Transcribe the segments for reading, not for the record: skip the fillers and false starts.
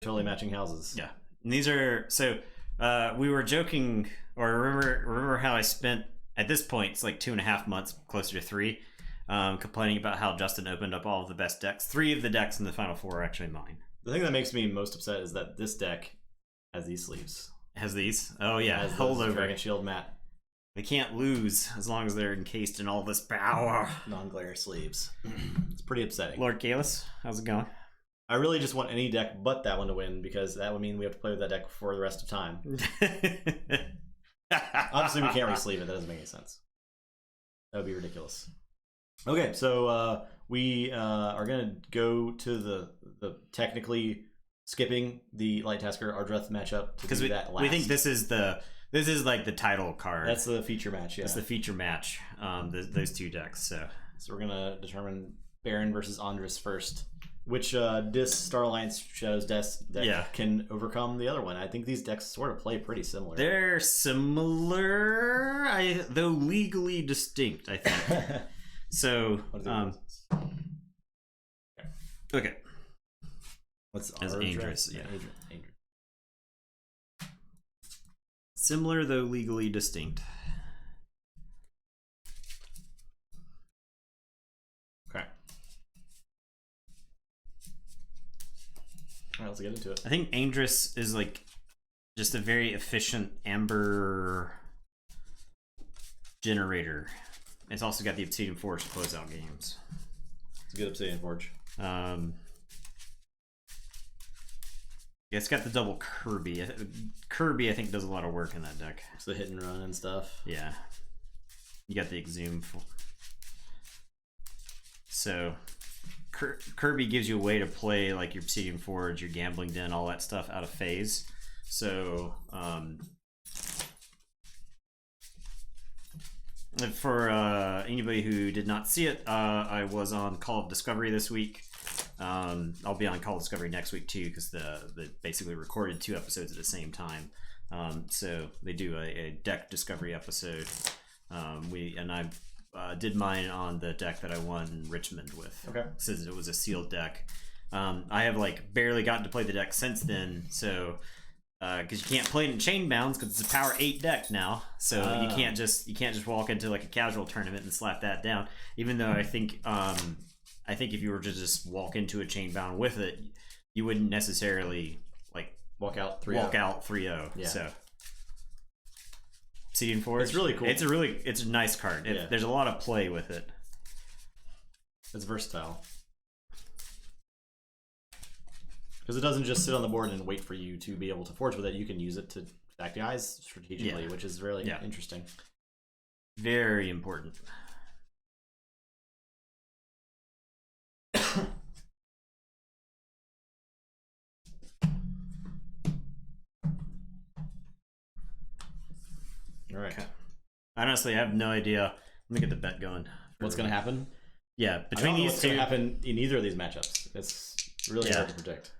Totally matching houses. Yeah, and these are so. We were joking, or remember how I spent at this point it's like 2.5 months, closer to 3, complaining about how Justin opened up all of the best decks. 3 of the decks in the final 4 are actually mine. The thing that makes me most upset is that this deck has these sleeves. It has these? Oh yeah, it has hold over. Dragon Shield mat. They can't lose as long as they're encased in all this power. Non-glare sleeves. It's pretty upsetting. Lord Kalis, how's it going? I really just want any deck but that one to win, because that would mean we have to play with that deck for the rest of time. Obviously, we can't re-sleeve it. That doesn't make any sense. That would be ridiculous. Okay, so we are going to go to the technically skipping the Light Tasker Ardreth matchup because we think this is like the title card. That's the feature match. Yeah, that's the feature match. Those 2 decks. So we're gonna determine Baron versus Andres first. Which Dis Star Alliance Shadows deck can overcome the other one. I think these decks sort of play pretty similar. They're similar, though legally distinct, I think. So, okay. What's as Andres? Yeah, Andres. Similar though legally distinct. Okay. All right, let's get into it. I think Andres is like just a very efficient amber generator. It's also got the Obsidian Forge to close out games. It's a good Obsidian Forge. Yeah, it's got the double Kirby. Kirby, I think, does a lot of work in that deck. It's the hit and run and stuff. Yeah. You got the Exhume. So Kirby gives you a way to play like your Obsidian Forge, your Gambling Den, all that stuff out of phase. So for anybody who did not see it, I was on Call of Discovery this week. I'll be on Call of Discovery next week too, because they basically recorded 2 episodes at the same time. So they do a deck discovery episode. I did mine on the deck that I won Richmond with. Okay. Since it was a sealed deck. I have like barely gotten to play the deck since then, so because you can't play it in chain bounds because it's a power 8 deck now, so you can't just walk into like a casual tournament and slap that down. Even though I think if you were to just walk into a chain bound with it, you wouldn't necessarily like walk out 3-0. Yeah. So Obsidian Forge, it's really cool. It's a nice card. There's a lot of play with it. It's versatile. Because it doesn't just sit on the board and wait for you to be able to forge with it. You can use it to stack the eyes strategically, which is really interesting. Very important. All right. Okay. I honestly have no idea. Let me get the bet going. What's going to happen? Yeah, between these what's two, going to happen in either of these matchups. It's really hard to predict.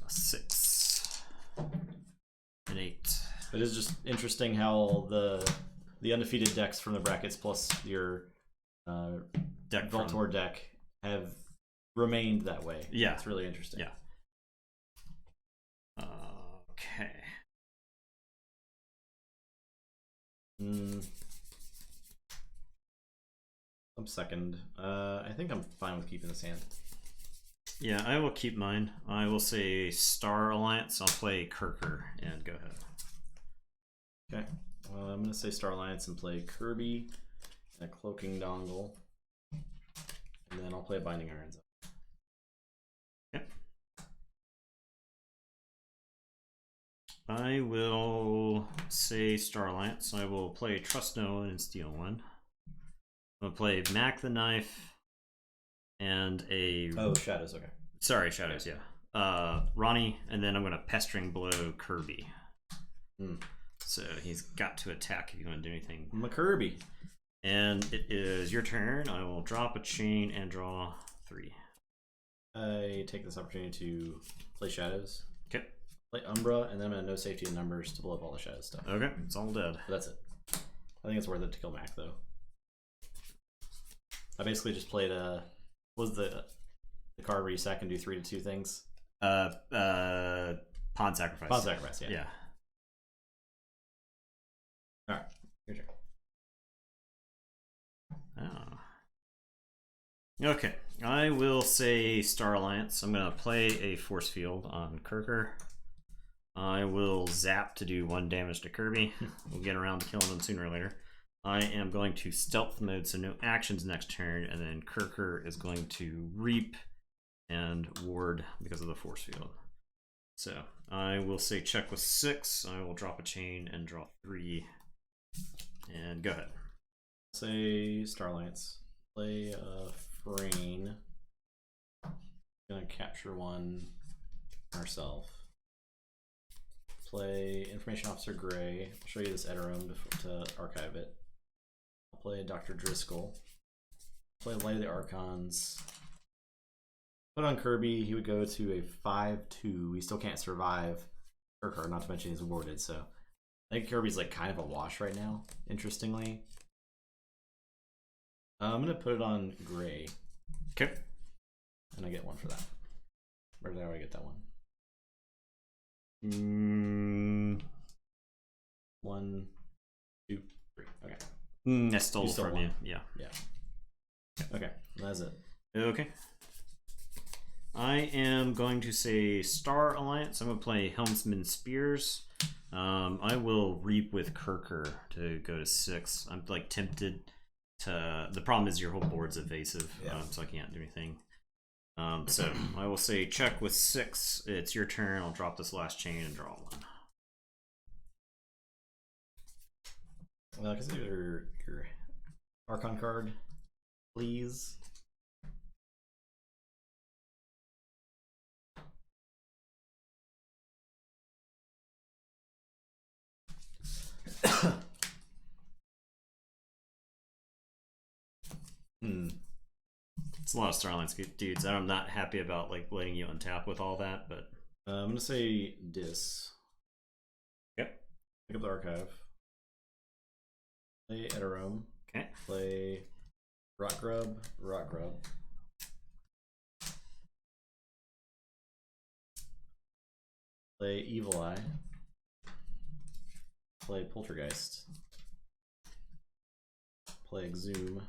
6 and 8. It is just interesting how the undefeated decks from the brackets plus your deck Voltor deck have remained that way. Yeah, it's really interesting. Yeah. Okay. I'm second. I think I'm fine with keeping this hand. Yeah, I will keep mine. I will say Star Alliance. I'll play Kirker and go ahead. Okay. I'm going to say Star Alliance and play Kirby and a Cloaking Dongle. And then I'll play Binding Irons. Okay. I will say Star Alliance. I will play Trust No One and Steal One. I'm going to play Mac the Knife and a... Oh, Shadows, okay. Sorry, Shadows, yeah. Ronnie, and then I'm going to Pestering Blow Kirby. So he's got to attack if you want to do anything. McKirby. And it is your turn. I will drop a chain and draw 3. I take this opportunity to play Shadows. Okay. Play Umbra, and then I'm going to no safety in numbers to blow up all the Shadows stuff. Okay, it's all dead. But that's it. I think it's worth it to kill Mac, though. I basically just played The card where you sack and do 3 to 2 things. Pawn sacrifice. Pawn sacrifice, yeah. Yeah. All right, your turn. Oh. Okay, I will say Star Alliance. I'm gonna play a force field on Kirker. I will zap to do 1 damage to Kirby. We'll get around to killing him sooner or later. I am going to stealth mode, so no actions next turn, and then Kirker is going to reap and ward because of the force field. So I will say check with 6. I will drop a chain and draw 3. And go ahead. Say Star Alliance. Play a Frayne. Gonna capture 1 ourselves. Play Information Officer Gray. I'll show you this Eterum to archive it. I'll play Dr. Driscoll. Play Light of the Archons. Put on Kirby, he would go to a 5/2. He still can't survive Kirker, not to mention he's warded, so I think Kirby's like kind of a wash right now, interestingly. I'm gonna put it on Gray. Okay. And I get 1 for that. Where did I already get that one? 1, 2, 3. Okay. I stole from 1. you. Yeah. Yeah. Okay, that's it. Okay. I am going to say Star Alliance. I'm going to play Helmsman Spears. I will reap with Kirker to go to 6. I'm like tempted to. The problem is your whole board's evasive, so I can't do anything. So I will say check with 6. It's your turn. I'll drop this last chain and draw 1. Consider your Archon card, please. It's a lot of Star Alliance dudes. I'm not happy about like letting you untap with all that, but I'm gonna say Dis. Yep. Pick up the archive. Play Eterum. Okay. Play Rock Grub. Play Evil Eye. Play Poltergeist. Play Exhume.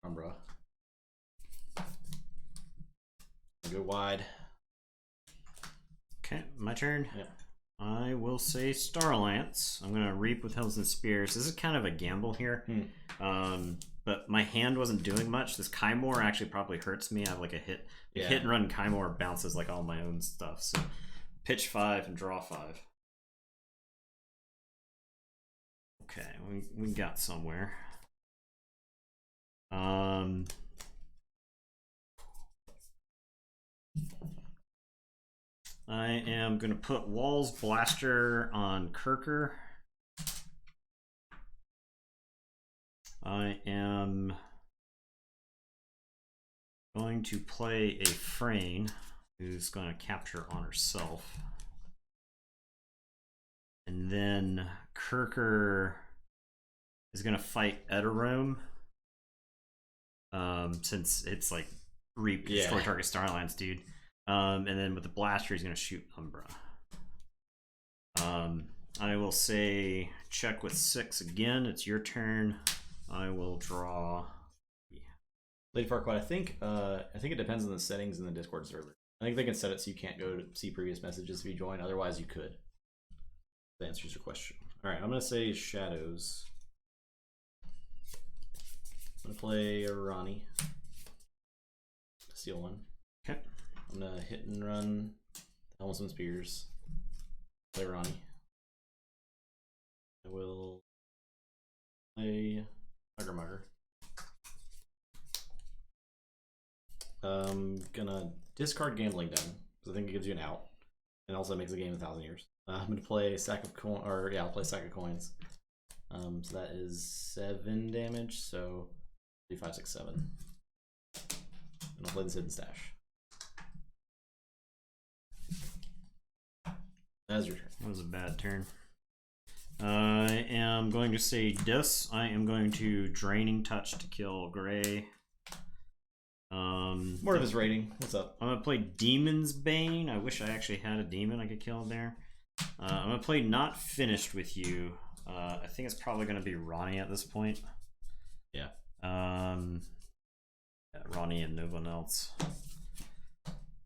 Umbra. Go wide. Okay, my turn. Yeah. I will say Star Alliance. I'm gonna reap with Helms and Spears. This is kind of a gamble here. But my hand wasn't doing much. This Kymor actually probably hurts me. I have like a hit and run Kymor bounces like all my own stuff. So pitch 5 and draw 5. Okay, we got somewhere. I am going to put Wall's Blaster on Kirker. I am going to play a Frayne who's going to capture on herself. And then Kirker is going to fight Eterum. Since it's like reap destroy target Star Alliance, dude. And then with the blaster, he's gonna shoot Umbra. I will say check with 6 again. It's your turn. I will draw. Lady Farquaad, I think it depends on the settings in the Discord server. I think they can set it so you can't go to see previous messages if you join. Otherwise, you could. That answers your question. All right, I'm gonna say Shadows. I'm gonna play Ronnie. Steal 1. Okay. I'm gonna hit and run Helmsman Spears. Play Ronnie. I will play Mugger Mugger. I'm gonna discard Gambling Den because I think it gives you an out, and also makes the game 1,000 years. I'm gonna play Sack of Coin, or I'll play Sack of Coins. So that is 7 damage. So 3, 5, 6, 7. And I'll play this Hidden Stash. That was your turn. That was a bad turn. I am going to say this. I am going to Draining Touch to kill Gray. More of his rating. What's up? I'm gonna play Demon's Bane. I wish I actually had a demon I could kill there. I'm gonna play Not Finished with You. I think it's probably gonna be Ronnie at this point. Yeah. Yeah, Ronnie and no one else.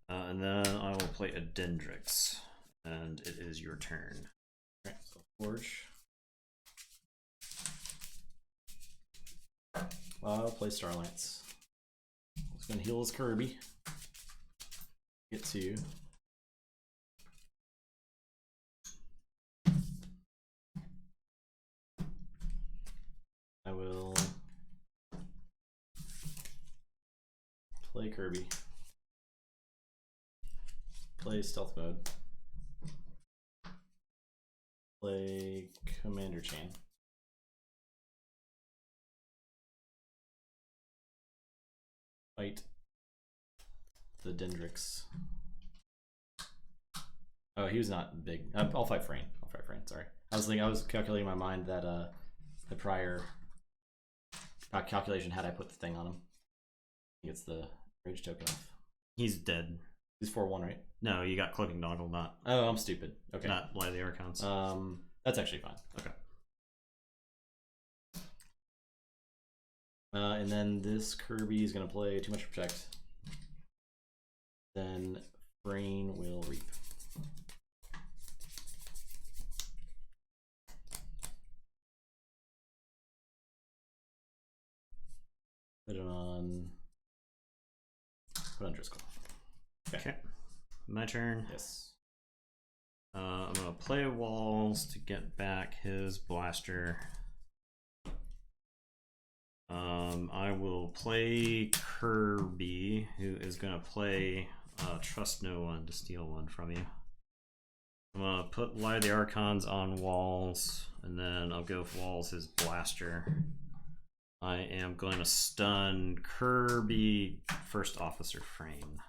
And then I will play a Dendrix, and it is your turn. Alright, so Forge. I'll play Starlights. He's gonna heal his Kirby. Get 2. I will play Kirby. Play Stealth Mode. Play Commander Chain. Fight the Dendrix. Oh, he was not big. I'll fight Frayne. I'll fight Frayne. Sorry, I was calculating in my mind that the prior calculation had I put the thing on him. He gets the rage token off. He's dead. He's 4/1, right? No, you got Cloaking Dongle, not. Oh, I'm stupid. Okay. Not Light of the Archons. That's actually fine. Okay. And then this Kirby is gonna play too much Protect. Then Frayne will Reap. Put it on. Put on Driscoll. Okay. My turn. Yes. I'm gonna play Walls to get back his blaster. I will play Kirby, who is gonna play Trust No One to steal 1 from you. I'm gonna put Light of the Archons on Walls, and then I'll go with Walls his blaster. I am going to stun Kirby First Officer Frayne.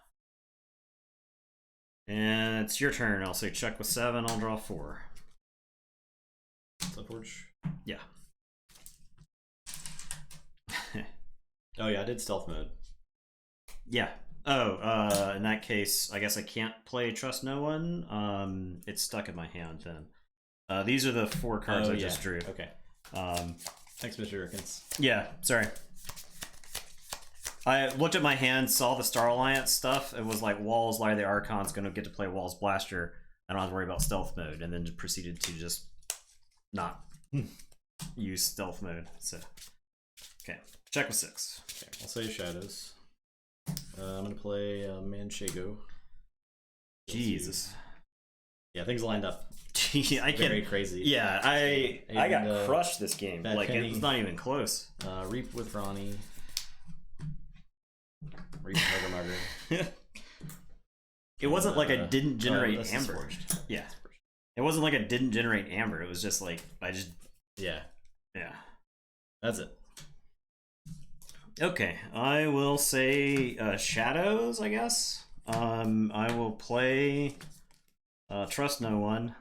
And it's your turn. I'll say check with 7. I'll draw 4. Forge. Yeah. Oh yeah, I did Stealth Mode. Yeah. Oh, in that case, I guess I can't play Trust No One. It's stuck in my hand then. These are the 4 cards I just drew. Okay. Thanks, Mr. Irkins. Yeah, sorry. I looked at my hand, saw the Star Alliance stuff. It was like Walls, Light of the Archon's gonna get to play Walls Blaster. I don't have to worry about Stealth Mode, and then proceeded to just not use Stealth Mode. So, okay, check with 6. Okay, I'll say Shadows. I'm gonna play Manchego. Jesus. Yeah, things lined up. I can't. Very crazy. Yeah, I got crushed this game. Like Penny. it's not even close. Reap with Ronnie. Reap with Margaret. It wasn't like I didn't generate this is Amber. Forged. Yeah, it wasn't like I didn't generate Amber. It was just like I just Yeah, That's it. Okay, I will say Shadows, I guess. I will play Trust No One.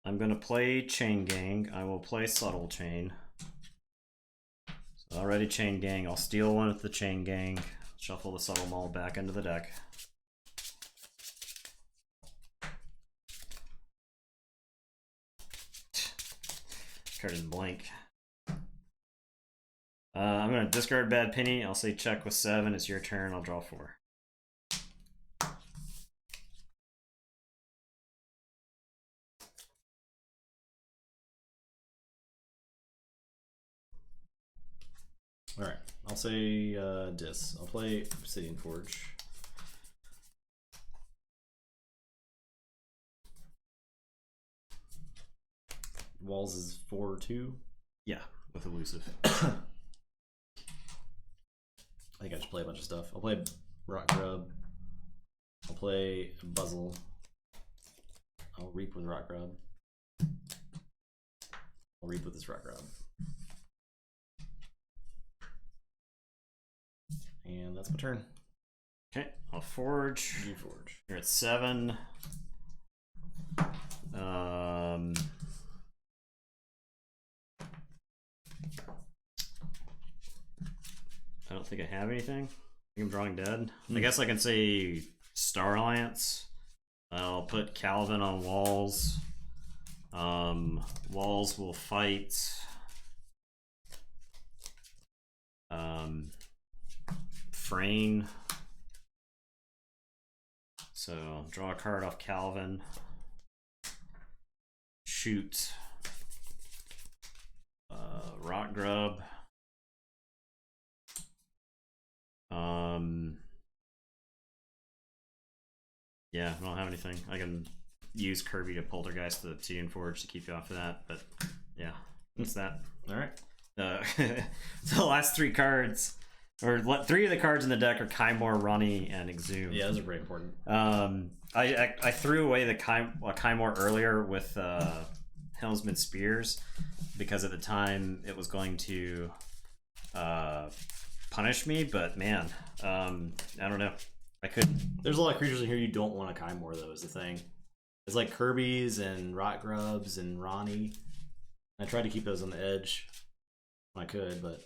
I'm going to play Chain Gang. I will play Subtle Chain. So already Chain Gang. I'll steal 1 with the Chain Gang. Shuffle the Subtle Maul back into the deck. Card is blank. I'm going to discard Bad Penny. I'll say check with 7. It's your turn. I'll draw 4. Alright, I'll say Dis. I'll play Obsidian Forge. Walls is 4/2. Yeah, with Elusive. I think I just play a bunch of stuff. I'll play Rock Grub. I'll play Buzzle. I'll Reap with Rock Grub. I'll Reap with this Rock Grub. And that's my turn. Okay, I'll Forge. You Forge. You're at 7. think I have anything. I think I'm drawing dead. I guess I can say Star Alliance. I'll put Calvin on walls. Walls will fight. Frayne. So draw a card off Calvin. Shoot. Rock Grub. Yeah, I don't have anything. I can use Kirby to Poltergeist the Keyforge to keep you off of that, but yeah, that's that. All right. So the last 3 cards, or 3 of the cards in the deck are Kymor, Ronnie, and Exhume. Yeah, those are pretty important. I threw away the Kymor earlier with Helmsman Spears because at the time it was going to punish me, but man, I don't know. I couldn't. There's a lot of creatures in here you don't want to Kymor, though, is the thing. It's like Kirby's and Rot Grubs and Ronnie. I tried to keep those on the edge when I could, but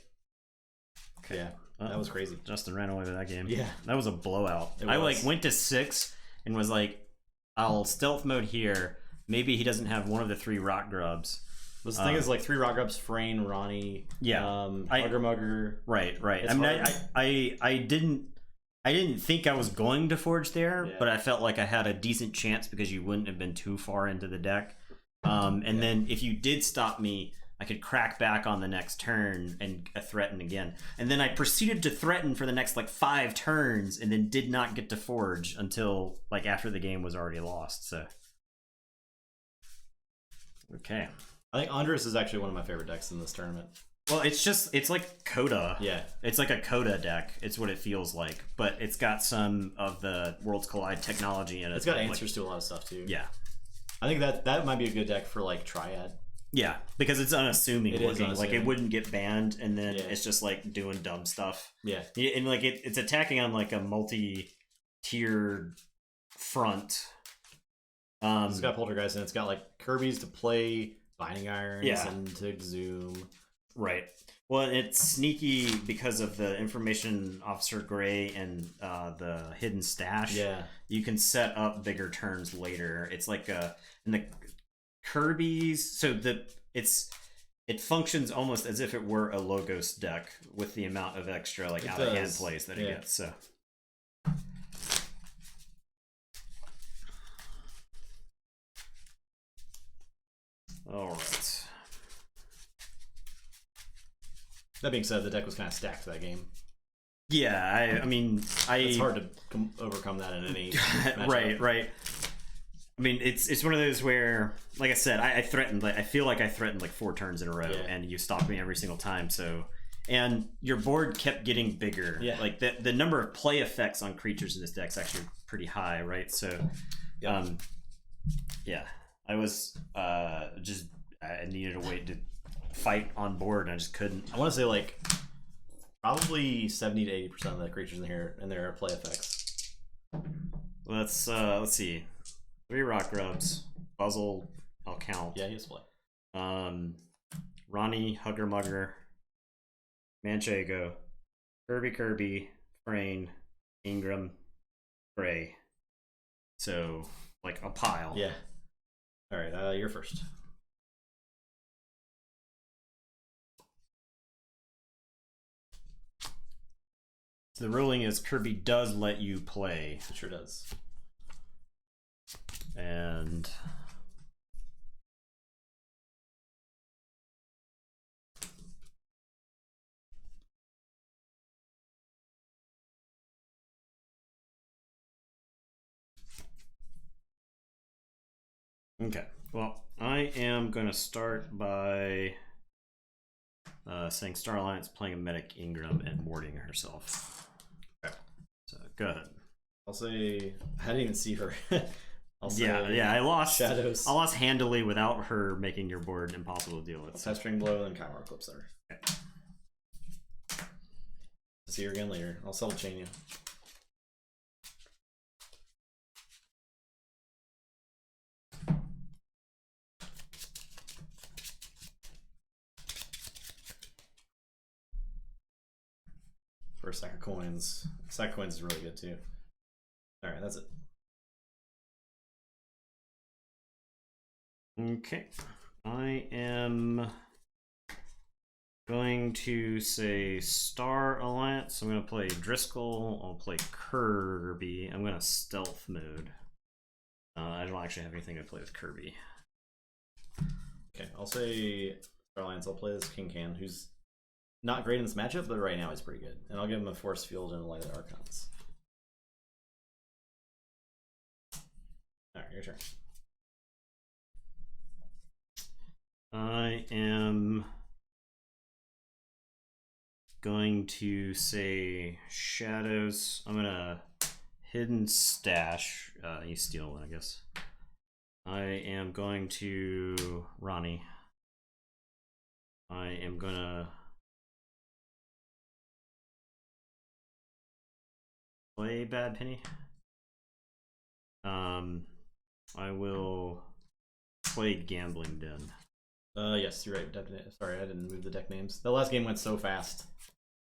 okay. Yeah, that was crazy. Justin ran away with that game. Yeah. That was a blowout. I like went to 6 and was like, I'll stealth mode here. Maybe he doesn't have one of the 3 Rock Grubs. The thing is like 3 Rock Grubs, Frayne, Ronnie, Hugger Mugger. Right. I mean, I didn't think I was going to forge there, but I felt like I had a decent chance because you wouldn't have been too far into the deck. And then if you did stop me, I could crack back on the next turn and threaten again. And then I proceeded to threaten for the next like 5 turns and then did not get to forge until like after the game was already lost. So okay. I think Andres is actually one of my favorite decks in this tournament. Well, it's like Coda. Yeah. It's like a Coda deck. It's what it feels like. But it's got some of the Worlds Collide technology in it. It's got answers to a lot of stuff, too. Yeah. I think that might be a good deck for, like, Triad. Yeah, because it's unassuming looking. Unassuming. Like, it wouldn't get banned, and then it's just, like, doing dumb stuff. Yeah. And, like, it's attacking on, like, a multi-tiered front. It's got Poltergeist, and it's got, like, Kirby's to play, Binding Irons, and to Exhume. Right. Well, it's sneaky because of the Information Officer Gray and the Hidden Stash. Yeah. You can set up bigger turns later. It's like in the Kirby's, so it functions almost as if it were a Logos deck with the amount of extra like out of hand plays that it gets. So. All right. That being said, the deck was kind of stacked that game. Yeah, I mean, it's hard to overcome that in any matchup. Right. I mean, it's one of those where, like I said, I threatened. Like I feel like I threatened like 4 turns in a row, and you stopped me every single time. So, and your board kept getting bigger. Yeah. Like the number of play effects on creatures in this deck is actually pretty high, right? So, yeah, I was I needed a way to fight on board, and I just couldn't. I want to say like probably 70 to 80% of the creatures in here and there are play effects. Let's see. 3 Rock Grubs, Buzzle, I'll count. Yeah, he has play. Ronnie, Hugger Mugger, Manchego, Kirby, Frayne, Ingram, Gray. So like a pile. Yeah. All right, you're first. The ruling is Kirby does let you play. It sure does. And okay. Well, I am going to start by saying Star Alliance playing a Medic Ingram and warding herself. Okay. So go ahead. I'll say I didn't even see her. I'll say I lost Shadows. I lost handily without her making your board impossible to deal with. Pestering Blow and Kymor Eclipse there. Okay. See her again later. I'll Subtle Chain you. for a stack of coins. Stack of coins is really good too. All right, that's it. Okay, I am going to say Star Alliance. I'm going to play Driscoll. I'll play Kirby. I'm going to stealth mode. I don't actually have anything to play with Kirby. Okay, I'll say Star Alliance. I'll play this King Can, who's not great in this matchup, but right now he's pretty good. And I'll give him a Force Field and a Light of the Archons. Alright, your turn. I am going to say Shadows. I'm gonna Hidden Stash. You steal one, I guess. I am going to Ronnie. I am gonna play Bad Penny. I will play Gambling Den. Yes, you're right. Sorry, I didn't move the deck names. The last game went so fast.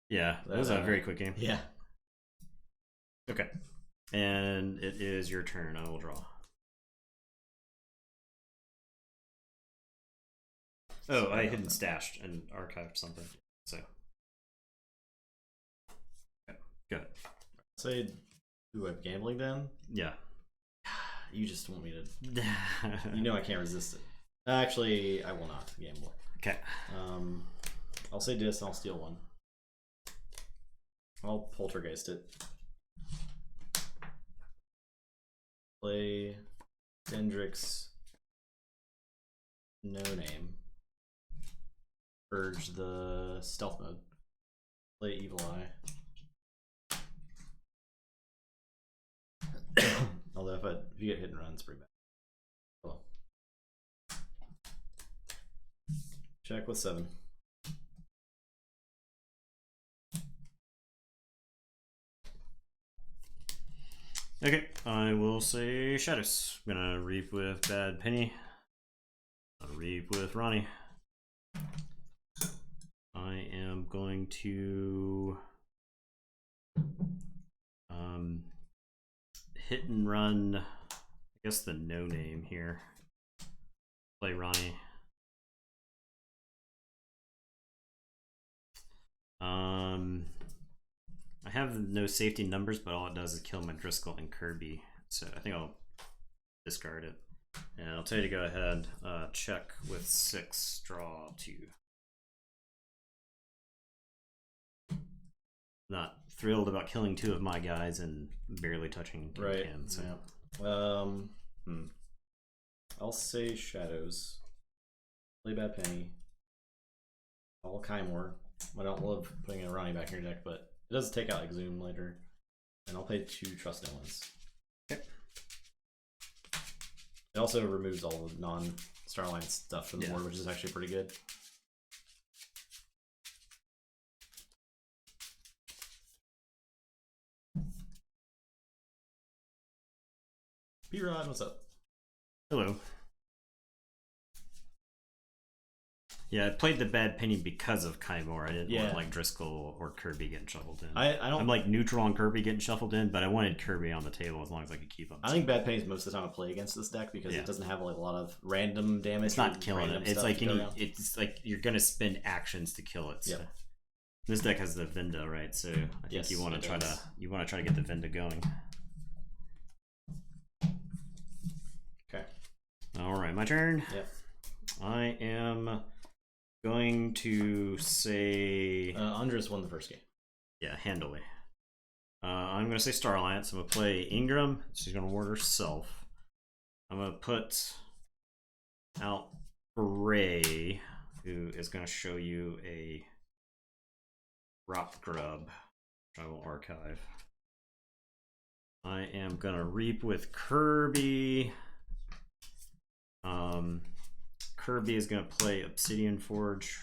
Yeah, that was a very quick game. Yeah. Okay. And it is your turn. I will draw. Oh, I hidden stashed and archived something. So. Okay, good. Say, do I have Gambling Den? Yeah. You just want me to. You know I can't resist it. Actually, I will not gamble. Okay. I'll say dis and I'll steal one. I'll poltergeist it. Play Dendrix. No name. Purge the stealth mode. Play Evil Eye. Although if you get hit and run, it's pretty bad. Hello. Check with 7. Okay, I will say Shadows. I'm gonna reap with Bad Penny. I'll reap with Ronnie. I am going to hit and run, I guess the no name here. Play Ronnie. I have no safety numbers, but all it does is kill my Driscoll and Kirby. So I think I'll discard it. And I'll tell you to go ahead, check with 6, draw 2. Not thrilled about killing 2 of my guys and barely touching King Right. Can, so. Yeah. I'll say Shadows. Play Bad Penny. I'll Kymore. I don't love putting a Ronnie back in your deck, but it does take out Exhume later. And I'll play 2 Trust No Ones. Okay. It also removes all the non-Starline stuff from the board, which is actually pretty good. P-Rod, what's up? Hello. Yeah, I played the Bad Penny because of Kymore. I didn't want like Driscoll or Kirby getting shuffled in. I'm like neutral on Kirby getting shuffled in, but I wanted Kirby on the table as long as I could keep him. I think Bad Penny's most of the time a play against this deck because it doesn't have like a lot of random damage. It's not killing it. It's like it's like you're gonna spend actions to kill it. So. Yep. This deck has the Vinda, right? So I think you want to try to get the Vinda going. Okay. All right, my turn. Yep. I am going to say Andres won the first game. Yeah, handily. I'm going to say Star Alliance. I'm going to play Ingram. She's going to ward herself. I'm going to put out Bray, who is going to show you a Rock Grub, which I will archive. I am going to reap with Kirby. Kirby is going to play Obsidian Forge.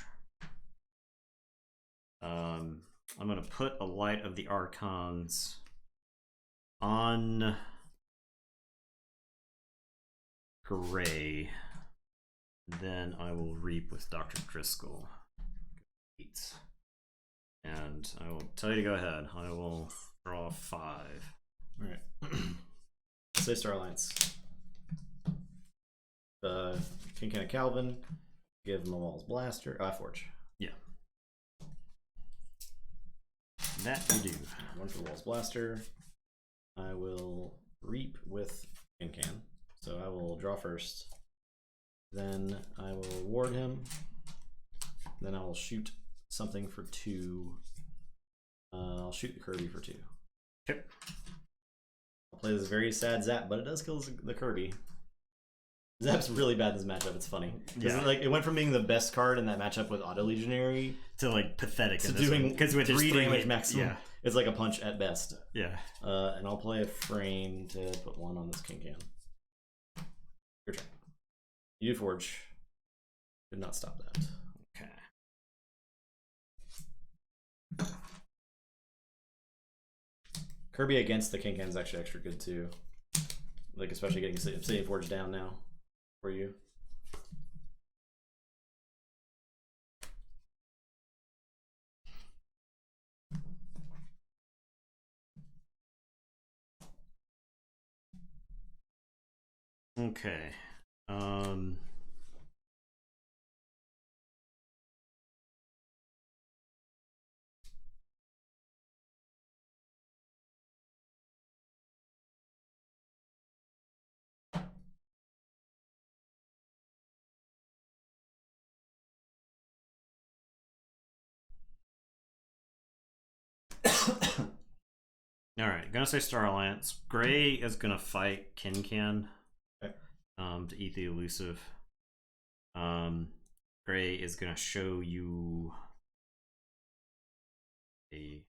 I'm going to put a Light of the Archons on Gray. Then I will reap with Dr. Driscoll. And I will tell you to go ahead. I will draw 5. All right. Say Star Alliance. King Can of Calvin. Give him a Wall's Blaster. Forge. Yeah. That you do. One for the Wall's Blaster. I will reap with King Can. So I will draw first. Then I will ward him. Then I will shoot something for 2. I'll shoot the Kirby for 2. Okay. I'll play this very sad Zap, but it does kill the Kirby. Zap's really bad in this matchup. It's funny. Yeah. It went from being the best card in that matchup with Auto Legionary to like pathetic to doing because with 3 damage maximum. Yeah. It's like a punch at best. Yeah. And I'll play a frame to put 1 on this King Can. Your turn. You Forge. Did not stop that. Okay. Kirby against the King Can is actually extra good too. Like especially getting Obsidian Forge down now for you. Okay. All right, gonna say Star Alliance. Gray is gonna fight Kin Can, okay. To eat the elusive. Gray is gonna show you a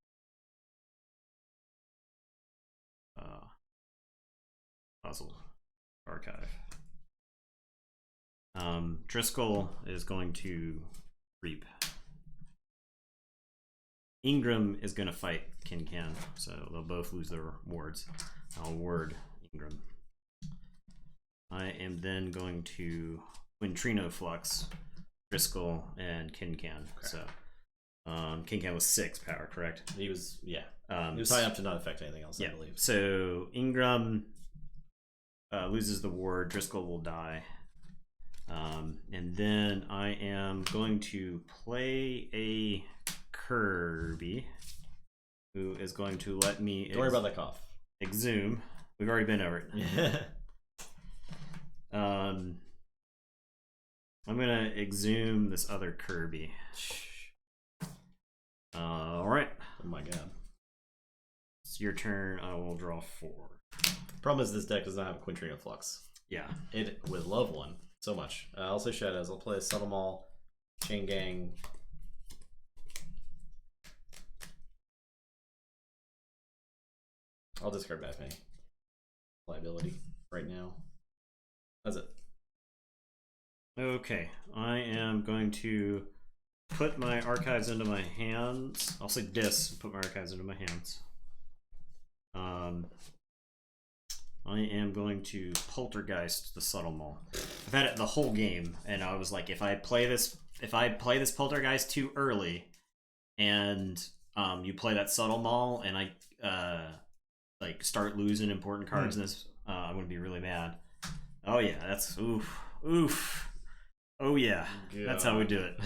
puzzle archive. Driscoll is going to reap. Ingram is going to fight Kin Can, so they'll both lose their wards. I'll ward Ingram. I am then going to Wintrino Flux, Driscoll, and Kin Can. Okay. So Kin Can was 6 power, correct? He was, yeah. He was high enough to not affect anything else, yeah. I believe. So Ingram loses the ward, Driscoll will die. And then I am going to play a Kirby, who is going to let me. Don't worry about that cough. Exhume. We've already been over it. I'm gonna exhume this other Kirby. All right. Oh my god. It's your turn. I will draw 4. Problem is this deck does not have a Quintrino Flux. Yeah. It would love one so much. I'll say Shadows. I'll play Subtle Maul, Chain Gang. I'll discard Bad Penny. Liability right now. That's it. Okay, I am going to put my archives into my hands. I'll say dis, put my archives into my hands. I am going to Poltergeist the Subtle Maul. I've had it the whole game, and I was like, if I play this Poltergeist too early, and you play that Subtle Maul, and I like start losing important cards in this, I'm gonna be really mad. Oh yeah, that's oof. Oh yeah, God. That's how we do it.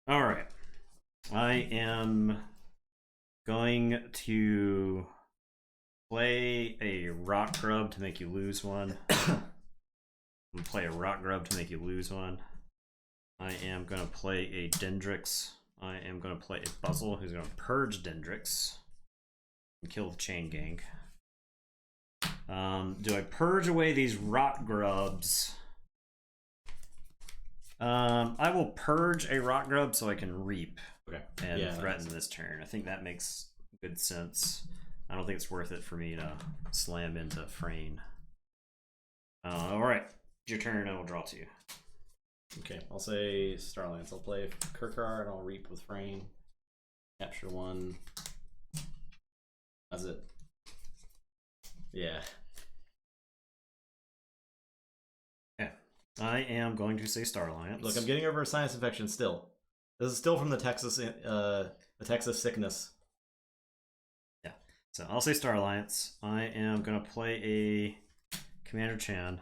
All right, I am going to play a Rock Grub to make you lose 1. I'm gonna play a Rock Grub to make you lose 1. I am gonna play a Dendrix. I am gonna play a Buzzle who's gonna purge Dendrix and kill the Chain Gang. Do I purge away these Rock Grubs? I will purge a Rock Grub so I can reap and threaten this turn. I think that makes good sense. I don't think it's worth it for me to slam into Frayne. Alright, it's your turn. I will draw 2. Okay, I'll say Starlance. I'll play Kirkar and I'll reap with Frayne. Capture 1. That's it. Yeah. Okay. I am going to say Star Alliance. Look, I'm getting over a sinus infection still. This is still from the Texas The Texas sickness. Yeah. So I'll say Star Alliance. I am gonna play a Commander Chan.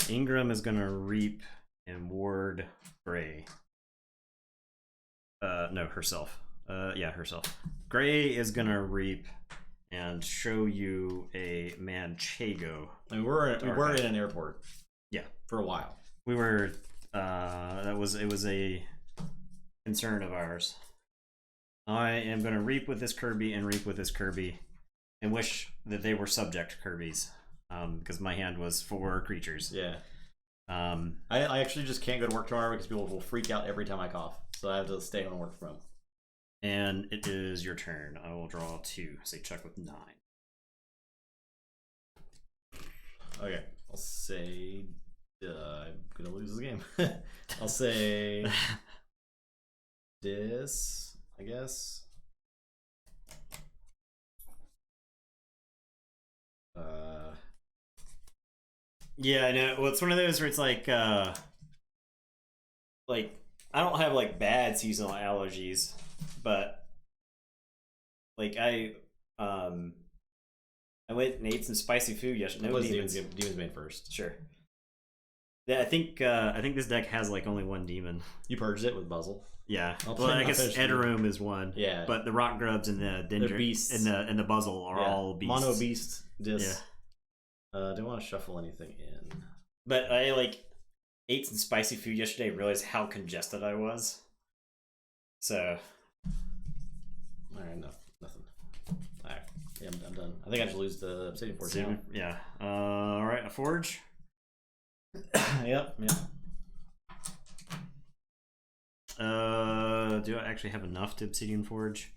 Ingram is gonna Reap and Ward Gray. No, herself. Yeah, herself. Gray is gonna Reap and show you a Manchego. I mean, we were in an airport. Yeah, for a while. We were. It was a concern of ours. I am gonna Reap with this Kirby and Reap with this Kirby, and wish that they were subject Kirby's, because my hand was 4 creatures. Yeah. I actually just can't go to work tomorrow because people will freak out every time I cough, so I have to stay home and work from home. And it is your turn. I will draw 2. Say check with 9. Okay, I'll say I'm gonna lose this game. I'll say this, I guess. Yeah, I know. Well, it's one of those where it's like I don't have like bad seasonal allergies, but like I went and ate some spicy food yesterday. No demons. Demons Bane first. Sure. Yeah, I think this deck has like only 1 demon. You purged it with Buzzle. Yeah. Well, I guess Edarum is 1. Yeah. But the Rock Grubs and the Dendrick beasts. and the Buzzle are all beasts. Mono beast. Yeah. Don't want to shuffle anything in. But I like ate some spicy food yesterday. Realized how congested I was. So. All right, nothing. All right, yeah, I'm done. I think I just lose the Obsidian Forge now. Yeah. All right, a Forge. Yep. Do I actually have enough to Obsidian Forge?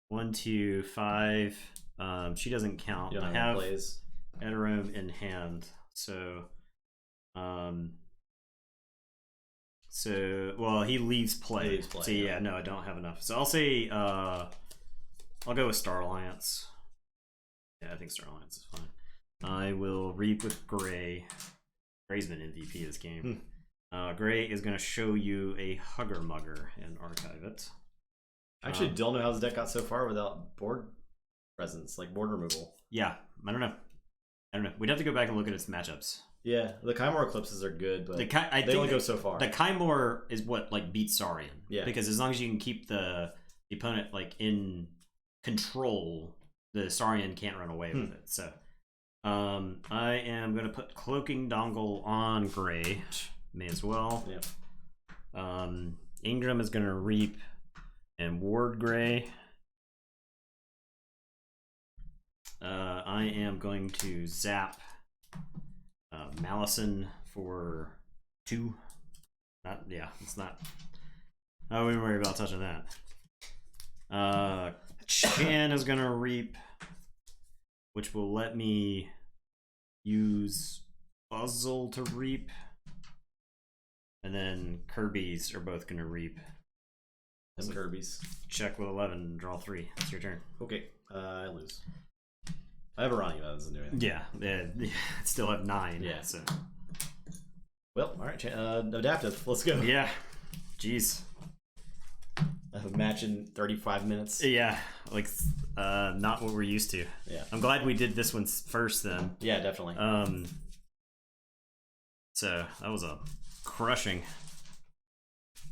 1, 2, 5. She doesn't count. You don't I have plays. Edarum in hand, so well, he leaves play. So yeah, no, I don't have enough. So I'll say I'll go with Star Alliance. Yeah, I think Star Alliance is fine. I will Reap with Gray. Gray's been MVP this game. Gray is going to show you a Hugger Mugger and archive it. I actually don't know how this deck got so far without board presence, like board removal. Yeah, I don't know. We'd have to go back and look at its matchups. Yeah, the Kymor Eclipses are good, but they only go so far. The Kymor is what like beats Saurian. Yeah. Because as long as you can keep the opponent like in control, the Saurian can't run away with it. So I am going to put Cloaking Dongle on Gray. May as well. Yeah. Ingram is going to Reap and Ward Gray. I am going to zap Malison for 2. It's not. I wouldn't worry about touching that. Chan is going to Reap, which will let me use Puzzle to Reap. And then Kirby's are both going to Reap. Some Kirby's. Check with 11, draw 3. It's your turn. Okay, I lose. I have a Ronnie, that doesn't do anything. Yeah, still have 9. Yeah. So. Well, all right, adaptive. Let's go. Yeah. Jeez. I have a match in 35 minutes. Yeah, like not what we're used to. Yeah. I'm glad we did this one first then. Yeah, definitely. So that was a crushing,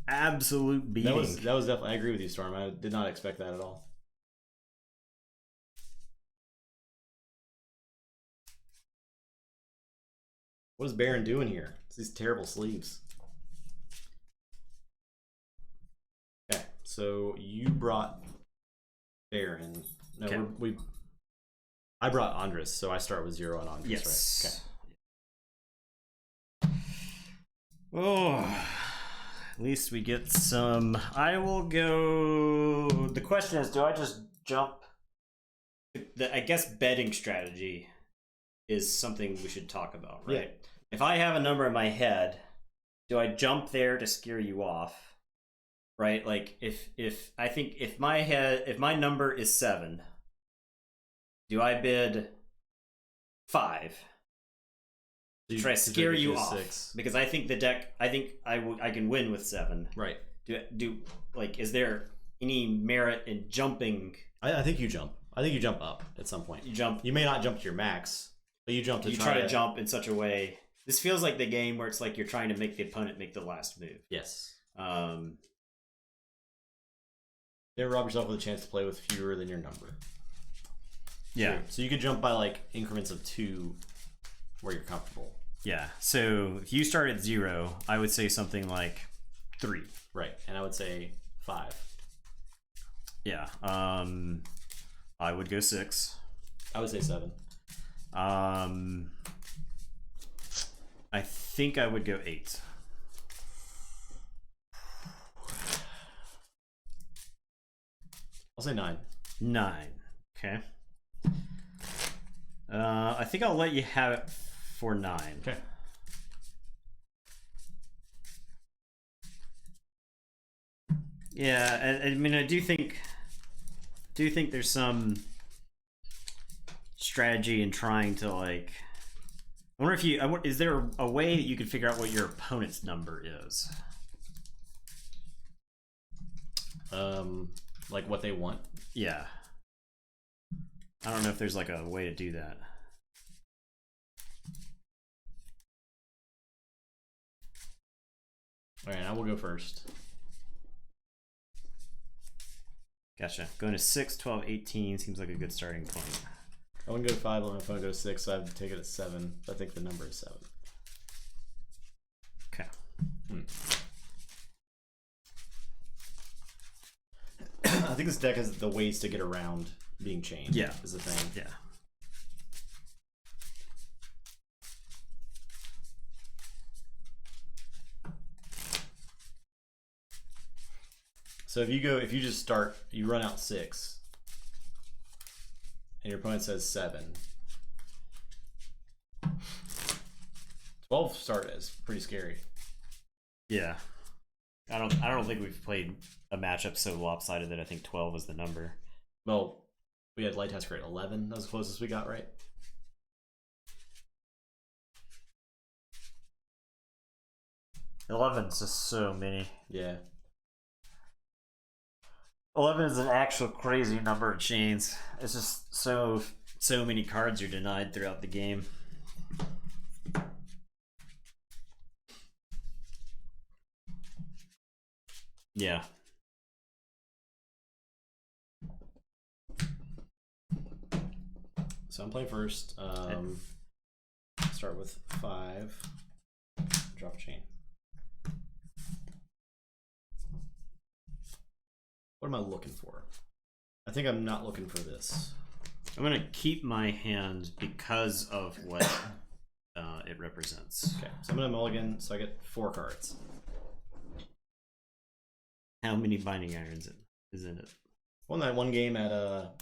absolute beating. That was definitely. I agree with you, Storm. I did not expect that at all. What is Baron doing here? It's these terrible sleeves. Okay, so you brought Baron. No, okay. I brought Andres, so I start with 0 on Andres, yes. right? Okay. Oh, at least we get some. I will go. The question is, do I just jump? I guess betting strategy is something we should talk about, right? Yeah. If I have a number in my head, do I jump there to scare you off? Right? Like if I think if my number is 7, do I bid 5? Try to scare you off 6. Because I think the deck. I think I can win with 7. Right. Do like is there any merit in jumping. I think you jump. I think you jump up at some point. You jump. You may not jump to your max, but you jump to try to jump in such a way. This feels like the game where it's like you're trying to make the opponent make the last move. Yes. You rob yourself with a chance to play with fewer than your number. Yeah. So you could jump by like increments of 2 where you're comfortable. Yeah. So if you start at 0, I would say something like 3. Right. And I would say 5. Yeah. I would go 6. I would say 7. I think I would go 8. I'll say 9. 9. Okay. I think I'll let you have it for 9. Okay. Yeah, I mean, I do think there's some strategy in trying to like. I wonder if is there a way that you could figure out what your opponent's number is? Like what they want. Yeah. I don't know if there's like a way to do that. All right, I will go first. Gotcha. Going to 6, 12, 18 seems like a good starting point. I wouldn't go 5, let my phone go 6, so I have to take it at 7. I think the number is 7. Okay. I think this deck has the ways to get around being chained. Yeah. Is the thing. Yeah. So if you just start, you run out 6, and your opponent says 7. 12 start is pretty scary. Yeah. I don't think we've played a matchup so lopsided that I think 12 is the number. Well, we had light test grade 11. That was the closest we got, right? Eleven's just so many. Yeah. 11 is an actual crazy number of chains. It's just so many cards you're denied throughout the game. Yeah. So I'm playing first. Start with 5. Drop a chain. What am I looking for? I think I'm not looking for this. I'm gonna keep my hand because of what it represents. Okay, so I'm gonna mulligan, so I get 4 cards. How many binding irons is in it? Won that one game at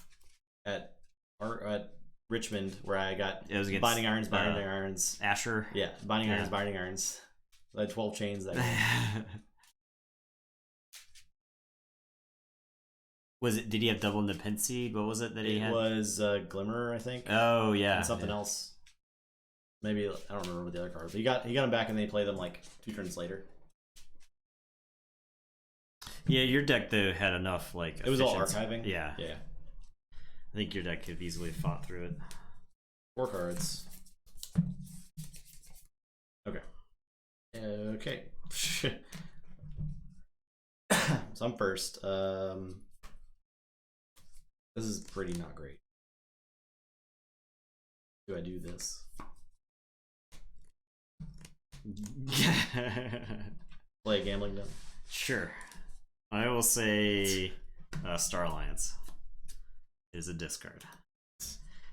Richmond where I got binding irons. Asher. Yeah, binding irons. I had 12 chains that game. Did he have double Nepenthe? What was it that he had? It was Glimmer, I think. Oh yeah. And something else. Maybe I don't remember what the other card. But he got them back and they played them like 2 turns later. Yeah, your deck though had enough like. It was all archiving. Yeah. Yeah. I think your deck could have easily fought through it. 4 cards. Okay. Okay. So I'm first. This is pretty not great. Do I do this? Play a gambling den? Sure. I will say Star Alliance is a discard.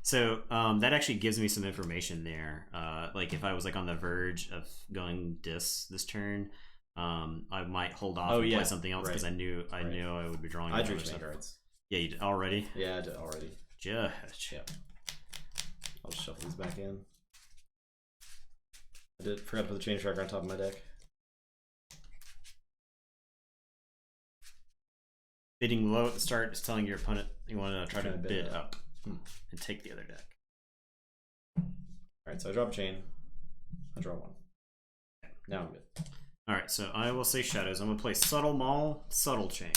So that actually gives me some information there. Like if I was like on the verge of going this turn, I might hold off and play something else because I knew I would be drawing. I drew 2 cards. Yeah, you did already. Yeah, I did already. Just. Yep. I'll just shuffle these back in. I forgot to put the chain tracker on top of my deck. Bidding low at the start is telling your opponent you want to try to bid up and take the other deck. Alright, so I drop a chain. I draw 1. Now I'm good. Alright, so I will say shadows. I'm going to play Subtle Maul, Subtle Chain.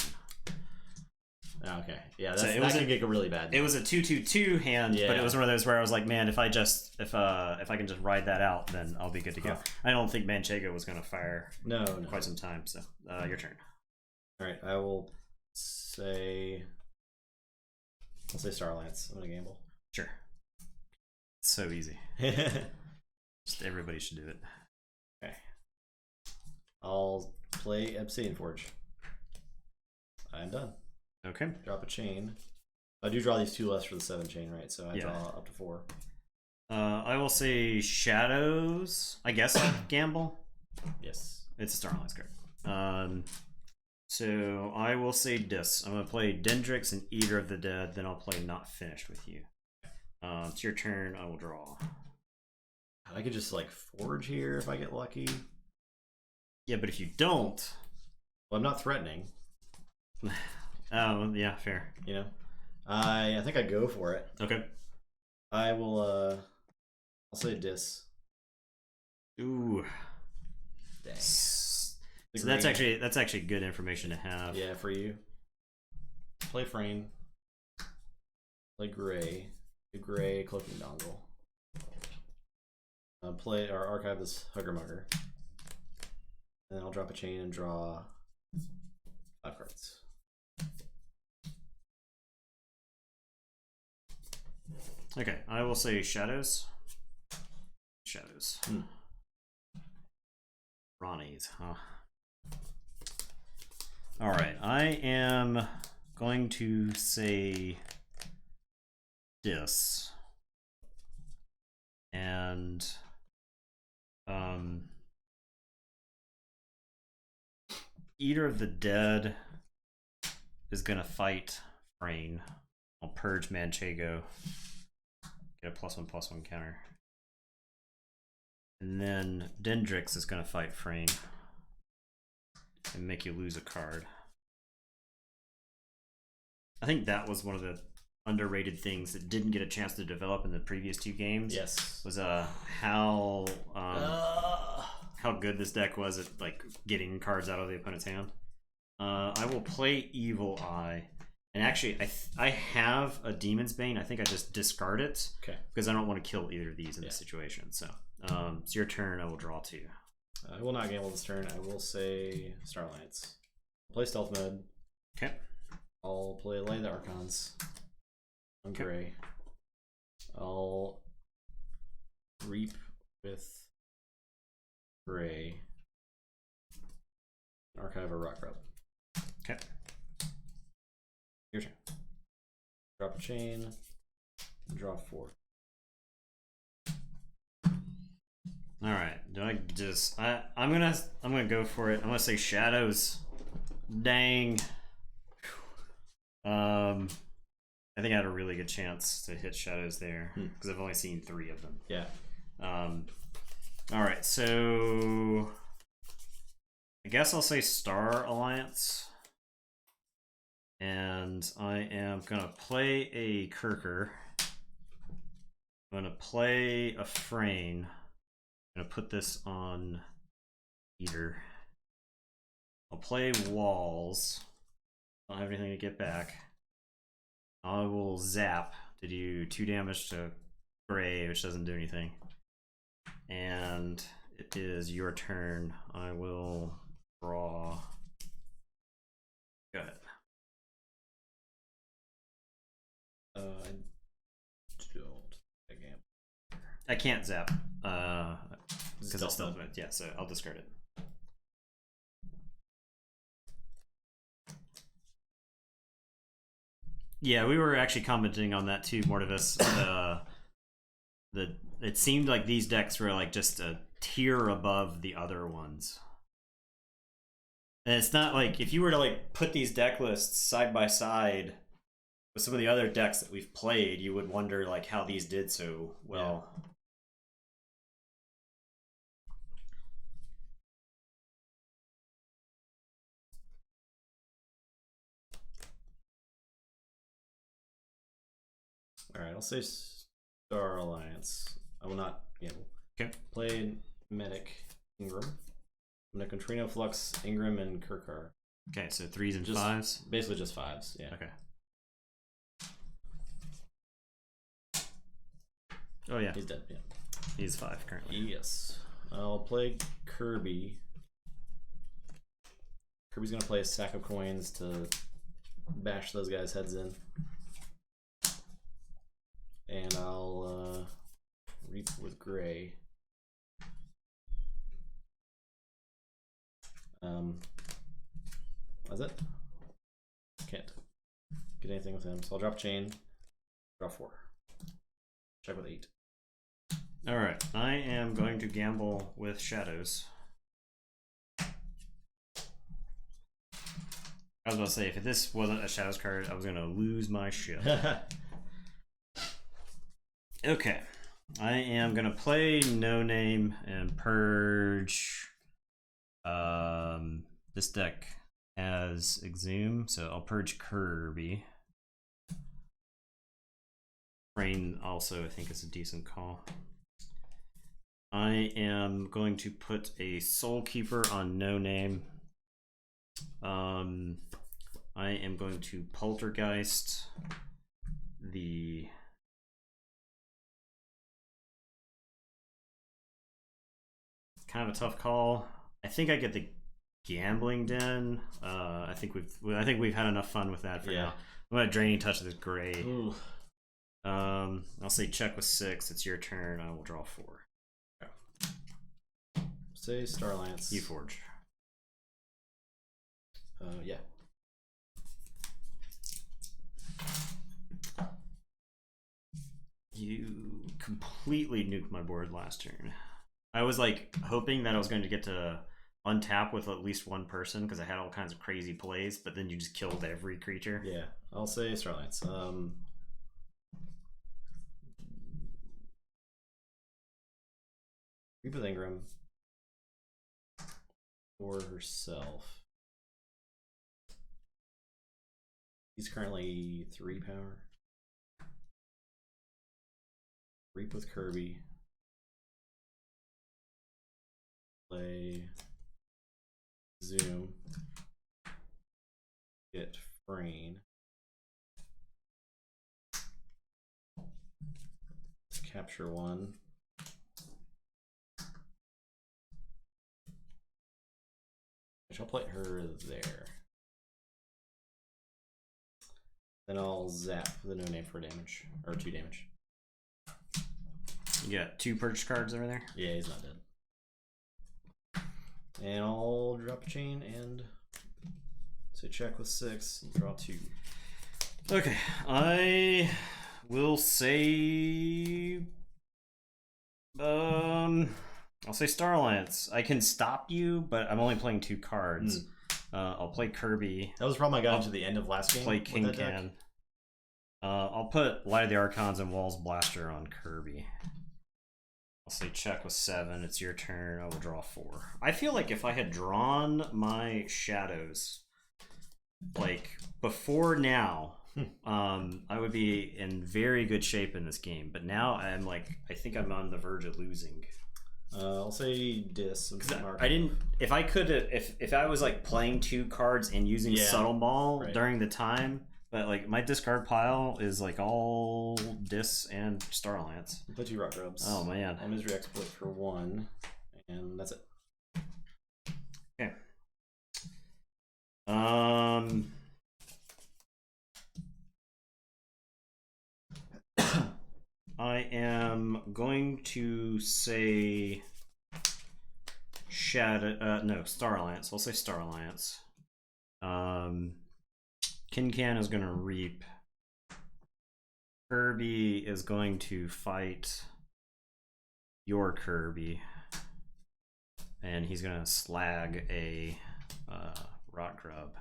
Oh, okay. Yeah, So that can get really bad. It was a 2/2/2 hand, Yeah. but it was one of those where I was like, man, if I can just ride that out, then I'll be good to go. Huh. I don't think Manchego was going to fire No. quite some time. So your turn. All right, I will say. I'll say Star Alliance. I'm gonna gamble. Sure. It's so easy. Just everybody should do it. Okay. I'll play Obsidian Forge. I'm done. Okay. Drop a chain. I do draw these 2 less for the 7 chain, right? So I draw up to 4. I will say Shadows. I guess I'll gamble. Yes. It's a Star Alliance card. So I will say this. I'm gonna play Dendrix and Eater of the Dead. Then I'll play Not Finished with you. It's your turn. I will draw. I could just like forge here if I get lucky. Yeah, but if you don't, well, I'm not threatening. Oh yeah, fair. You know, I think I go for it. Okay. I will. I'll say Dis. Ooh. Dang. So that's actually good information to have. Yeah, for you. Play Frame. Play Gray. Do Gray Cloaking Dongle. Play or archive this Hugger Mugger. And then I'll drop a chain and draw 5 cards. Okay, I will say Shadows. Shadows. Ronnie's, huh? Alright, I am going to say this. And Eater of the Dead is gonna fight Frayne. I'll purge Manchego. Get a +1/+1 counter. And then Dendrix is gonna fight Frayne and make you lose a card. I think that was one of the underrated things that didn't get a chance to develop in the previous 2 games. Yes. Was how good this deck was at like getting cards out of the opponent's hand. I will play Evil Eye, and actually I have a Demon's Bane. I think I just discard it. Okay. Because I don't want to kill either of these in this situation. So it's your turn. I will draw 2. I will not gamble this turn. I will say Star Alliance. Play Stealth Mode. Okay. I'll play Light of the Archons. On Gray. I'll Reap with Gray. Archive a Rock Rub. Okay. Your turn. Drop a chain. Draw 4. All right. Do I just? I'm gonna go for it. I'm gonna say Shadows. Dang. I think I had a really good chance to hit Shadows there because I've only seen 3 of them. Yeah. All right. So I guess I'll say Star Alliance. And I am going to play a Kirker. I'm going to play a Frayne. I'm going to put this on Eater. I'll play Walls. I don't have anything to get back. I will Zap to do 2 damage to Gray, which doesn't do anything. And it is your turn. I will draw. Go ahead. I don't. Again. I can't Zap because it's stealth mode. Yeah, so I'll discard it. Yeah, we were actually commenting on that too, Mortivis. It seemed like these decks were like just a tier above the other ones. And it's not like if you were to like put these deck lists side by side with some of the other decks that we've played, you would wonder like how these did so well. Yeah. Alright, I'll say Star Alliance. I will not gamble. Okay. Play Medic Ingram. I'm gonna Contrino Flux, Ingram, and Kirkar. Okay, so 3s and just 5s? Basically just 5s, yeah. Okay. Oh yeah, He's dead. Yeah. he's 5 currently. Yes. I'll play Kirby. Kirby's gonna play a sack of coins to bash those guys' heads in. And I'll reap with gray. That's it. Can't get anything with him, so I'll drop chain. Draw 4. Check with 8. All right, I am going to gamble with shadows. I was about to say, if this wasn't a shadows card, I was gonna lose my shit. Okay, I am gonna play No Name and purge. This deck has Exhume, so I'll purge Kirby. Rain also, I think, is a decent call. I am going to put a Soul Keeper on No Name. I am going to Poltergeist the kind of a tough call. I think I get the Gambling Den. I think we've had enough fun with that for now. I'm gonna Draining Touch this gray. Ooh. I'll say check with 6. It's your turn. I will draw 4. Say Star Alliance. Keyforge. Yeah. You completely nuked my board last turn. I was like hoping that I was going to get to untap with at least one person because I had all kinds of crazy plays, but then you just killed every creature. Yeah, I'll say Star Alliance. Reap with Ingram for herself. He's currently 3 power. Reap with Kirby. Play Zoom. Get Frayne. Capture 1. I'll play her there. Then I'll zap the No Name for damage. Or 2 damage. You got 2 purchase cards over there? Yeah, he's not dead. And I'll drop a chain and say check with 6 and draw 2. Okay, I will say I'll say Star Alliance. I can stop you, but I'm only playing 2 cards. I'll play Kirby. That was the problem I got into the end of last game. Play King Can. I'll put Light of the Archons and Walls Blaster on Kirby. I'll say check with 7. It's your turn. I will draw 4. I feel like if I had drawn my shadows like before now, I would be in very good shape in this game. But now I'm like, I think I'm on the verge of losing. I'll say Dis. I didn't. If I could, if I was like playing 2 cards and using Subtle Maul during the time, but like my discard pile is like all Dis and Star Alliance. I'll put 2 Rock Grubs. Oh man. A Misery Exploit for 1, and that's it. Okay. I am going to say Star Alliance. I'll say Star Alliance. Kincan is going to reap. Kirby is going to fight your Kirby. And he's going to slag a Rock Grub.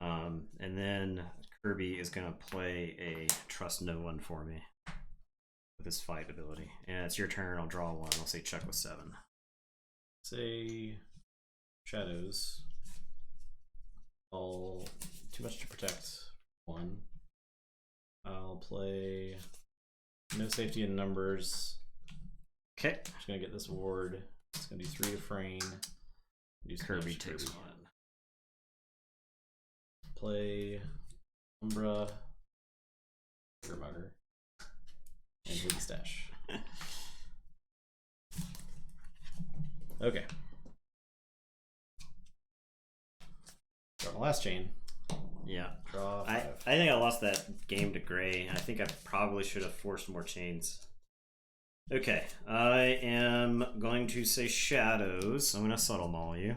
And then Kirby is going to play a Trust No One for me with his fight ability. And it's your turn. I'll draw 1. I'll say check with 7. Say Shadows. All too much to protect 1. I'll play No Safety in Numbers. Okay. Just gonna get this ward. It's gonna do 3 to Frayne. Kirby takes 1. Play Umbra, Mugger, and Wiki stash. Okay. Draw my last chain. Yeah. Draw I 5. think I lost that game to Gray, and I think I probably should have forced more chains. Okay, I am going to say Shadows. I'm going to Subtle Maul you.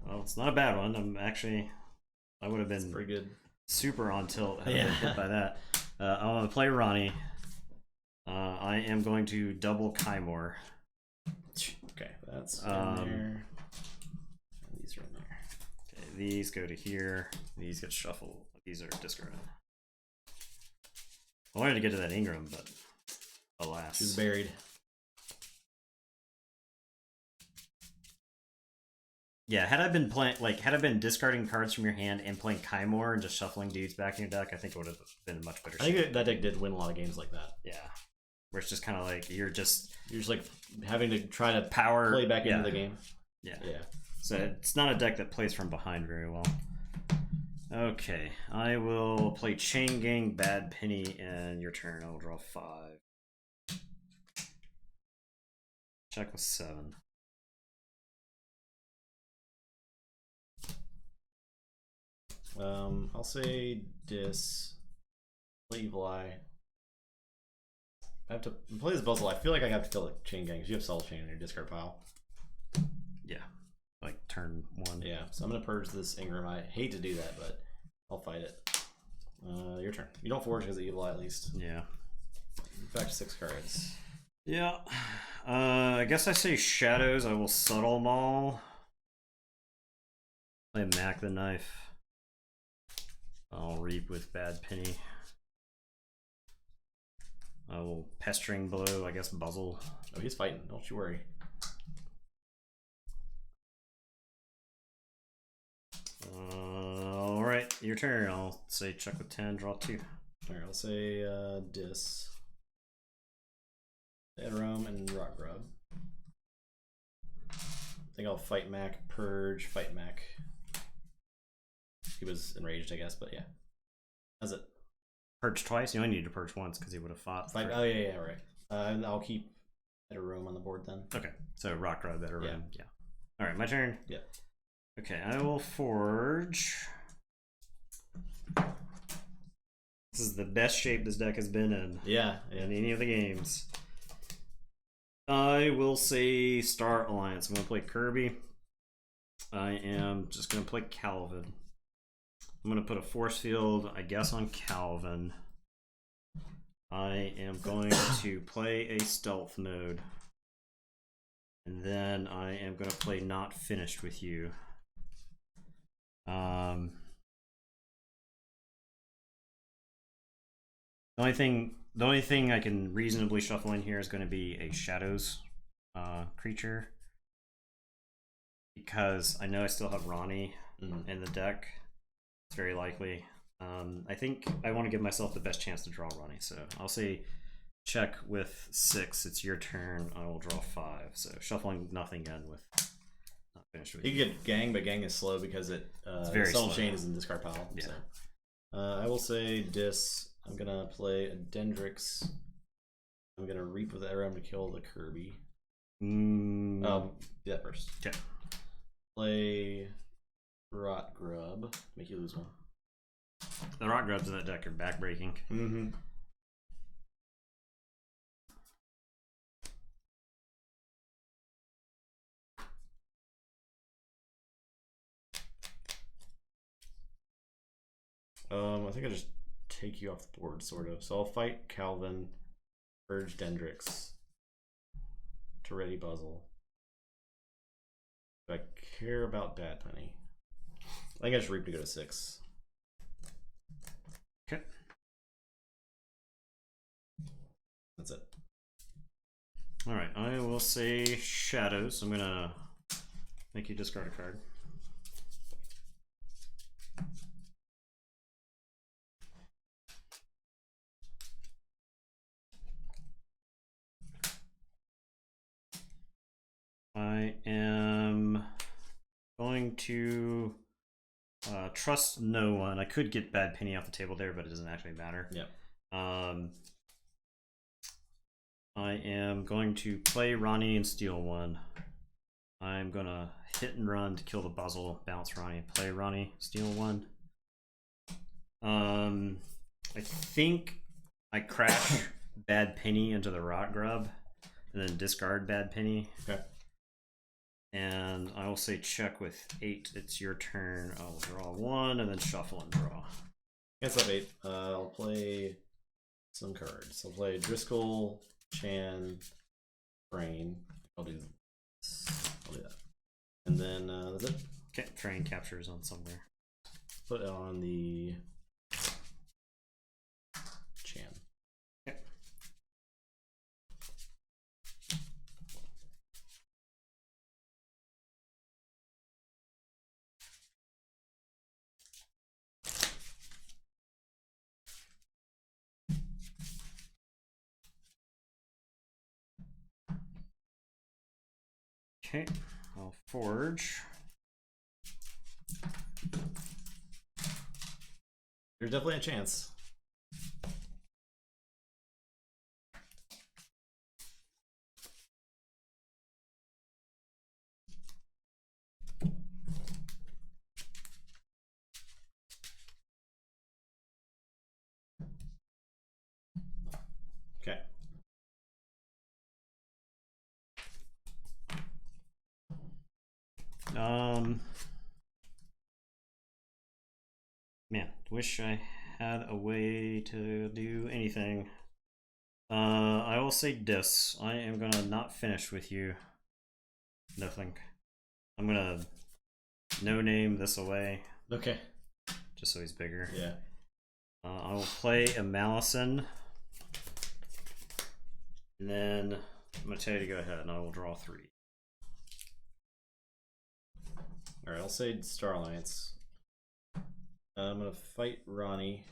Well, it's not a bad one. I would have been pretty good. Super on tilt. I been hit by that. I'm going to play Ronnie. I am going to double Kymor. Okay, that's in there. And these are in there. Okay, these go to here. These get shuffled. These are discarded. I wanted to get to that Ingram, but alas. She's buried. Yeah, had I been discarding cards from your hand and playing Kymor and just shuffling dudes back in your deck, I think it would have been much better. I think that deck did win a lot of games like that. Yeah, where it's just kind of like you're just like having to try to power play back into the game. Yeah. Yeah. So it's not a deck that plays from behind very well. Okay, I will play Chain Gang, Bad Penny, and your turn. I will draw 5. Check with 7. I'll say Dis. Play Evil Eye. I have to play this puzzle. I feel like I have to kill the Chain Gang because you have Soul Chain in your discard pile. Yeah, like turn 1. Yeah, so I'm gonna purge this Ingram. I hate to do that, but I'll fight it. Your turn. You don't forge because of Evil Eye, at least. Yeah. Back to 6 cards. Yeah. I guess I say Shadows. I will Subtle Maul. Play Mac the Knife. I'll Reap with Bad Penny. I will Pestering Blow, I guess Buzzle. Oh, he's fighting. Don't you worry. Alright, your turn. I'll say check with 10, draw 2. Alright, I'll say Dis. Edrom and Rock Grub. I think I'll fight Mac, purge, fight Mac. He was enraged, I guess, but yeah. That's it. Purge twice? You only need to purge once because he would have fought. Fight, oh, yeah, right. I'll keep Edrom on the board then. Okay, so Rock Grub, Edrom. Yeah. Alright, my turn? Yeah. Okay, I will forge. This is the best shape this deck has been in. Yeah. In any of the games. I will say Star Alliance. I'm going to play Kirby. I am just going to play Calvin. I'm going to put a force field, I guess, on Calvin. I am going to play a stealth mode. And then I am going to play Not Finished with You. The only thing I can reasonably shuffle in here is going to be a Shadows creature, because I know I still have Ronnie in the deck. It's very likely. I think I want to give myself the best chance to draw Ronnie, so I'll say check with 6. It's your turn. I will draw 5. So shuffling nothing in with Not Finished with You. You can get Gang, but Gang is slow because it's very Soul slow. Chain is in discard pile. Yeah. So. I will say Dis. I'm gonna play a Dendrix. I'm gonna Reap with Aram to kill the Kirby. Do that first. Okay. Play Rot Grub. Make you lose 1. The Rock Grubs in that deck are backbreaking. I think I just take you off the board, sort of. So I'll fight Calvin, purge Dendrix, to ready Buzzle. Do I care about Bad Penny? I think I just Reap to go to 6. Okay. That's it. Alright, I will say Shadows. I'm gonna make you discard a card. I am to trust no one. I could get Bad Penny off the table there, but it doesn't actually matter. Yeah. I am going to play Ronnie and steal one. I'm gonna hit and run to kill the puzzle, bounce Ronnie, play Ronnie, steal one. I think I crash Bad Penny into the Rock Grub and then discard Bad Penny. Okay. And I will say check with 8. It's your turn. I'll draw 1 and then shuffle and draw. Yes, up 8. I'll play some cards. I'll play Driscoll, Chan, Brain. I'll do that. And then that's it. Okay, Train captures on somewhere. Put it on the Chan. Okay. Okay, I'll forge. There's definitely a chance. Okay. Man, wish I had a way to do anything. I will say this. I am gonna not finish with you. Nothing. I'm gonna no-name this away. Okay. Just so he's bigger. Yeah. I will play a Malison. And then I'm gonna tell you to go ahead and I will draw 3. Alright, I'll say Star Alliance. I'm gonna fight Ronnie.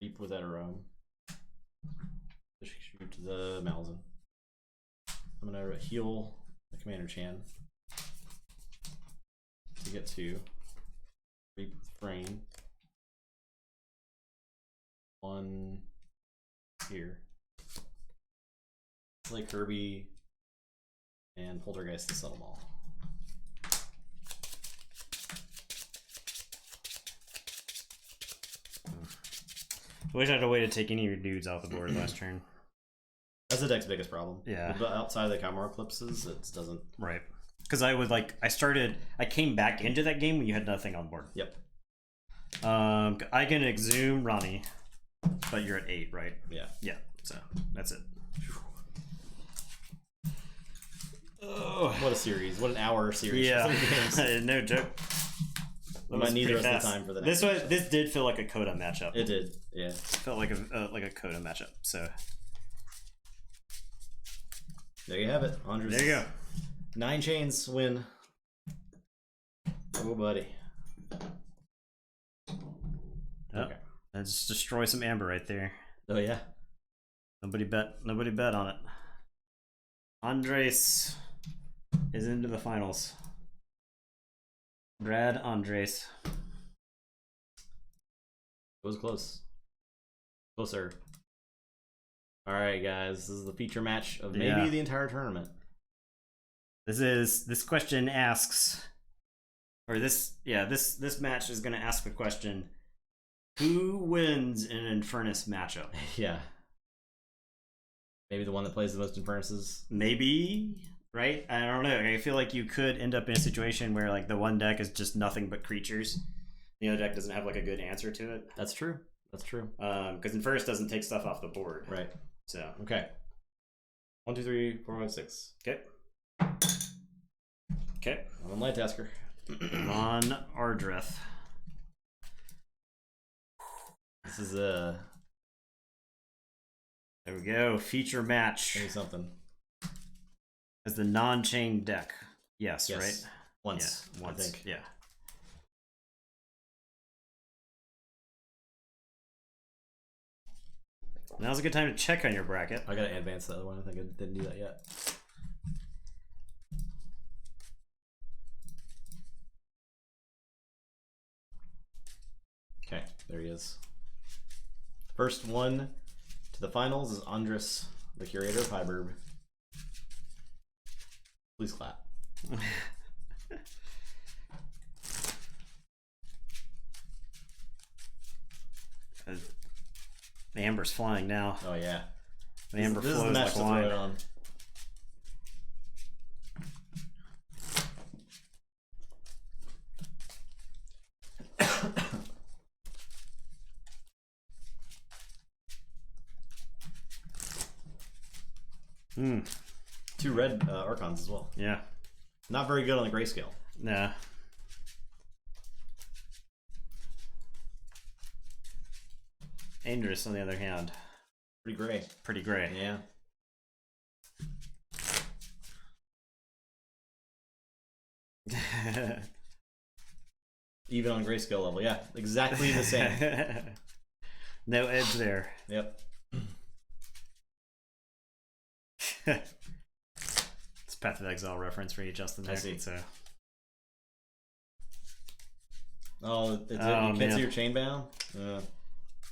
Deep with Edoram. Shoot the Malzahn. I'm gonna heal the Commander Chan to get 2. Reap with Brain. 1 here. Play Kirby and Poltergeist to settle them all. I wish I had a way to take any of your dudes off the board last turn. That's the deck's biggest problem. Yeah. But outside of the Kalmar Eclipses, it doesn't. Right. Because I would like, I came back into that game when you had nothing on board. Yep. I can exhume Ronnie, but you're at 8, right? Yeah. Yeah. So that's it. Oh, what a series! What an hour series! Yeah. No joke. We might need the rest of the time for the next. This did feel like a Coda matchup. It did. Yeah. It felt like a Coda matchup. So there you have it. Andres. There you go. 9 chains win. Oh, buddy. Oh, okay. Let's destroy some amber right there. Oh yeah. Nobody bet on it. Andres is into the finals. Brad Andres. It was close. Closer. Alright guys, this is the feature match of maybe the entire tournament. This question asks, or this match is gonna ask a question. Who wins in an Infernus matchup? Yeah. Maybe the one that plays the most Infernuses? Maybe, right? I don't know. I feel like you could end up in a situation where like the one deck is just nothing but creatures. The other deck doesn't have like a good answer to it. That's true. That's true. Because Infernus doesn't take stuff off the board. Right. So okay. 1, 2, 3, 4, 5, 6. Okay. Okay. I'm on Light Tasker. On Ardreth. This is a. There we go. Feature match. Maybe something. As the non-chain deck. Yes, right? Once. Yeah, once. I think. Yeah. Now's a good time to check on your bracket. I gotta advance the other one. I think I didn't do that yet. Okay, there he is. First one to the finals is Andres, the curator of Hyberb. Please clap. The amber's flying now. Oh yeah. The amber this flows is the like match wine. to throw it on. Two red Archons as well. Yeah. Not very good on the grayscale. Nah. Dangerous, on the other hand. Pretty gray. Pretty gray. Yeah. Even on grayscale level, yeah, exactly the same. No edge there. Yep. It's Path of Exile reference for you, Justin. There. I see. So. Oh, you can't see your chain bound?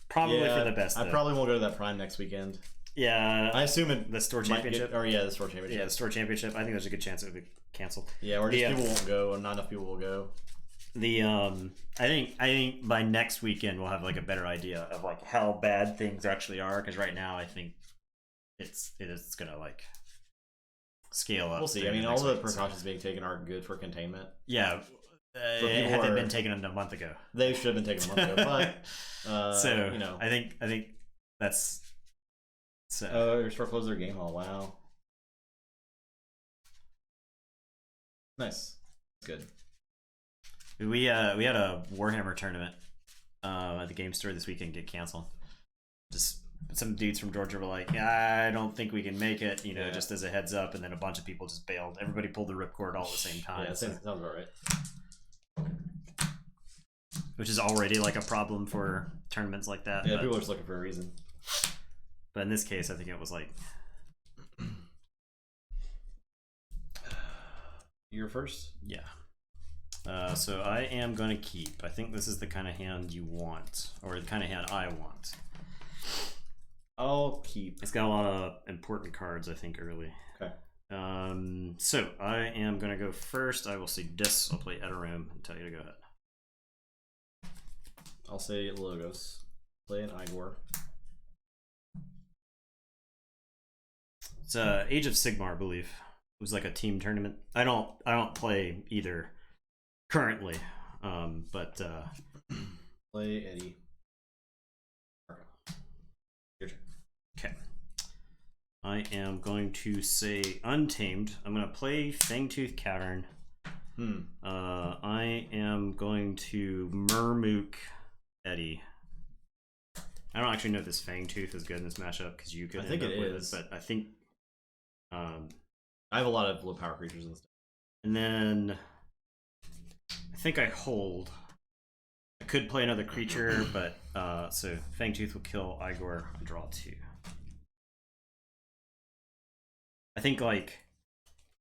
Probably for the best. I probably won't go to that Prime next weekend. Yeah. I assume it the store championship. The store championship. Yeah, the store championship. I think there's a good chance it would be canceled. Yeah, or just people won't go, and not enough people will go. I think by next weekend we'll have like a better idea of like how bad things actually are, because right now I think it is gonna like scale up. We'll see. I mean, all the precautions being taken are good for containment. Yeah. Had they been taken a month ago? They should have been taken a month ago, but so you know, I think that's so. Oh, your store closed their game hall. Wow, nice, good. We had a Warhammer tournament at the game store this weekend get canceled. Just some dudes from Georgia were like, I don't think we can make it, just as a heads up, and then a bunch of people just bailed. Everybody pulled the ripcord all at the same time. Yeah, sounds about right. Which is already like a problem for tournaments like that. Yeah, people are just looking for a reason. But in this case, I think it was like... You're first? Yeah. So I am going to keep. I think this is the kind of hand you want, or the kind of hand I want. I'll keep. It's got a lot of important cards, I think, early. Okay. So I am going to go first. I will say this. I'll play Edoram and tell you to go ahead. I'll say Logos. Play an Igor. It's Age of Sigmar, I believe. It was like a team tournament. I don't play either currently, but play Eddie. Your turn. Okay. I am going to say Untamed. I'm going to play Fangtooth Cavern. I am going to Murmook Eddie. I don't actually know if this Fangtooth is good in this matchup because you could. I think it is, but I think. I have a lot of low power creatures in this deck. And then I think I hold. I could play another creature, but so Fangtooth will kill Igor on draw 2. I think like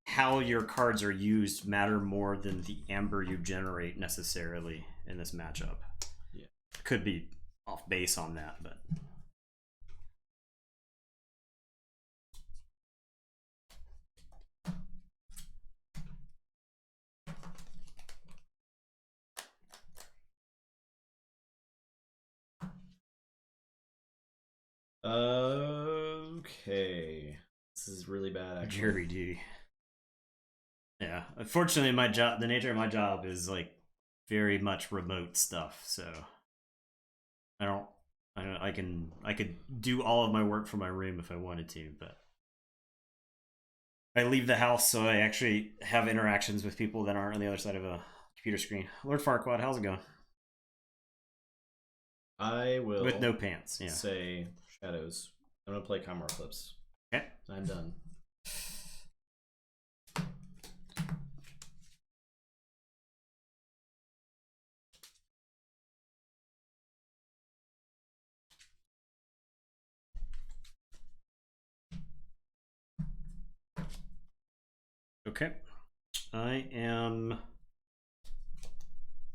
how your cards are used matter more than the amber you generate necessarily in this matchup. Yeah, could be off base on that, but. Okay. This is really bad, actually. Jury duty. Yeah. Unfortunately, my job, the nature of my job is like very much remote stuff, so I could do all of my work from my room if I wanted to, but I leave the house, so I actually have interactions with people that aren't on the other side of a computer screen. Lord Farquaad, how's it going? I will with no pants. Yeah. Say Shadows. I'm gonna play Comor Eclipse. Okay. I'm done. Okay. I am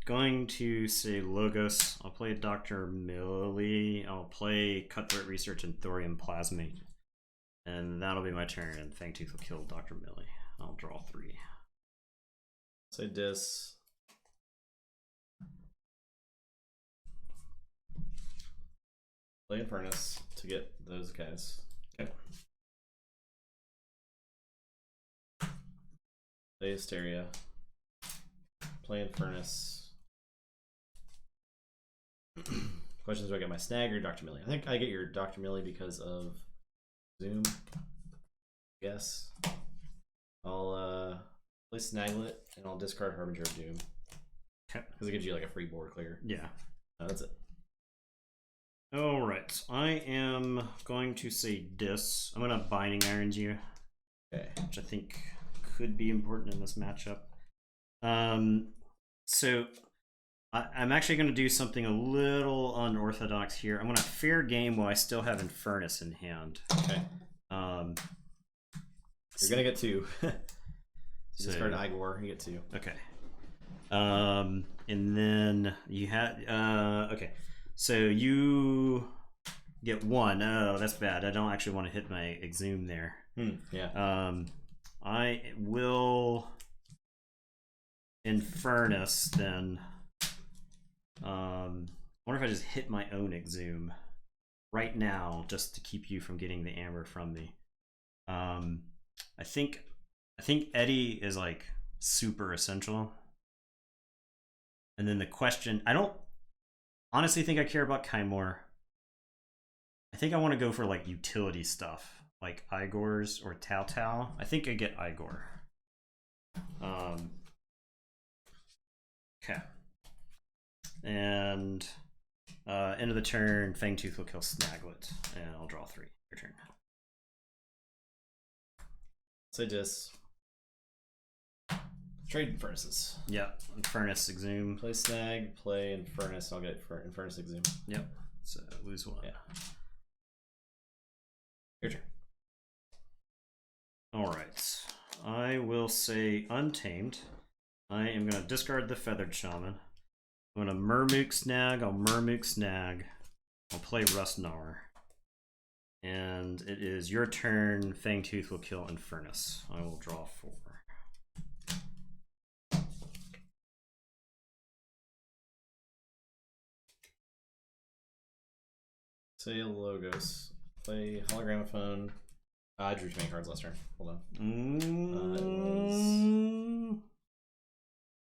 going to say Logos. I'll play Dr. Millie. I'll play Cutthroat Research and Thorium Plasmate. And that'll be my turn, and Fangtooth will kill Dr. Millie. I'll draw 3. Say Dis. Play Infernus to get those guys. Okay. Play Hysteria. Play Infernus. Questions: do I get my Snag or Dr. Millie? I think I get your Dr. Millie because of Zoom. Yes. I'll play Snaglet and I'll discard Harbinger of Doom. Okay. Because it gives you like a free board clear. Yeah. That's it. Alright. I am going to say Dis. I'm going to Binding Irons you. Okay. Which I think could be important in this matchup. So I'm actually going to do something a little unorthodox here. I'm going to fair game while I still have Infernus in hand. Okay. You're going to get 2. So discard Igor, you get 2. Okay. And then you had okay. So you get 1. Oh, that's bad. I don't actually want to hit my Exhume there. Yeah. I will Infernus then. I wonder if I just hit my own Exhume right now just to keep you from getting the amber from me. I think Eddie is like super essential. And then the question, I don't honestly think I care about Kymor. I think I want to go for like utility stuff, like Igor's or Tao Tao. I think I get Igor. Okay. And end of the turn, Fangtooth will kill Snaglet, and I'll draw 3. Your turn. Say Dis. Trade Infernus. Yeah, Infernus Exhume. Play Snag, play Infernus, I'll get Infernus Exhume. Yep. So lose 1. Yeah. Your turn. Alright. I will say Untamed. I am going to discard the Feathered Shaman. I'm going to Murmook Snag. I'll Murmook Snag. I'll play Rustnar. And it is your turn. Fangtooth will kill Infernus. I will draw 4. Say Logos. Play Hologramophone. I drew too many cards last turn. Hold on. It was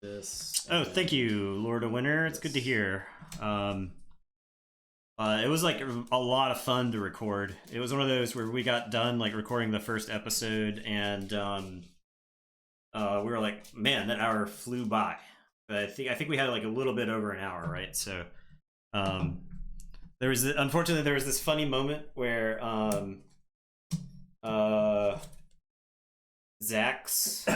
this. Oh, thank you, Lord of Winter. It's good to hear. It was like a lot of fun to record. It was one of those where we got done like recording the first episode, and we were like, man, that hour flew by. But I think we had like a little bit over an hour, right? So unfortunately there was this funny moment where Zach's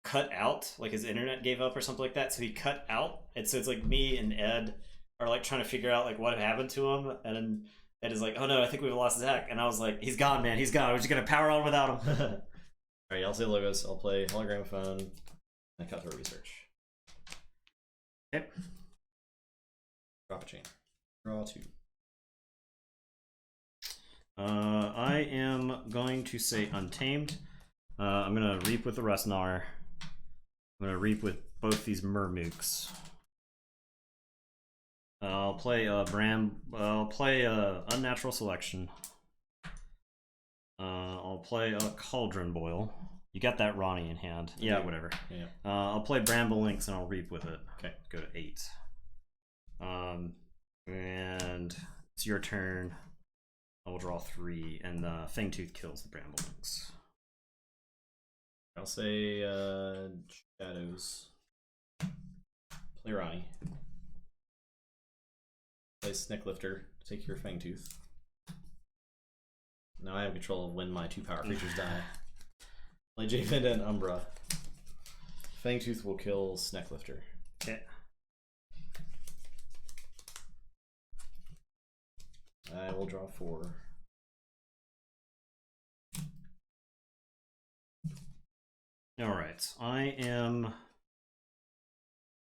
cut out, like his internet gave up or something like that, so he cut out, and so it's like me and Ed are like trying to figure out like what had happened to him, and then Ed is like, oh no, I think we've lost Zach, and I was like, he's gone, man, he's gone, we're just gonna power on without him. Alright, I'll say Logos, I'll play Hologramophone and Cutthroat Research. Yep. Drop a chain. Draw 2. I am going to say Untamed. I'm gonna Reap with the Rustnar. I'm gonna Reap with both these Murmooks. I'll play Unnatural Selection. I'll play a Cauldron Boil. You got that Ronnie in hand. Yeah, whatever. Yeah. I'll play Bramble Links and I'll Reap with it. Okay. Go to 8. And it's your turn. I will draw 3, and Fangtooth kills the Bramble Links. I'll say Shadows. Play Ronnie. Play Snicklifter. Take your Fangtooth. Now I have control of when my 2 power creatures die. Play Javinda and Umbra. Fangtooth will kill Snicklifter. Okay. I will draw 4. Alright, I am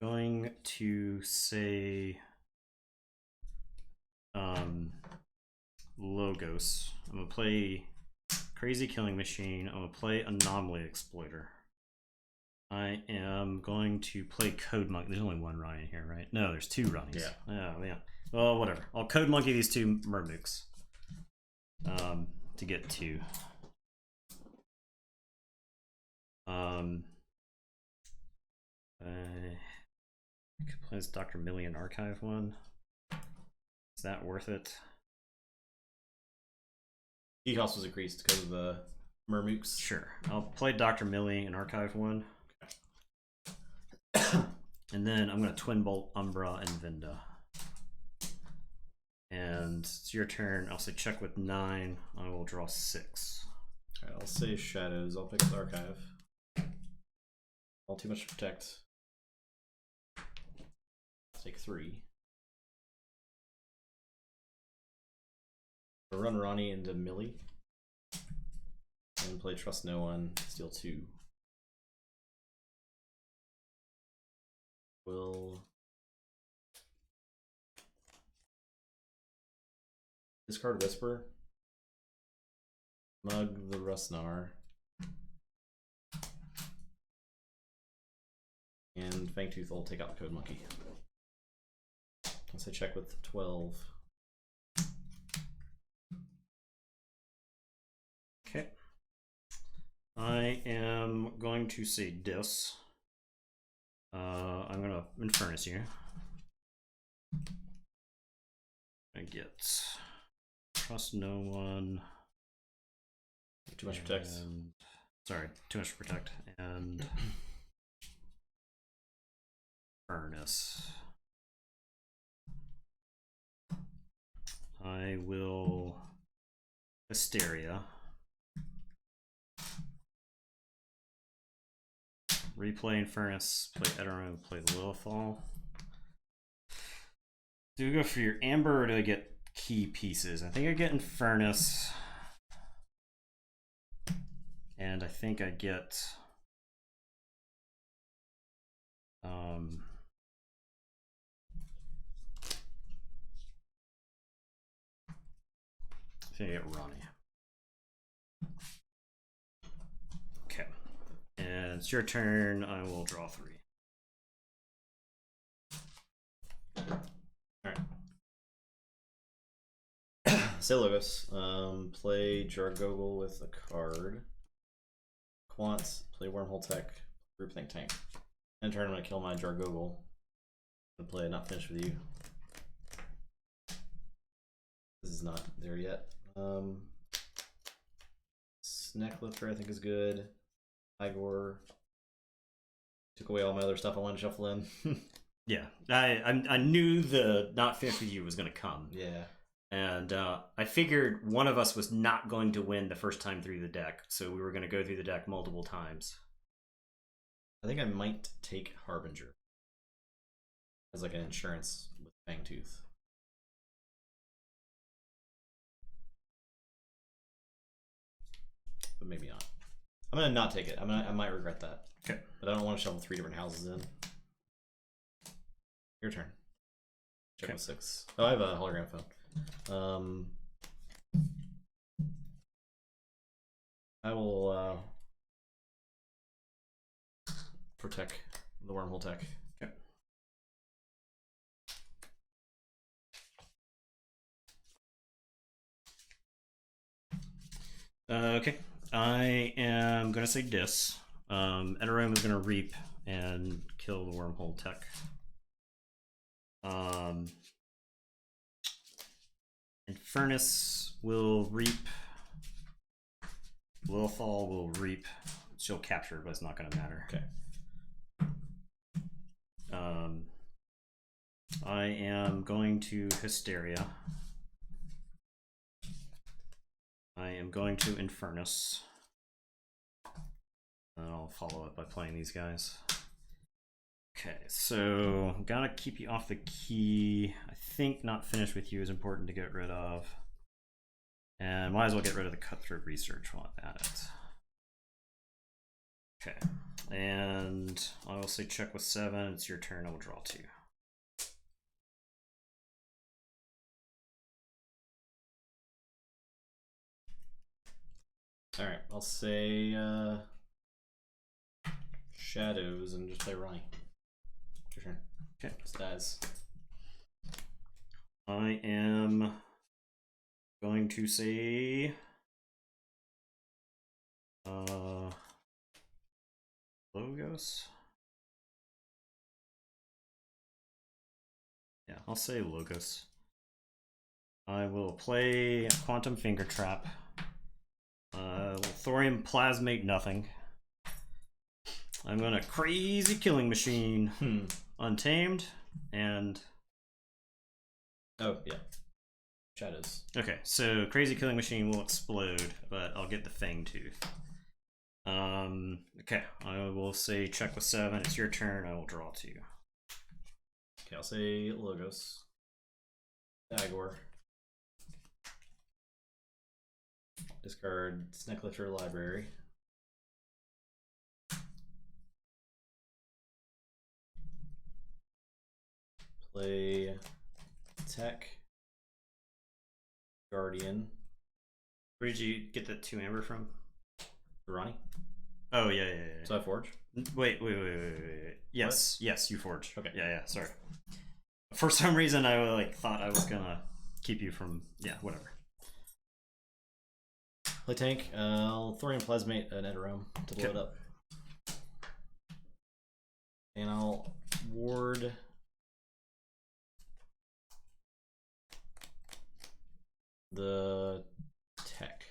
going to say Logos. I'm gonna play Crazy Killing Machine. I'm gonna play Anomaly Exploiter. I am going to play Code Monkey. There's only one Ryan here, right? No, there's two Ronnies. Yeah. Oh, yeah. Well, whatever. I'll Code Monkey these two Mermooks to get two. I could play this Dr. Million Archive one. Is that worth it? He cost was increased because of the Mermooks. Sure. I'll play Dr. Millie and Archive one. And then I'm going to Twin Bolt Umbra and Vinda. And it's your turn. I'll say check with 9. I will draw 6. Alright, I'll say Shadows. I'll pick the Archive. All too much to protect. I'll take 3. I'll run Ronnie into Millie. And play Trust No One, steal 2. Will discard Whisper. Mug the Rustnar. And Fangtooth will take out the Code Monkey. I'll say check with 12. Okay. I am going to say Dis. I'm gonna Infernus you. I get Trust No One. Too much protect. Sorry, too much protect. And Furnace. I will Hysteria. Replay Infernus, play Edoram, play Lilithal. Do we go for your Amber or do I get key pieces? I think I get Infernus. And I think I get I think I get Ronnie. Okay. And it's your turn. I will draw 3. Alright. Say Logos. Play Jargogel with a card. Quants, play Wormhole Tech, Groupthink Tank. In turn, I'm going to kill my Jargogel and play Not Finished With You. This is not there yet. Snecklifter I think is good. Igor. Took away all my other stuff I wanted to shuffle in. Yeah, I knew the Not Finished With You was going to come. Yeah. And I figured one of us was not going to win the first time through the deck, so we were going to go through the deck multiple times. I think I might take Harbinger as like an insurance with Fangtooth. But maybe not. I'm gonna not take it. I might regret that. Okay. But I don't want to shuffle 3 different houses in. Your turn. Check with 6. Oh, I have a hologram phone. I will protect the Wormhole Tech. Okay. Okay. I am gonna say Dis. Edoram is gonna Reap and kill the Wormhole Tech. Infernus will Reap. Lilithal will Reap. She'll capture, but it's not gonna matter. Okay. I am going to Hysteria. I am going to Infernus. And I'll follow up by playing these guys. Okay, so gotta keep you off the key. I think Not Finished With You is important to get rid of. And might as well get rid of the Cutthroat Research while I'm at it. Okay, And I will say check with 7. It's your turn. I will draw 2. All right, I'll say Shadows and just play Ronnie. It's your turn. Okay. Just dies. I am going to say Logos. Yeah, I'll say Logos. I will play Quantum Finger Trap. Thorium Plasmate nothing. I'm gonna Crazy Killing Machine Untamed and oh yeah, Shadows. Okay, so Crazy Killing Machine will explode, but I'll get the Fang Tooth. Okay, I will say check with 7. It's your turn. I will draw 2. Okay, I'll say Logos. Dagor. Discard Snecklifter Library. Play Tech Guardian. Where did you get that 2 amber from? Ronnie. Oh yeah. So I forge. Wait. Yes, yes, you forge. Okay. Yeah. Sorry. For some reason, I thought I was gonna keep you from. Yeah, whatever. Play tank. I'll Thorium Plasmate an Eterome to blow it up, and I'll ward the tech.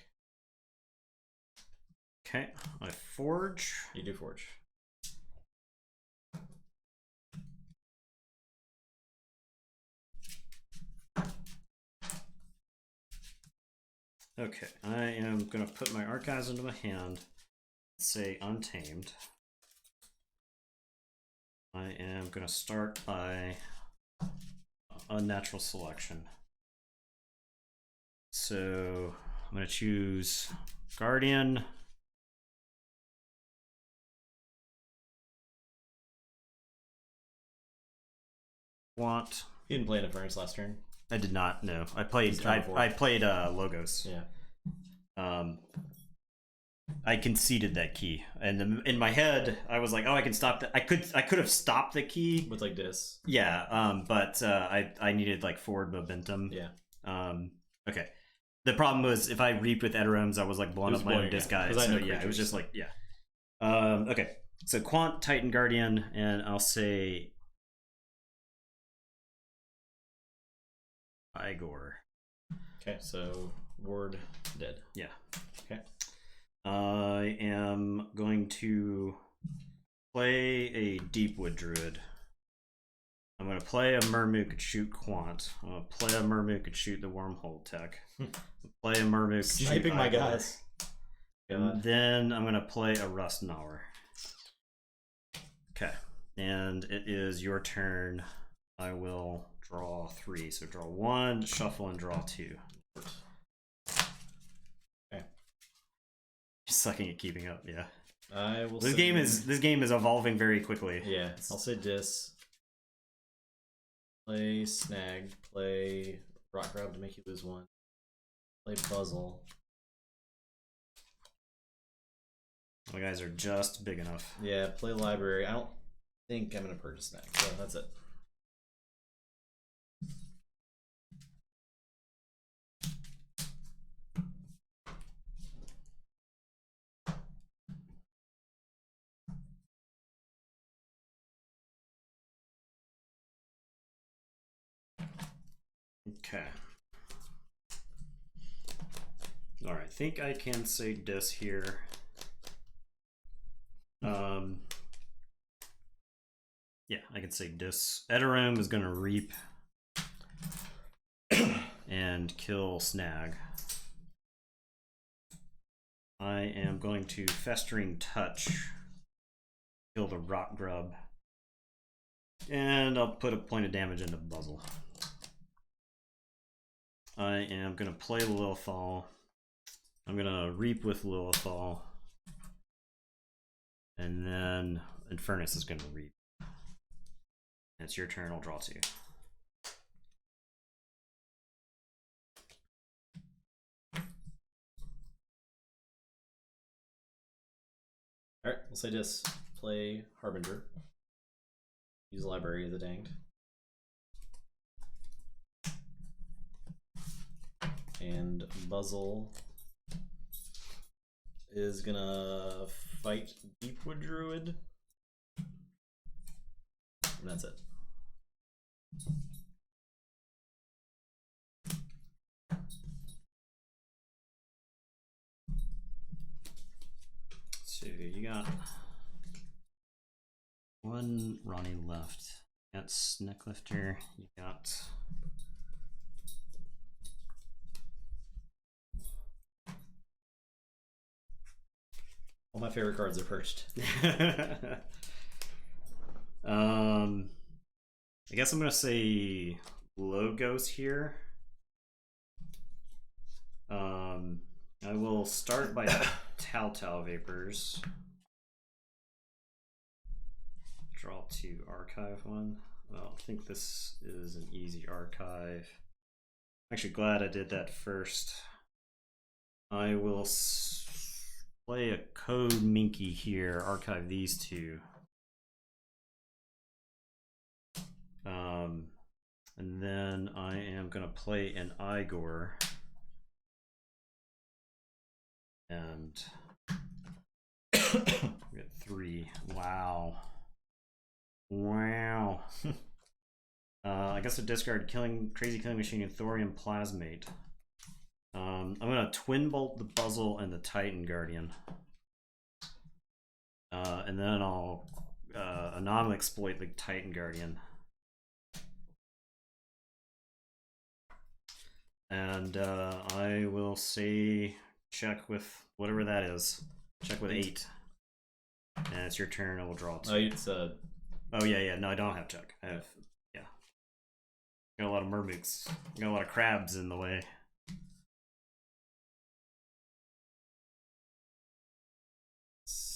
Okay, I forge. You do forge. Okay, I am gonna put my Archives into my hand. Say Untamed. I am gonna start by Unnatural Selection. So I'm gonna choose Guardian. Want. You didn't play Interference last turn. I did not. No, I played. I played Logos. Yeah. I conceded that key, and in my head, I was like, "Oh, I can stop that. I could have stopped the key with like this." Yeah. But I needed like forward momentum. Yeah. Okay. The problem was if I reaped with Eteromes, I was like blowing up my own disguise. So yeah, it was just like yeah. Okay. So Quant Titan Guardian, and I'll say Igor. Okay, so ward dead. Yeah. Okay. I am going to play a Deepwood Druid. I'm going to play a Murmook and shoot Quant. I'm going to play a Murmook and shoot the Wormhole Tech. Play a Murmook. Sniping my guys. And then I'm going to play a Rust Gnawer. Okay. And it is your turn. I will draw 3. So draw 1, shuffle, and draw 2. Okay. Sucking at keeping up, yeah. I will. This game is evolving very quickly. Yeah, I'll say Dis. Play Snag. Play Rock Grab to make you lose 1. Play Buzzle. My guys are just big enough. Yeah, play Library. I don't think I'm gonna purchase Snag, so that's it. Okay. Alright, I think I can say Dis here. Yeah, I can say Dis. Eterome is going to reap and kill Snag. I am going to Festering Touch, kill the Rock Grub, and I'll put a point of damage into Buzzle. I am going to play Lilithal. I'm going to reap with Lilithal. And then Infernus is going to read. And it's your turn. I'll draw 2. All right, we'll say this. Play Harbinger. Use Library of the Danged. And Buzzle is gonna fight Deepwood Druid. And that's it. So you got 1 Ronnie left. You got Snecklifter. You got all my favorite cards are perched. I guess I'm gonna say Logos here. I will start by Telltale Vapors. Draw 2, archive 1. Well, I think this is an easy archive. I'm actually glad I did that first. I will play a Code Minky here, archive these 2. And then I am going to play an Igor. And we got 3. Wow. Wow. I guess a discard Crazy Killing Machine and Thorium Plasmate. I'm gonna Twin Bolt the Buzzle and the Titan Guardian. And then I'll anomaly exploit the Titan Guardian. And I will say check with whatever that is. Check with 8. And it's your turn, I will draw 2. Oh, it's Oh yeah, no, I don't have check. I have, yeah. Got a lot of mermaids. Got a lot of crabs in the way.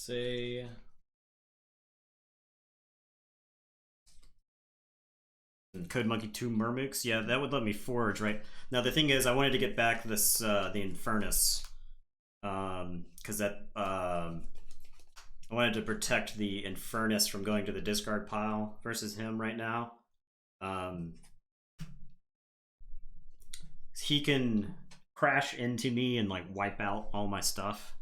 say Code Monkey 2 Mermix. Yeah, that would let me forge, right? Now the thing is, I wanted to get back this the Infernus, because that I wanted to protect the Infernus from going to the discard pile versus him right now. He can crash into me and like wipe out all my stuff.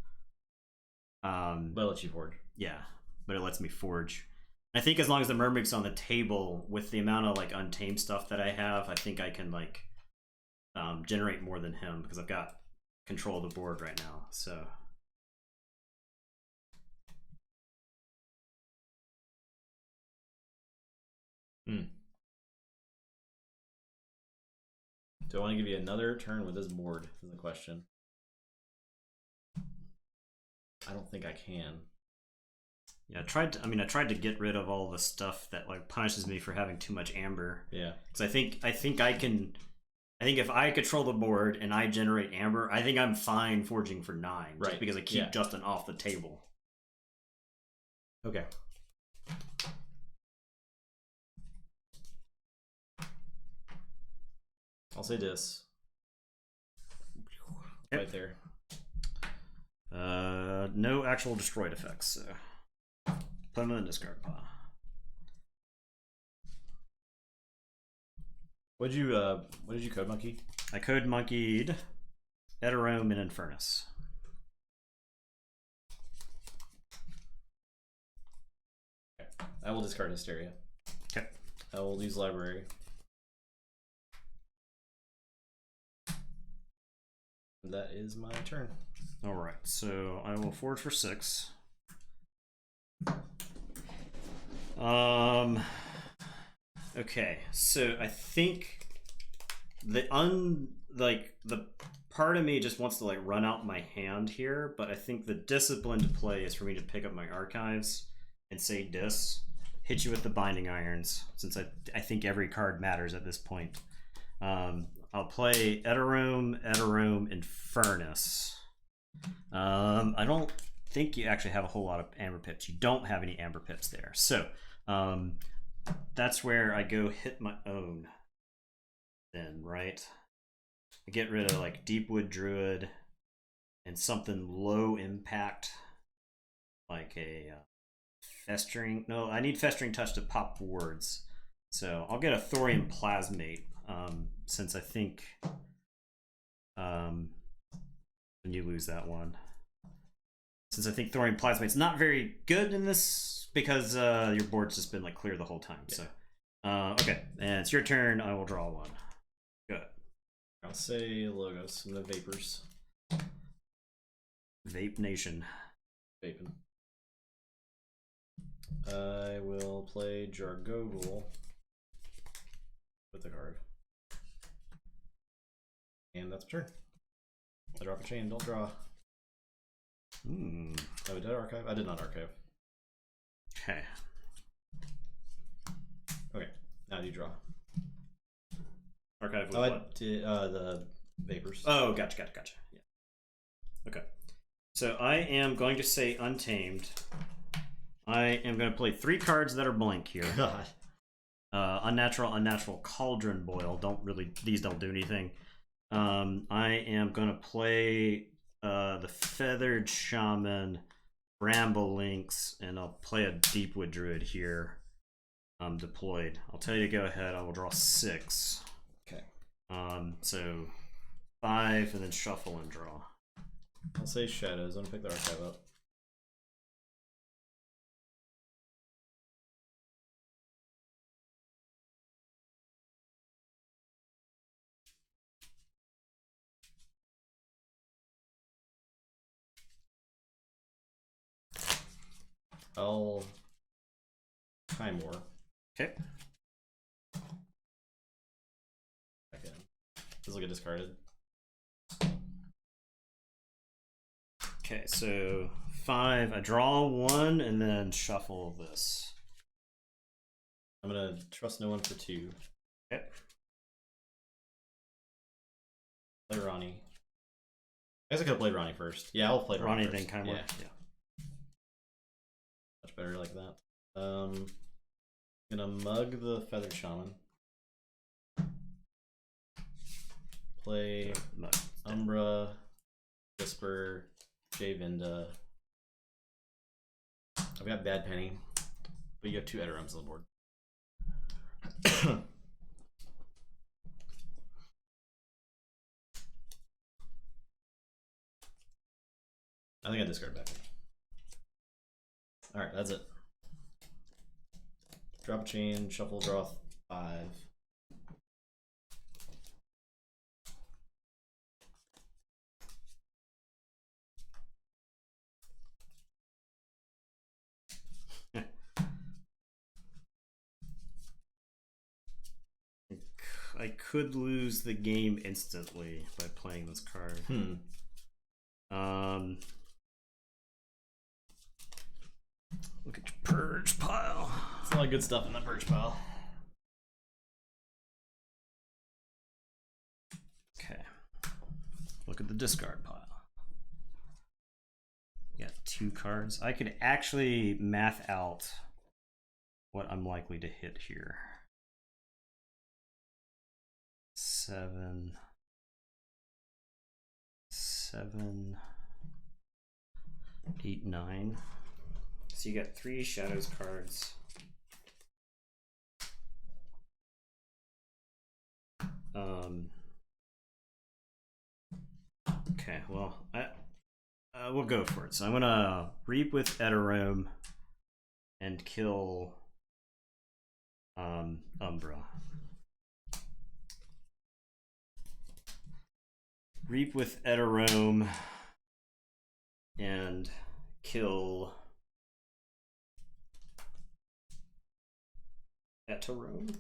But it lets you forge. Yeah, but it lets me forge. I think as long as the Mermic's on the table, with the amount of like untamed stuff that I have, I think I can like generate more than him because I've got control of the board right now. So Do I want to give you another turn with this board is the question. I don't think I can. yeah, I tried to get rid of all the stuff that like punishes me for having too much amber. Yeah. Because I think I can. I think if I control the board and I generate amber, I think I'm fine forging for 9. Right. Just because I keep Justin off the table. Okay. I'll say this. Yep. Right there. No actual destroyed effects. So put them in the discard pile. What did you code monkey? I code monkeyed Eterome and Infernus. Okay. I will discard Hysteria. Okay. I will use library. That is my turn. All right, so I will forge for 6. Okay, so I think the part of me just wants to like run out my hand here, but I think the disciplined play is for me to pick up my archives and say dis, hit you with the binding irons, since I think every card matters at this point. I'll play Eterome, Infernus. I don't think you actually have a whole lot of amber pips. You don't have any amber pips there. So that's where I go hit my own then, right? I get rid of like Deepwood Druid and something low impact, like a Festering. No, I need Festering Touch to pop wards. So I'll get a Thorium Plasmate, since I think when you lose that one. Since I think Thorium Plasmate's not very good in this because your board's just been like clear the whole time. Yeah. So okay, and it's your turn. I will draw one. Good. I'll say Logos and the Vapors. Vape Nation. Vaping. I will play Jargogle with the card. And that's my turn. I drop a chain, don't draw. Oh, did I archive? I did not archive. Okay. Okay, now you draw. Archive with what? what? The Vapors. Oh, gotcha. Yeah. Okay. So I am going to say Untamed. I am going to play 3 cards that are blank here. God. Unnatural Cauldron Boil. These don't do anything. I am going to play the Feathered Shaman, Bramble Lynx, and I'll play a Deepwood Druid here. Deployed. I'll tell you to go ahead. I will draw 6. Okay. So 5 and then shuffle and draw. I'll say Shadows. I'm gonna pick the archive up. I'll Time War. Okay. Okay. This will get discarded. Okay, so 5. I draw 1 and then shuffle this. I'm gonna trust no one for 2. Okay. Play Ronnie. I guess I could have played Ronnie first. Yeah, I'll play Ronnie then first. kind of yeah. Much better like that. Gonna mug the Feathered Shaman. Play Umbra, Whisper, Javinda. I've got Bad Penny, but you have 2 Eterums on the board. I think I discard Bad Penny. Alright, that's it. Drop a chain, shuffle, draw 5. I could lose the game instantly by playing this card. Look at your purge pile. There's a lot of good stuff in that purge pile. Okay. Look at the discard pile. You got 2 cards. I could actually math out what I'm likely to hit here. 7, 8, 9. So you got 3 Shadows cards. Okay, well, we'll go for it. So I'm gonna Reap with Eterome and kill Umbra. Reap with Eterome and kill Eterome.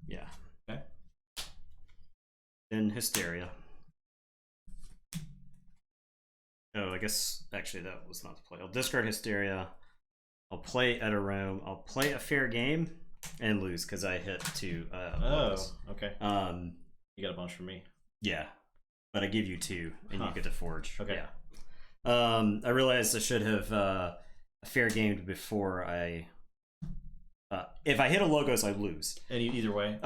Yeah. Okay. Then Hysteria. Oh, I guess actually that was not the play. I'll discard Hysteria. I'll play Eterome. I'll play a fair game and lose because I hit 2. Oh, okay. You got a bunch from me. Yeah, but I give you 2, and you get to forge. Okay. Yeah. I realized I should have fair gamed before I. If I hit a logos, I lose. And either way.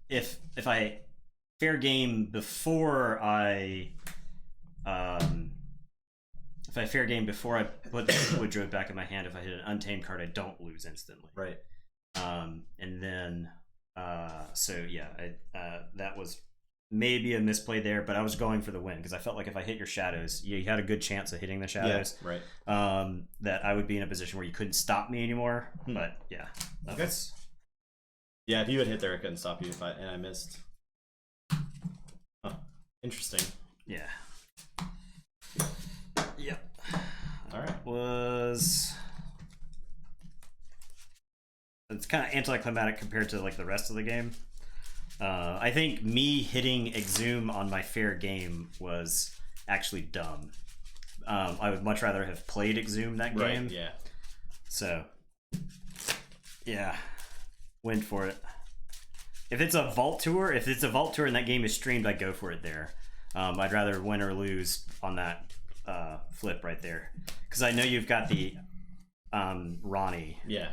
If I fair game before I. If I fair game before I put the Woodrow back in my hand, if I hit an untamed card, I don't lose instantly. Right. And then, so yeah, that was maybe a misplay there, but I was going for the win because I felt like if I hit your shadows, you had a good chance of hitting the shadows. Yeah, right. That I would be in a position where you couldn't stop me anymore. But yeah, okay. Yeah, if you had hit there, I couldn't stop you. And I missed. Huh. Interesting. Yeah. Yep. All right. It's kind of anticlimactic compared to like the rest of the game. I think me hitting Exhume on my fair game was actually dumb. I would much rather have played Exhume that game. Right, yeah. So, yeah, went for it. If it's a vault tour and that game is streamed, I'd go for it there. I'd rather win or lose on that flip right there, because I know you've got the Ronnie. Yeah,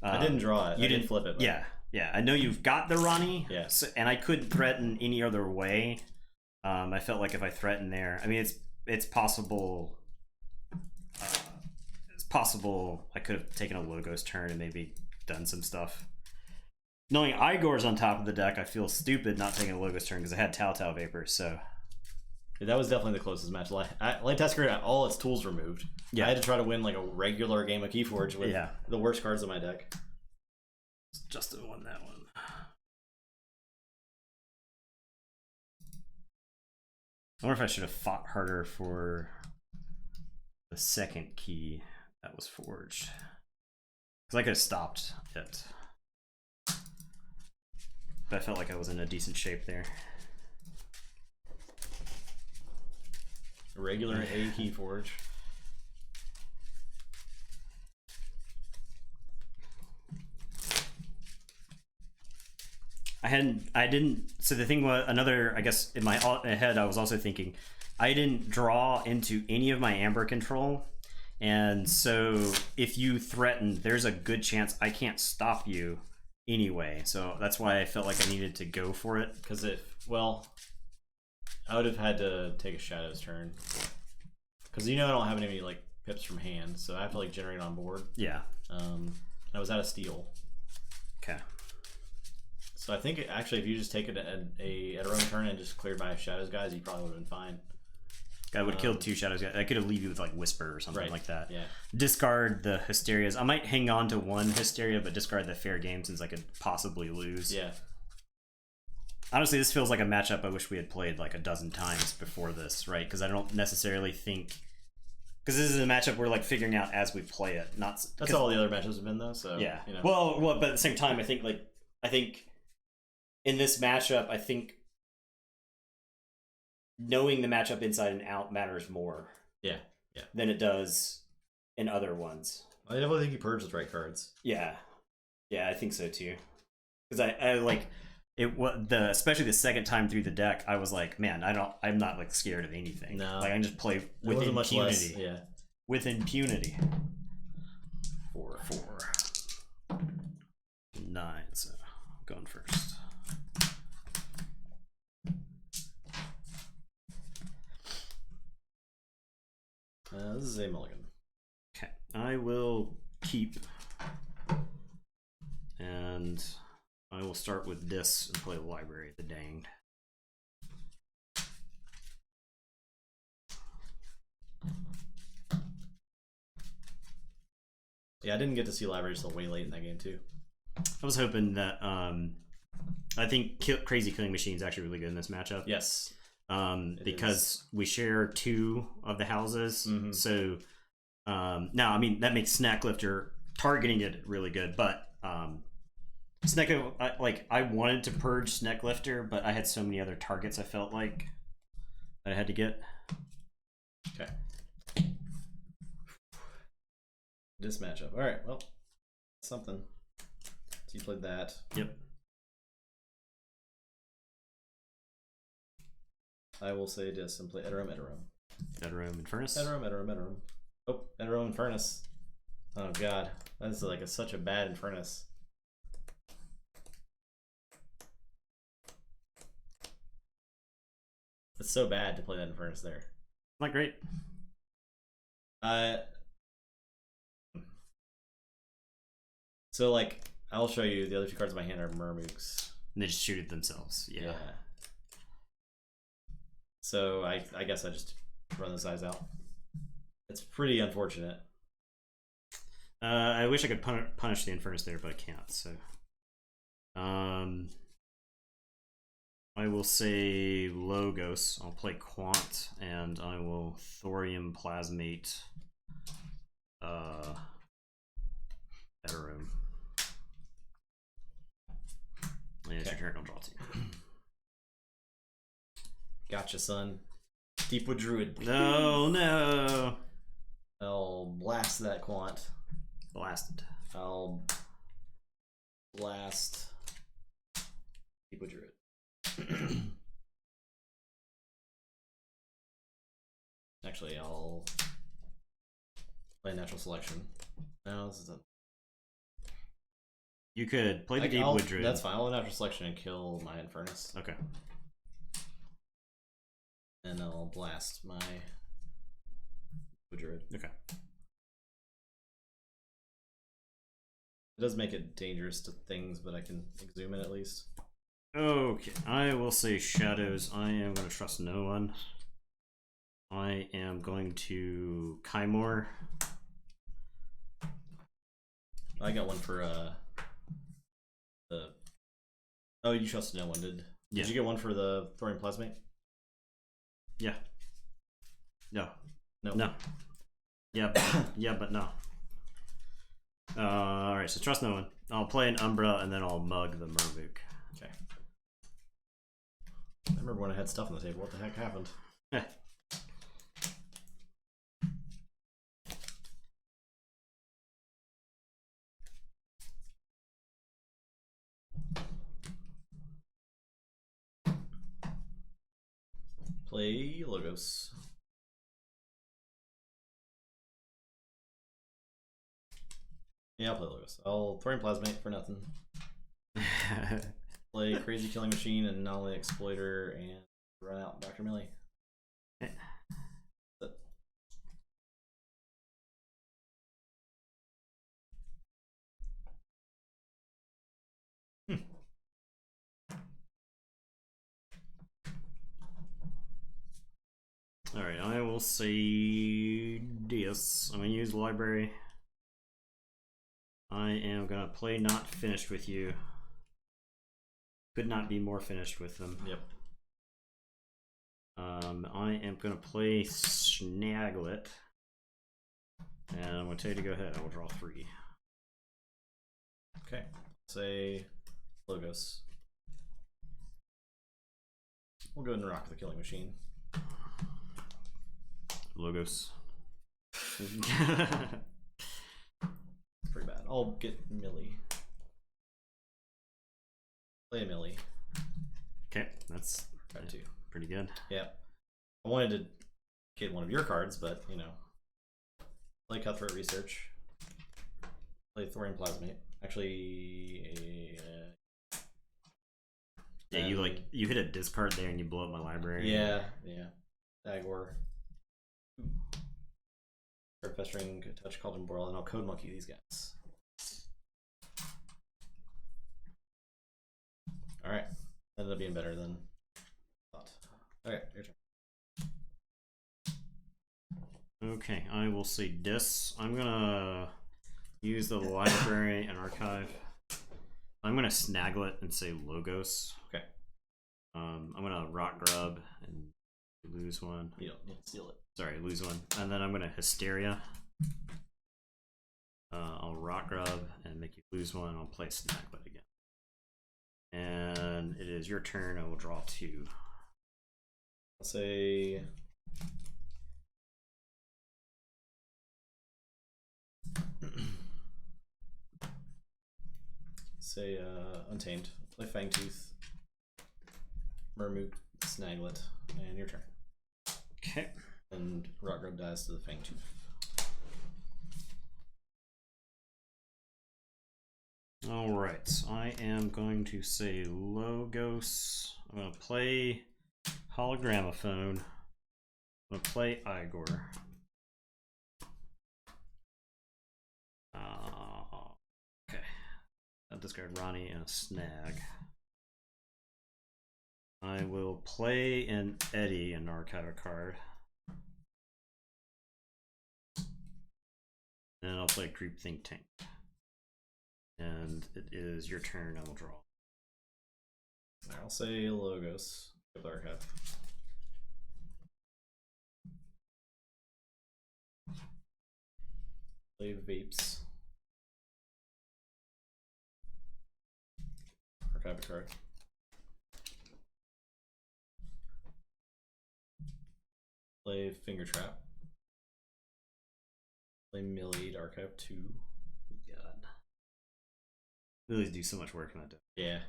I didn't draw it. You didn't flip it. But... Yeah. I know you've got the Ronnie. Yeah. So, and I couldn't threaten any other way. I felt like if I threatened there, I mean, it's possible. It's possible I could have taken a Logos turn and maybe done some stuff. Knowing Igor's on top of the deck, I feel stupid not taking a Logos turn because I had Telltale Vapors. So. Yeah, that was definitely the closest match. Light Tasker had all its tools removed. Yeah. I had to try to win like a regular game of Keyforge with the worst cards in my deck. Justin won that one. I wonder if I should have fought harder for the second key that was forged. Because I could have stopped it. But I felt like I was in a decent shape there. A regular A Keyforge. I didn't, so the thing was, I guess in my head, I was also thinking, I didn't draw into any of my amber control. And so if you threaten, there's a good chance I can't stop you anyway. So that's why I felt like I needed to go for it. Because I would have had to take a Shadows turn. Because I don't have any like pips from hand, so I have to like generate on board. Yeah. I was out of steel. Okay. So I think actually, if you just take it at a own turn and just cleared by Shadows guys, you probably would have been fine. I would have killed 2 Shadows guys. I could have leave you with like Whisper or something like that. Yeah. Discard the Hysterias. I might hang on to 1 Hysteria, but discard the fair game since I could possibly lose. Yeah. Honestly, this feels like a matchup I wish we had played like a dozen times before this, right? Because I don't necessarily think. Because this is a matchup we're like figuring out as we play it. That's all the other matchups have been though. So yeah. Well, but at the same time, I think in this matchup, I think knowing the matchup inside and out matters more. Yeah. Than it does in other ones. I definitely think you purged with right cards. Yeah, I think so too. Because I like it. Especially the second time through the deck, I was like, man, I'm not like scared of anything. No, like I can just play with impunity. Yeah, with impunity. 4, 9. So I'm going first. This is a mulligan. Okay, I will keep, and I will start with this and play the library. The danged. Yeah, I didn't get to see libraries till way late in that game too. I was hoping that I think Crazy Killing Machine is actually really good in this matchup. Yes. Because we share 2 of the houses. Mm-hmm. So now, I mean, that makes Snack Lifter targeting it really good, but I wanted to purge Snack Lifter, but I had so many other targets I felt like that I had to get. Okay. This matchup. All right, well, something. So you played that. Yep. I will say dis and play Edorum, Edorum. Edorum Infernus. Edorum, Edorum, Edorum. Oh, Edorum Infernus. Oh god, that's like such a bad Infernus. It's so bad to play that Infernus there. Not great. So like, I'll show you the other 2 cards in my hand are Mermooks. And they just shoot it themselves. Yeah. So I guess I just run the size out. It's pretty unfortunate. I wish I could punish the Infernus there, but I can't. So, I will say Logos. I'll play Quant, and I will Thorium Plasmate. Edorum. Yeah, it's your turn. I'll draw 2. Gotcha, son. Deepwood Druid. No. I'll blast that Quant. Blasted. I'll blast Deepwood Druid. Actually, I'll play Natural Selection. No, this is a... You could play the Deepwood Druid. That's fine. I'll Natural Selection and kill my Infernus. Okay. And I'll blast my Druid. Okay. It does make it dangerous to things, but I can exhume it at least. Okay, I will say Shadows. I am going to trust no one. I am going to Kymor. I got one for the... Oh, you trusted no one, did you get one for the Thorium Plasmate? Yeah. No. No. Yeah, but no. Alright, so trust no one. I'll play an Umbra and then I'll mug the Mervook. Okay. I remember when I had stuff on the table. What the heck happened? Play Logos. Yeah, I'll play Logos. I'll Thorium Plasmate for nothing. Play Crazy Killing Machine and Anomaly Exploiter and run out Dr. Millie. Alright, I will say this. I'm going to use Library. I am going to play Not Finished With You. Could not be more finished with them. Yep. I am going to play Snaglet. And I'm going to tell you to go ahead. I will draw 3. Okay. Say Logos. We'll go ahead and rock the Killing Machine. Logos. Pretty bad. I'll get Millie. Play a Millie. Okay, that's too. Pretty good. Yeah. I wanted to get one of your cards, but you know. Play Cutthroat Research. Play Thorium Plasmate. Actually, yeah, you hit a discard there and you blow up my library. Yeah. Dagor. Festering, Touch, Cauldron Boral, and I'll Code Monkey these guys. Alright. Ended up being better than I thought. Okay, your turn. Okay, I will say this. I'm gonna use the library and archive. I'm gonna Snaglet and say Logos. Okay. I'm gonna Rock Grub and lose one. You don't need to steal it. Sorry, lose one. And then I'm gonna Hysteria. I'll Rock Grub and make you lose one. I'll play Snaglet again. And it is your turn. I will draw 2. I'll say Untamed. Play Fangtooth. Mermook, Snaglet. And your turn. Okay. And Rock Grub dies to the Fang Tooth. Alright, so I am going to say Logos. I'm going to play Hologramophone. I'm going to play Igor. Okay. I'll discard Ronnie and a Snag. I will play an Eddie and archive a card. Then I'll play Creep Think Tank. And it is your turn. I will draw. I'll say Logos. Give the archive. Play Vapes. Archive a card. Play Finger Trap. Play Millie, archive 2. God. Millies do so much work in that deck. Yeah.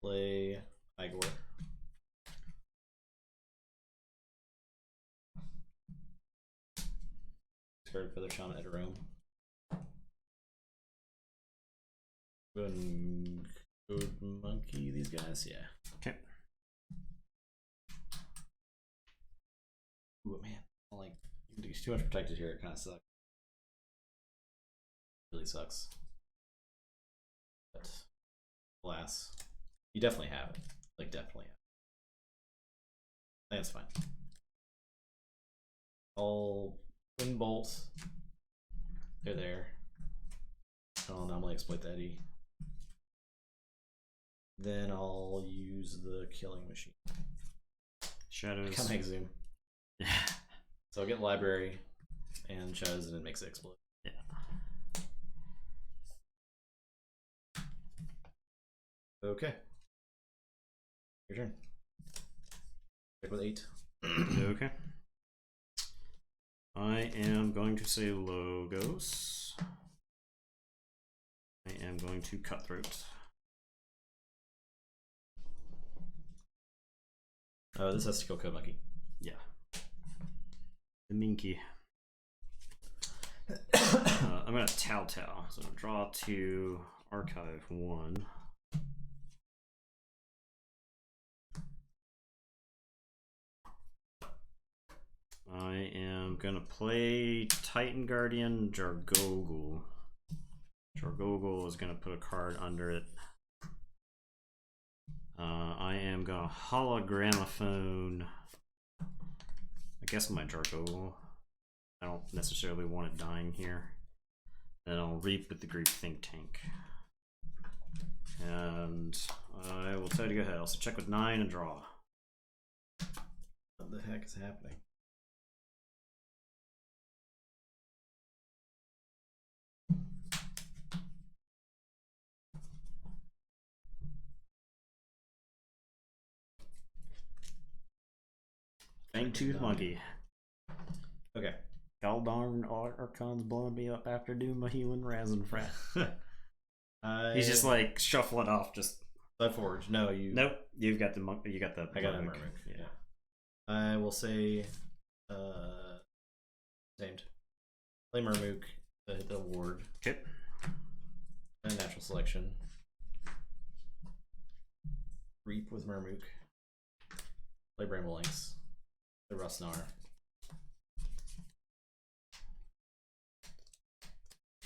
Play Igor. Discard Feather Shaman at Rome. Go ahead and Code Monkey these guys, yeah. Okay. Ooh, man, like there's too much protected here. It kind of sucks. Really sucks. But alas, you definitely have it. Like definitely have it. That's fine. I'll Twin Bolt. They're there. I'll normally exploit the Eddie. Then I'll use the Killing Machine. Shadows. Kind of make zoom. Yeah. So I'll get Library and Shadows and it makes it explode. Yeah. Okay. Your turn. Check with 8. Okay. I am going to say Logos. I am going to Cutthroat. Oh, this has to kill Code Monkey. Yeah. The Minky. I'm going to Tao. So draw 2, archive 1. I am going to play Titan Guardian Jargogul. Jargogul is going to put a card under it. I am going to Hologramophone. I guess my Jargogul. I don't necessarily want it dying here. Then I'll Reap with the Greek Think Tank. And I will try to go ahead. Also check with 9 and draw. What the heck is happening? Fangtooth Monkey. Okay. God darn Archon's blowing me up after doing my healing Razenfrat. He's just like shuffling off. Just Forge. No, you. Nope. You've got the monkey. You got the. I got a Mermaid. Yeah. I will say. Named. Play Mermook. Hit the ward. Okay. And natural selection. Reap with Mermook. Play Bramble Lynx. Play Rustnar.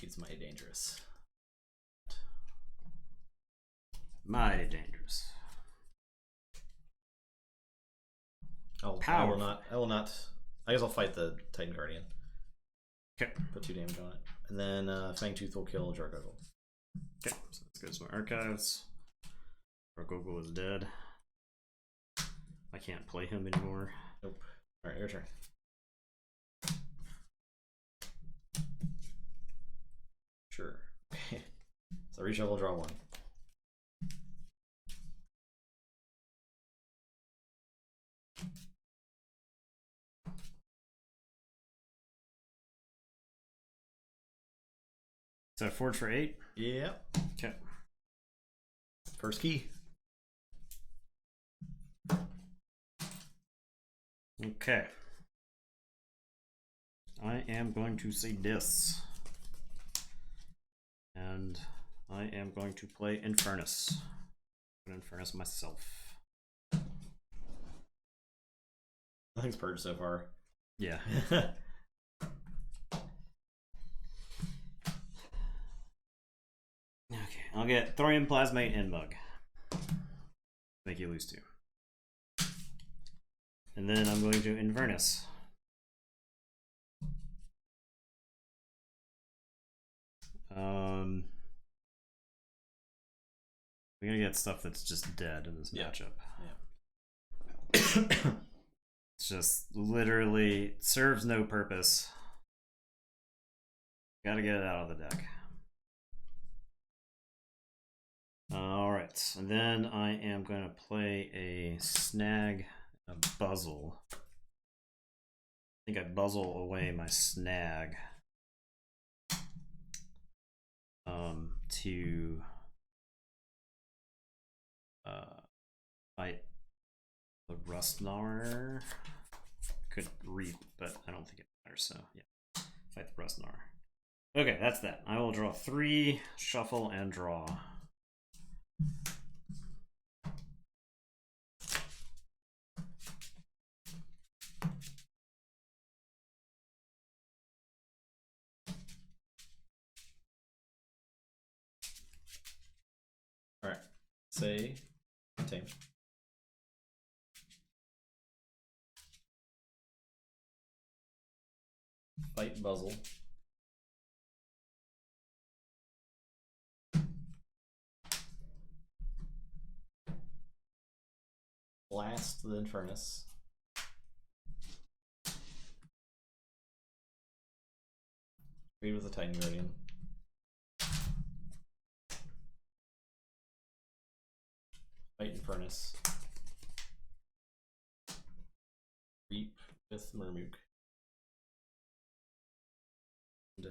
It's mighty dangerous. Mighty dangerous. I will not. I will not. I guess I'll fight the Titan Guardian. Okay. Put 2 damage on it, and then Fangtooth will kill Jargogul. Okay, so let's go to my archives. Jargogul is dead. I can't play him anymore. Nope. All right, your turn. Sure. Okay. So reshuffle, draw 1. So Forge for 8? Yep. Okay. First key. Okay. I am going to say this. And I am going to play Infernus. Infernus myself. Nothing's purged so far. Yeah. Okay, I'll get Thorium, Plasmate, and Mug. Make you lose 2. And then I'm going to Invernus. We're gonna get stuff that's just dead in this matchup. Yeah. It's just literally serves no purpose. Gotta get it out of the deck. Alright, and then I am going to play a Snag, a Buzzle. I think I Buzzle away my Snag to fight the Rustnar. Could Reap, but I don't think it matters, so yeah. Fight the Rustnar. Okay, that's that. I will draw 3, shuffle, and draw. Alright. Say contain. Fight Buzzle. Blast the Infernus. Trade with the Titan Guardian. Fight Infernus. Reap with Murmook. And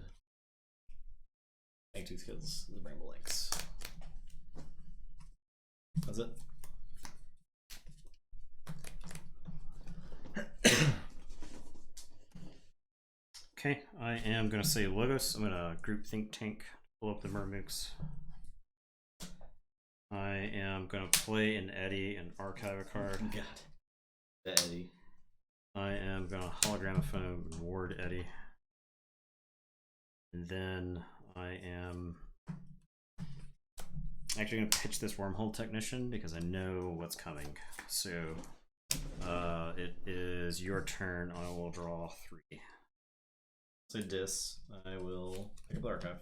Fangtooth kills the Bramble Lynx. That's it. Okay, I am going to say Logos. I'm going to group Think Tank, pull up the Murmooks. I am going to play an Eddy and archive a card. God. The Eddy. I am going to Hologramophone and ward Eddy. And then I am actually going to pitch this Wormhole Technician because I know what's coming. So it is your turn. I will draw 3. Say Dis. I will pick up the archive.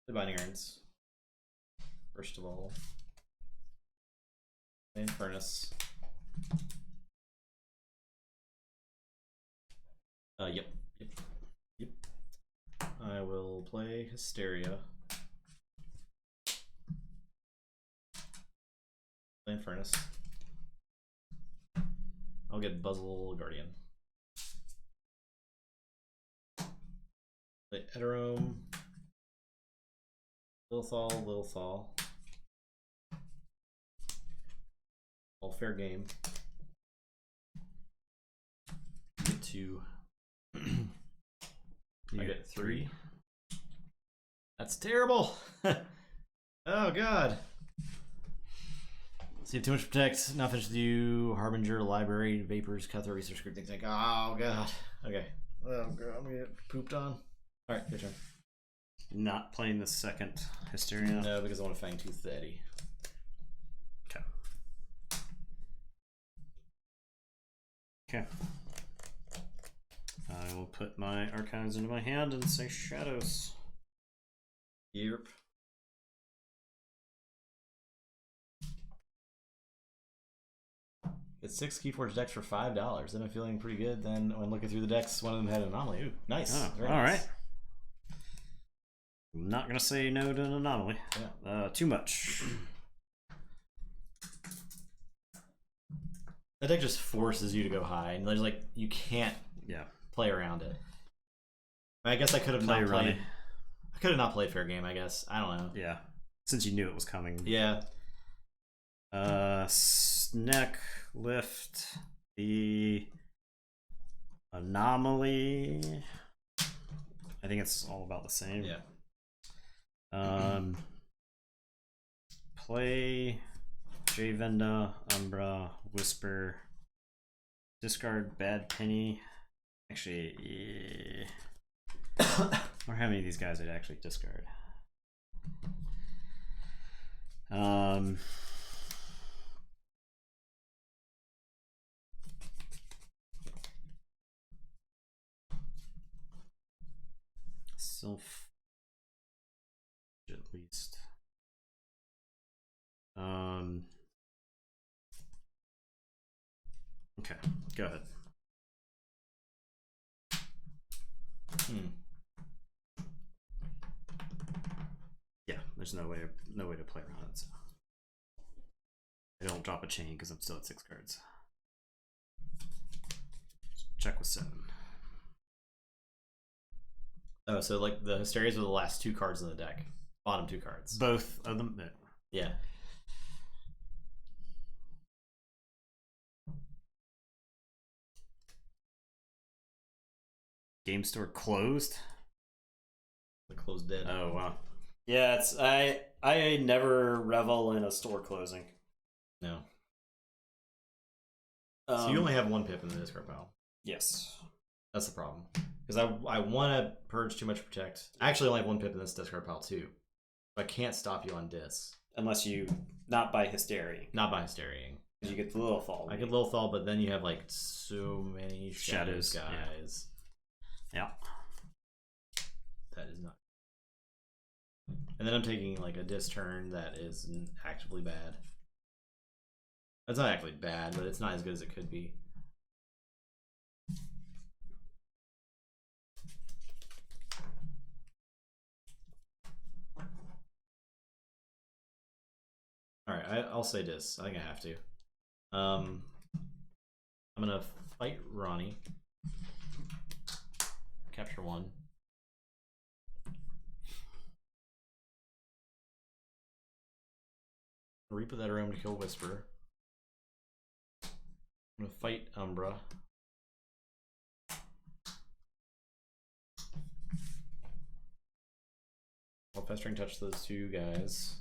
The Binding Irons. First of all. And Furnace. Yep. I will play Hysteria. Play Furnace. I'll get Buzzle Guardian. Play Eterome. Lilithal. All fair game. Get 2. I get 3. That's terrible. Oh god. So you have too much protect, not finished with you, Harbinger, Library, Vapors, Cutthroat, Research Script, things like, oh god. Okay. Oh god, I'm gonna get pooped on. Alright, your turn. Not playing the second Hysteria? No, because I want to Fangtooth the Eddy. Okay. Okay. I will put my Archives into my hand and say Shadows. Yep. Get 6 Keyforge decks for $5. Then I'm feeling pretty good. Then when looking through the decks, one of them had an anomaly. Ooh, nice. Oh, Very all nice. right. I'm not gonna say no to an anomaly. Yeah. Too much. That deck just forces you to go high, and there's like you can't play around it. I guess I could have not played. I could have not played fair game. I guess I don't know. Yeah, since you knew it was coming. Yeah. Snack lift the anomaly. I think it's all about the same. Yeah. Play Javenda, Umbra, Whisper, discard Bad Penny. Actually, yeah. Or how many of these guys I'd actually discard? Self at least. Okay, go ahead. Yeah, there's no way to play around it. So. I don't drop a chain because I'm still at 6 cards. Check with 7. Oh, so like the Hysterias are the last 2 cards in the deck. Bottom 2 cards. Both of them? Yeah. Game store closed? The closed dead. Oh, wow. Yeah, it's I never revel in a store closing. No. So you only have 1 pip in the discard pile. Yes. That's the problem. Because I want to purge too much protect. I actually only have 1 pip in this discard pile too. But I can't stop you on dis. Unless you not by Hysteria. Not by Hysteriaing. You get the little fall. I get little fall, but then you have like so many shadows guys. Yeah. That is not. And then I'm taking like a dis turn that is actively bad. That's not actually bad, but it's not as good as it could be. Alright, I'll say dis. I think I have to. I'm gonna fight Ronnie. Capture 1. Reap of that room to kill Whisper. I'm gonna fight Umbra. I'll Festering Touch those 2 guys.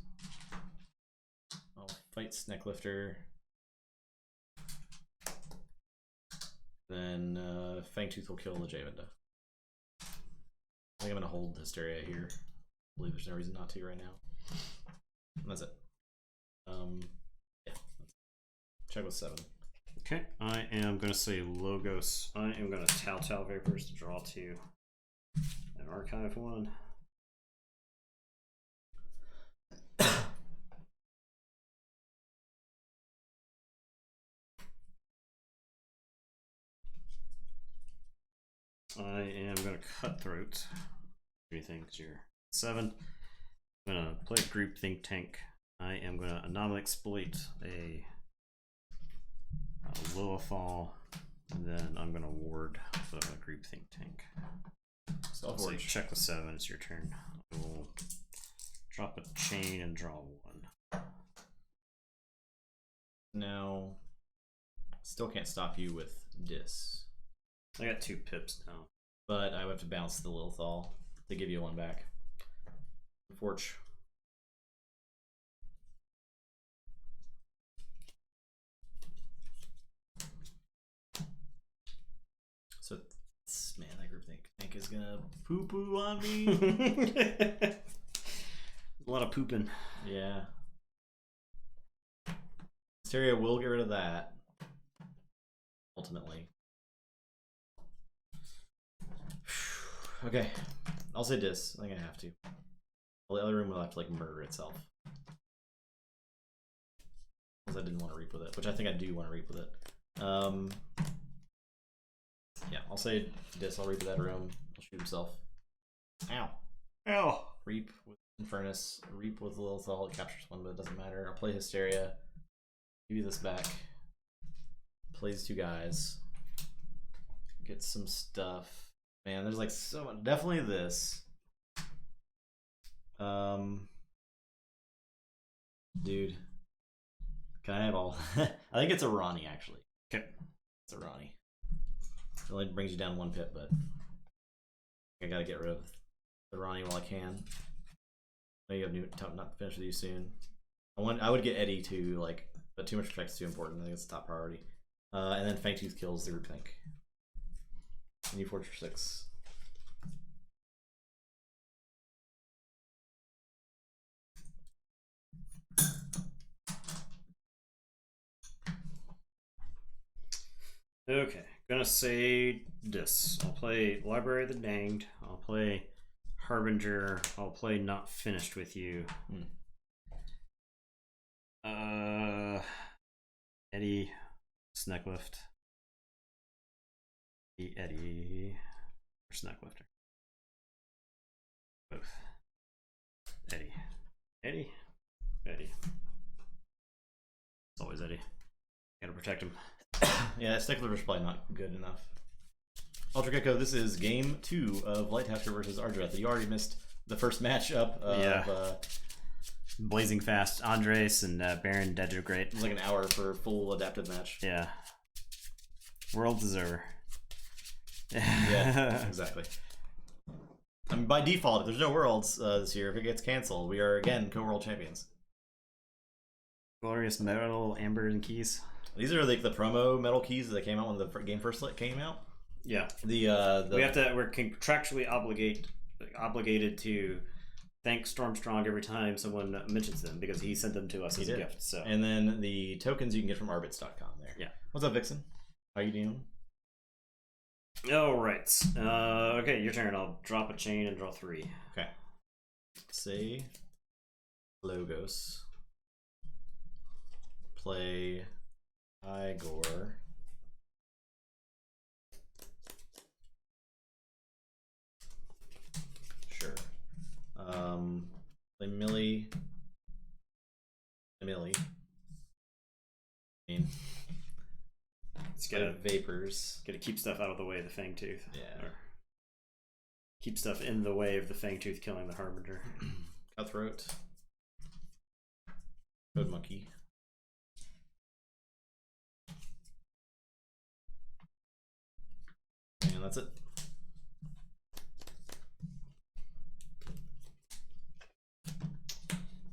I'll fight Snecklifter. Then Fangtooth will kill the Javenda. I think I'm gonna hold Hysteria here. I believe there's no reason not to right now. And that's it. Yeah. Check with 7. Okay, I am going to say Logos. I am going to Telltale Vapors to draw 2 and archive 1. I am going to Cutthroat. What do you think? You're 7. I'm going to play Group Think Tank. I am going to Anomaly Exploit a Lilithal, and then I'm going to ward the Group Think Tank. So I'll say check with 7. It's your turn. I will drop a chain and draw 1. Now, still can't stop you with dis. I got 2 pips now. But I would have to bounce the Lilithal to give you 1 back. Forge. So, man, that group think is gonna poo poo on me. A lot of pooping. Yeah. Hysteria will get rid of that. Ultimately. Okay. I'll say dis. I think I have to. Well, the other room will have to like murder itself. Because I didn't want to reap with it, which I think I do want to reap with it. Yeah, I'll say dis. I'll reap with that room. He'll shoot himself. Ow. Ow. Reap with Infernus. Reap with Lilithal. It captures 1, but it doesn't matter. I'll play Hysteria. Give you this back. Play these 2 guys. Get some stuff. Man, there's like so much. Definitely this. Dude. Can I have all? I think it's a Ronnie actually. Okay. It's a Ronnie. It only brings you down 1 pip, but I gotta get rid of the Ronnie while I can. I know you have new not finished with you soon. I would get Eddie too, like, but too much protect is too important. I think it's the top priority. And then Fangtooth kills the groupthink. New Fortress 6. Okay, gonna say this. I'll play Library of the Danged. I'll play Harbinger. I'll play Not Finished with You. Eddie, Snecklift. Eddie, or Snecklifter. Both. Eddie. Eddie. Eddie. It's always Eddie. Gotta protect him. Yeah, Snecklifter's probably not good enough. Ultra Gecko, this is game 2 of Lighthafter versus Ardreth. You already missed the first matchup of Blazing Fast, Andres and Baron Dejo Great. It was like an hour for a full adaptive match. Yeah. Worlds is over. Yeah, exactly. I mean, by default, if there's no Worlds this year, if it gets canceled, we are again co-world champions. Glorious Metal, Amber, and Keys. These are like the promo metal keys that came out when the game first came out. Yeah. We're contractually obligated to thank Stormstrong every time someone mentions them because he sent them to us as a gift. So. And then the tokens you can get from arbits.com there. Yeah. What's up, Vixen? How you doing? All right. Okay, your turn. I'll drop a chain and draw 3. Okay. Say Logos. Play Igor. Sure. Play Millie. I mean, it's gotta Vapors. Gotta keep stuff out of the way of the Fangtooth. Yeah. Or keep stuff in the way of the Fangtooth killing the Harbinger. Cutthroat. Code Monkey. And that's it.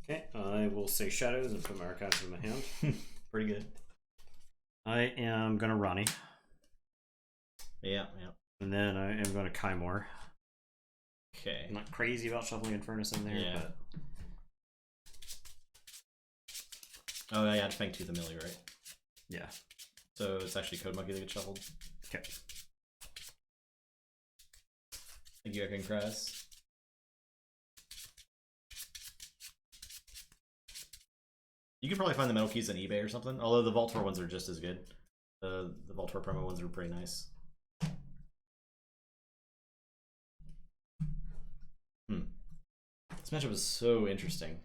Okay, I will say Shadows and put my archives in my hand. Pretty good. I am gonna Ronnie. Yeah. And then I am gonna Kymor. Okay. I'm not crazy about shuffling Infernus in there, but oh yeah, Fangtooth the Millie, right? Yeah. So it's actually Code Monkey that gets shuffled. Okay. Thank you, Ekin Kraz. You could probably find the metal keys on eBay or something. Although the Vault Tour ones are just as good. The Vault Tour promo ones are pretty nice. This matchup is so interesting.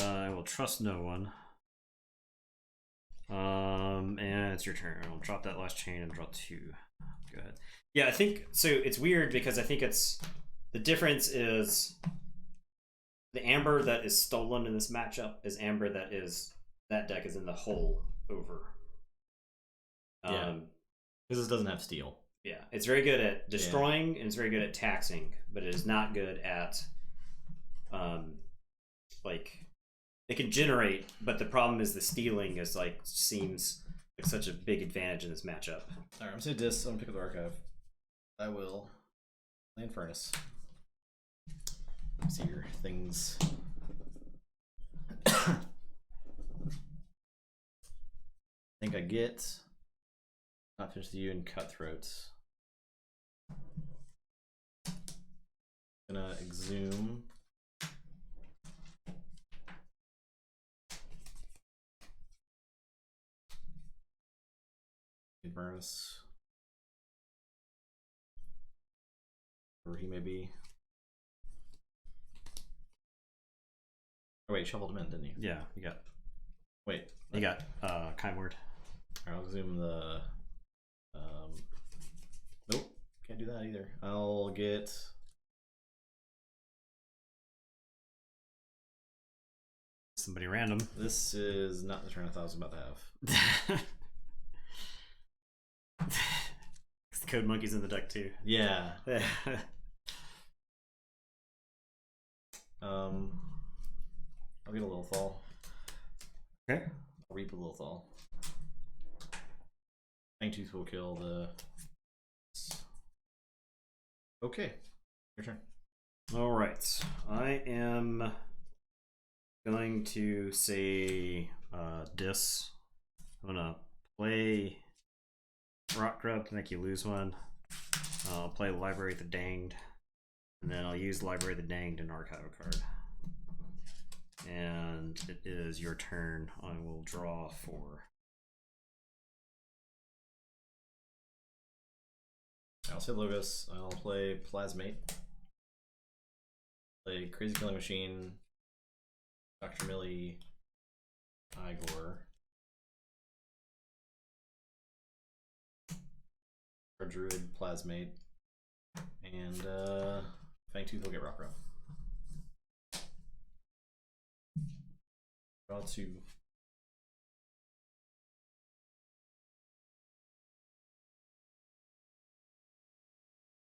I will trust no one. And it's your turn. I'll drop that last chain and draw 2. Go ahead. Yeah, I think so. It's weird because I think it's the difference is the Amber that is stolen in this matchup is Amber that deck is in the hole over. Yeah, because this doesn't have steel. Yeah, it's very good at destroying and it's very good at taxing, but it is not good at like it can generate, but the problem is the stealing is like seems like such a big advantage in this matchup. All right, I'm gonna dis. I'm gonna pick up the archive. I will land Furnace. See your things. I think I get Not Finished with You and Cutthroats. Gonna exhume. Furnace. Where he may be. Oh wait, shuffled him in, didn't you? Yeah, you got. Wait, you got Kymord. I'll zoom the. Nope, can't do that either. I'll get. somebody random. This is not the turn I thought I was about to have. The Code Monkey's in the deck too. Yeah. I'll get a little fall. Okay. I'll reap a little fall. Fangtooth will kill the. Okay, your turn. All right, I am going to say dis. I'm gonna play Rock Grub to make you lose one. I'll play Library of the Danged, and then I'll use Library of the Danged and archive a card. And it is your turn. I will draw 4. I'll say Logos. I'll play Plasmate. Play Crazy Killing Machine. Dr. Millie. Igor. Our Druid, Plasmate. And Fangtooth will get Rock Rub. Draw 2.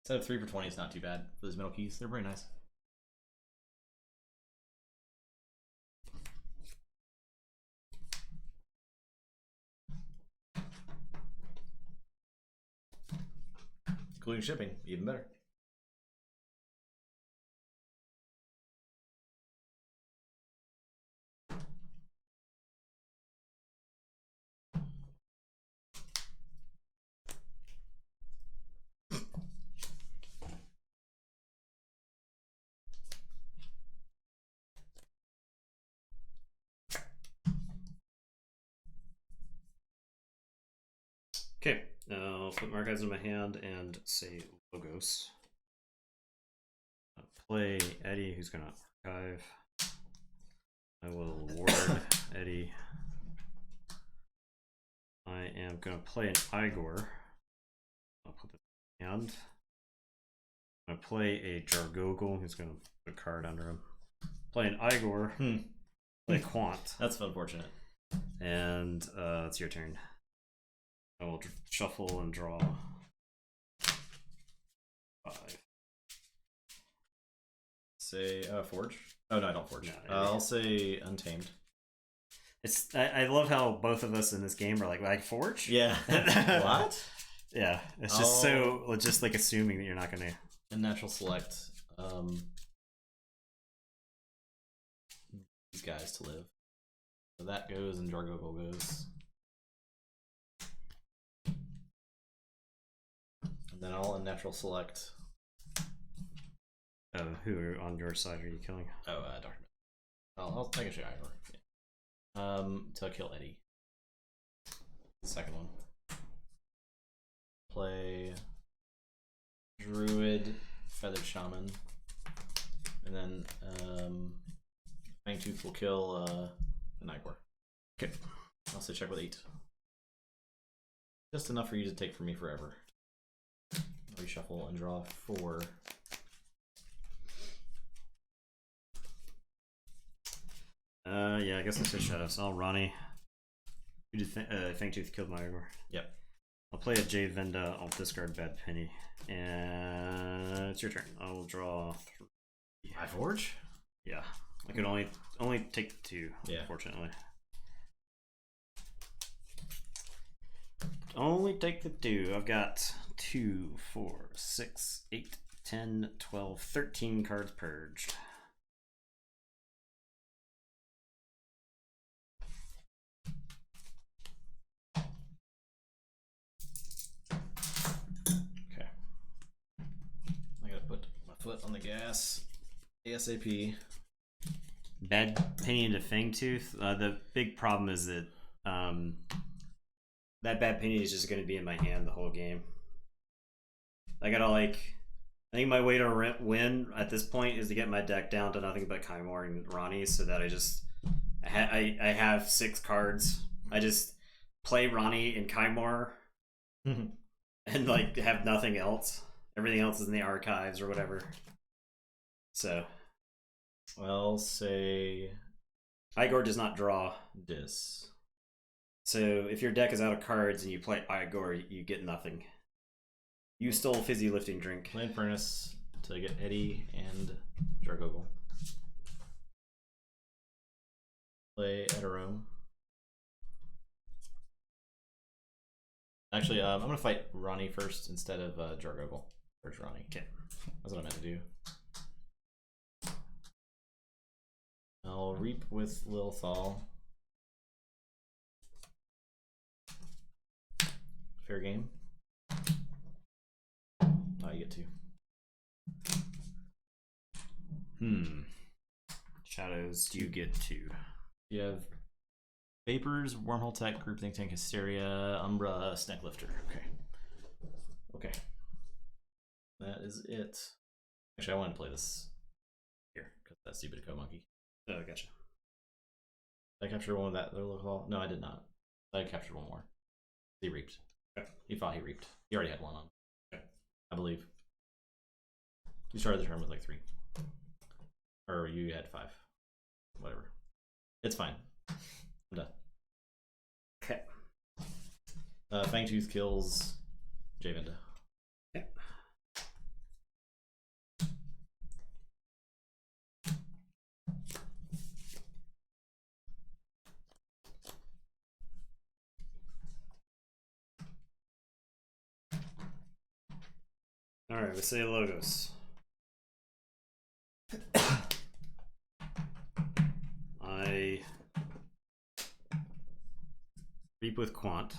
Instead of 3 for 20 is not too bad for those metal keys. They're very nice. Including shipping, even better. Okay, I'll put my cards in my hand and say Logos. I'll play Eddie, who's going to archive. I will ward Eddie. I am going to play an Igor. I'll put this in my hand. I'm going to play a Jargogel, who's going to put a card under him. Play an Igor. Play Quant. That's unfortunate. And it's your turn. I will shuffle and draw 5. Say Forge. Oh no, I don't Forge. No, I'll say Untamed. It's I love how both of us in this game are like Forge. Yeah. What? Yeah, it's just so just like assuming that you're not gonna. And Natural Select. These guys to live. So that goes and Jargogel goes. And then I'll Unnatural Select. Who on your side are you killing? Oh, Dr. I can show you Igor. Yeah. To kill Eddie. The second one. Play Druid, Feathered Shaman. And then Fangtooth will kill an Igor. Okay. I'll say check with 8. Just enough for you to take from me forever. Reshuffle and draw 4. Yeah, I guess I said Shadows. I'll Ronnie. You did Fangtooth killed my Igor. Yep. I'll play a Jade Venda. I'll discard Bad Penny. And it's your turn. I will draw 3. I Forge? Yeah. I could only take 2, yeah. Unfortunately. Only take the 2. I've got 2, 4, 6, 8, 10, 12, 13 cards purged. Okay. I gotta put my foot on the gas. ASAP. Bad Penny into Fangtooth. The big problem is that that Bad Penny is just going to be in my hand the whole game. I gotta I think my way to win at this point is to get my deck down to nothing but Kymor and Ronnie, so that I have 6 cards. I just play Ronnie and Kymor and have nothing else. Everything else is in the archives or whatever. So I'll say Igor does not draw. Dis. So if your deck is out of cards and you play Igor, you get nothing. You stole Fizzy Lifting Drink. Play Infernus to get Eddie and Jargogle. Play Eterome. Actually, I'm going to fight Ronnie first instead of Jargogle. Where's Ronnie? Okay. That's what I meant to do. I'll Reap with Lilthal. Fair game. Oh, you get 2. Shadows, do you get 2? You have Vapors, Wormhole Tech, Groupthink Tank, Hysteria, Umbra, Snack Lifter. Okay. Okay. That is it. Actually, I wanted to play this here because that stupid Monkey. Oh, gotcha. Did I capture one of that little call? No, I did not. I captured one more. He reaped. Okay. He thought he reaped. He already had one on. Okay. I believe. You started the turn with like 3. Or you had 5. Whatever. It's fine. I'm done. Okay. Fangtooth kills Javinda. Okay. Alright, we say Logos. I Reap with Quant.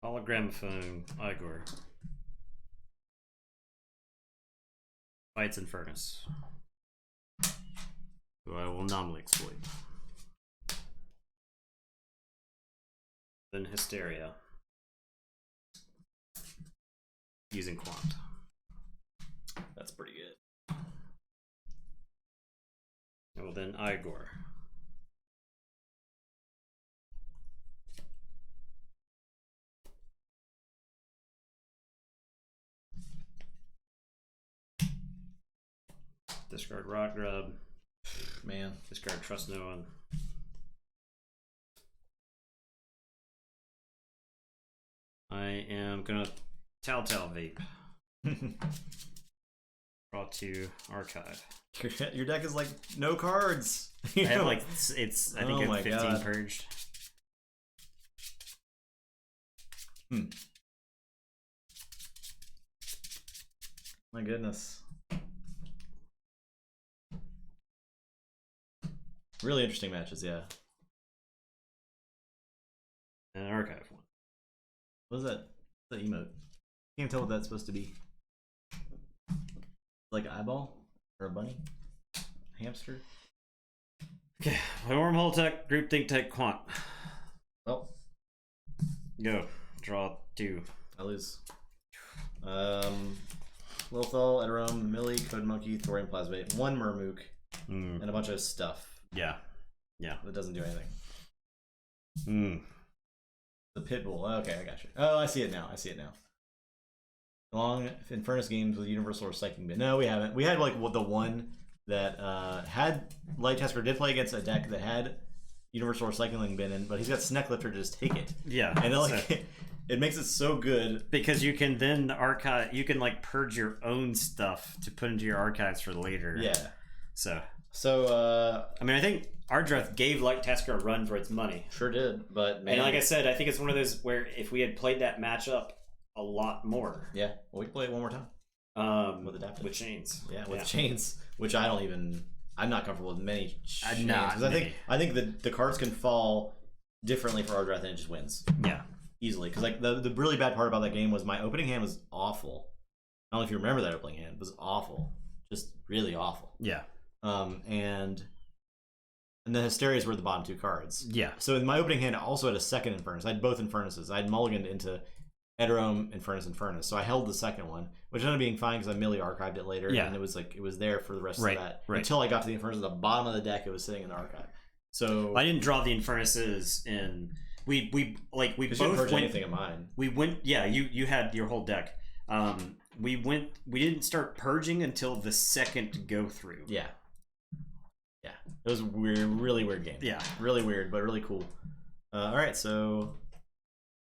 Hologramophone, Igor. Fights Infernus, who I will nominally exploit. Then Hysteria, using Quant. That's pretty good. Well, then Igor. Discard Rock Grub. Man. Discard Trust No One. I am gonna Telltale Vape. Draw 2, archive. Your deck is like no cards. I have like it's I think Oh I have 15 God. purged. My goodness. Really interesting matches, yeah. And an archive one. What is that? The emote. Can't tell what that's supposed to be. Like an eyeball? Or a bunny? Hamster? Okay, Wormhole Tech, Groupthink Tech, Quant. Well, Go. Draw 2. I lose. Lilthal, Eterome, Millie, Code Monkey, Thorium Plasmate, 1 Murmook, and a bunch of stuff. Yeah. Yeah. That doesn't do anything. The Pitbull. Okay, I got you. Oh, I see it now. I see it now. Long Infernus games with Universal Recycling Bin. No, we haven't. We had like the one that had Light Tasker did play against a deck that had Universal Recycling Bin in, but he's got Snack Lifter to just take it. Yeah. And like it makes it so good because you can then archive. You can like purge your own stuff to put into your archives for later. Yeah. So I mean, I think Ardreth gave Light Tasker a run for its money. Sure did, but man. And like I said, I think it's one of those where if we had played that matchup a lot more. Yeah, well, we can play it one more time. With adaptive. With chains. Yeah, with chains, which I'm not comfortable with many chains. Not I think the cards can fall differently for Ardreth and it just wins. Yeah. Easily. Because like the really bad part about that game was my opening hand was awful. I don't know if you remember that opening hand. It was awful. Just really awful. Yeah. And the Hysterias were the bottom 2 cards. Yeah. So in my opening hand, I also had a second Infernus. I had both Infernuses. I had mulliganed into Eterome, Infernus. So I held the second one, which ended up being fine because I merely archived it later. Yeah. And it was there for the rest of that. Right. Until I got to the Infernus at the bottom of the deck, it was sitting in the archive. So I didn't draw the Infernuses in we both purge went. anything of mine. We went. Yeah, you had your whole deck. We didn't start purging until the second go through. Yeah. Yeah. It was weird, really weird game. Yeah. Really weird, but really cool. All right, so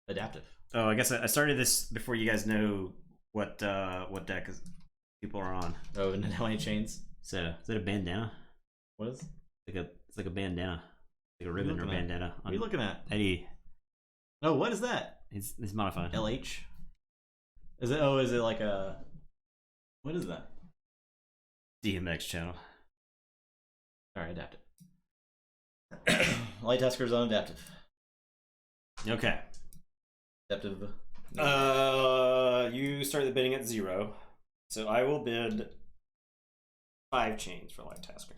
adaptive. Oh, I guess I started this before you guys know what deck people are on. Oh, and how many chains? Is that a bandana? What is? It's like a bandana, like a ribbon or bandana. What are you looking at? Eddie. Oh, what is that? It's modified. LH. Is it? Oh, is it like a? What is that? DMX channel. All right, adaptive. Light Tasker's on adaptive. Okay. Adaptive. You start the bidding at 0, so I will bid 5 chains for Light Tasker.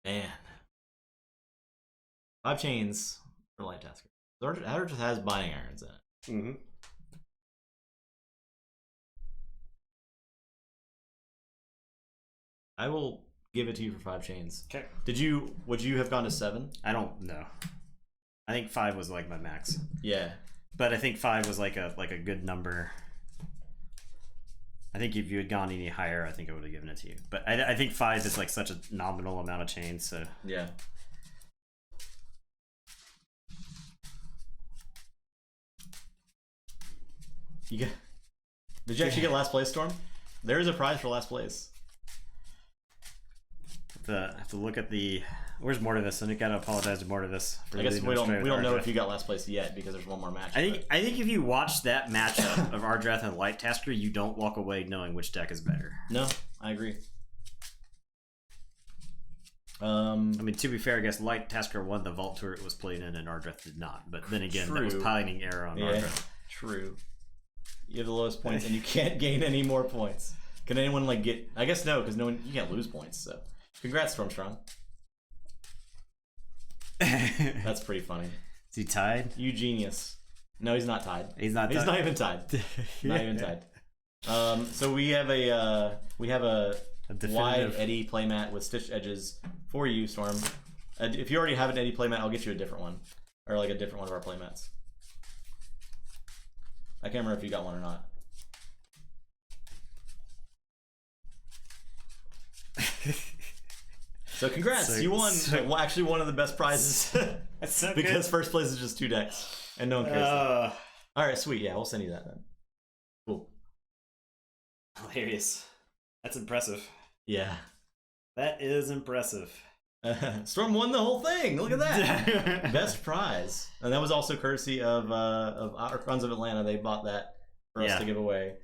Man. 5 chains for Light Tasker. Outer just has binding irons in it. Mm-hmm. I will give it to you for 5 chains. Okay. Would you have gone to 7? I don't know. I think 5 was like my max. Yeah. But I think 5 was like a good number. I think if you had gone any higher, I think I would have given it to you. But I think 5 is like such a nominal amount of chains, so yeah. Did you actually get last place, Storm? There is a prize for last place. I have to look at the. Where's Mortivis? I gotta apologize to Mortivis. I guess we don't know if you got last place yet because there's one more match. I think if you watch that matchup of Ardrath and Light Tasker, you don't walk away knowing which deck is better. No, I agree. I mean, to be fair, I guess Light Tasker won the Vault Turret it was played in, and Ardrath did not. But then again, that was piling error on Ardrath. True. You have the lowest points, and you can't gain any more points. Can anyone like get? I guess no, because you can't lose points. So, congrats, Stormstrong. That's pretty funny. Is he tied? You genius. No, he's not tied. He's not even tied. Not even tied. So we have a wide Eddie playmat with stitched edges for you, Storm. If you already have an Eddie playmat, I'll get you a different one, or like a different one of our playmats. I can't remember if you got one or not. So congrats, you won actually one of the best prizes. That's so because good. first place is just 2 decks, and no one cares. All right, sweet. Yeah, we'll send you that then. Cool. Hilarious. That's impressive. Yeah. That is impressive. Storm won the whole thing. Look at that. Best prize. And that was also courtesy of Archons of Atlanta. They bought that for us to give away.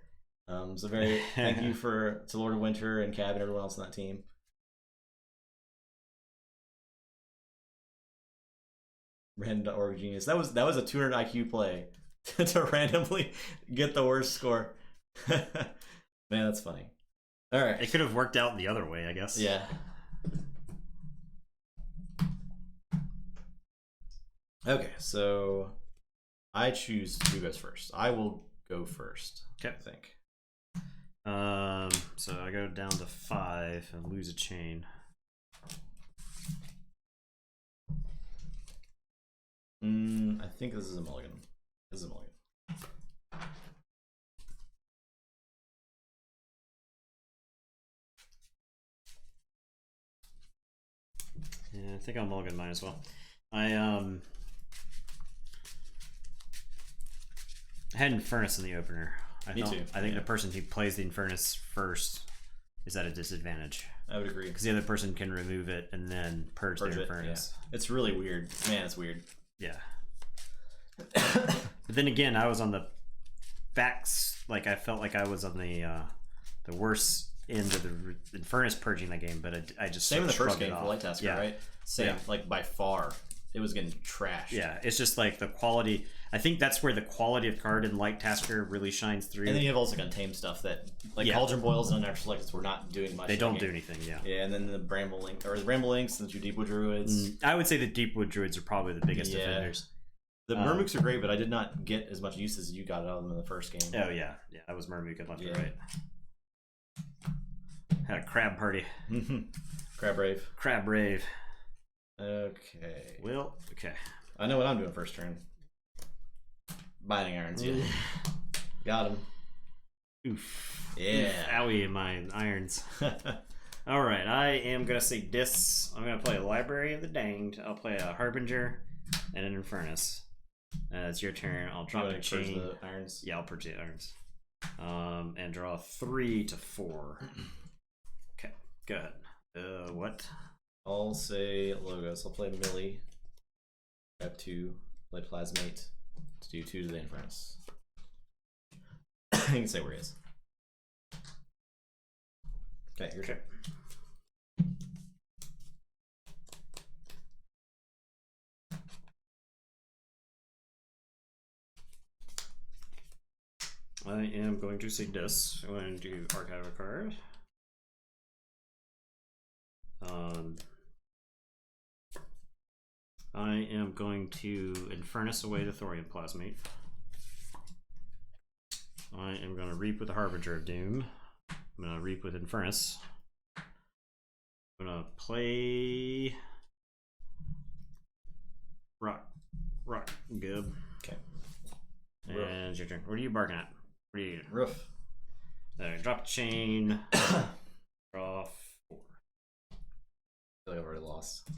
So thank you to Lord of Winter and Cab and everyone else on that team. Random.org genius. That was a 200 IQ play to randomly get the worst score. Man, that's funny. All right. It could have worked out the other way, I guess. Yeah. Okay, so I choose who goes first. I will go first. Okay. I think. So I go down to 5 and lose a chain. I think this is a mulligan. This is a mulligan. Yeah, I think I'll mulligan mine as well. I had Infernus in the opener. Me too. I think the person who plays the Infernus first is at a disadvantage. I would agree. Because the other person can remove it and then purge their Infernus. Yeah. It's really weird. Man, it's weird. Yeah. But then again, I was on the backs. Like, I felt like I was on the worst end of the Infernus purging that game, but I just same in the first game for Light Tasker, right? Same, like by far, it was getting trashed. Yeah, it's just like the quality. I think that's where the quality of card in Light Tasker really shines through. And then you have also Untamed stuff that, like Cauldron Boils and Unnatural Selectors, were not doing much. They don't do anything, yeah. Yeah, and then the Bramble Links and the 2 Deepwood Druids. I would say the Deepwood Druids are probably the biggest offenders. The Murmooks are great, but I did not get as much use as you got out of them in the first game. Oh yeah, that was Murmook and left and right. Had a crab party. Crab rave. Crab rave. Okay. Well, okay. I know what I'm doing first turn. Binding irons, yeah. Got him. Oof. Yeah. Oof. Owie, my irons. Alright, I am going to say this. I'm going to play a Library of the Danged. I'll play a Harbinger and an Infernus. It's your turn. I'll drop a chain. The irons? Yeah, I'll purge the irons. And draw 3 to 4. Okay, go ahead. What? I'll say Logos. I'll play Millie. Grab 2. Play Plasmate. To do 2 to the Infernus. You can say where he is. Okay, your turn. I am going to say this. I'm going to archive a card. I am going to Infernus away the Thorium Plasmate. I am going to Reap with the Harbinger of Doom. I'm going to Reap with Infernus. I'm going to play Rock Gib. Okay. And it's your turn. What are you barking at? What are you doing? Roof. Drop a chain. Draw 4. I feel like I've already lost.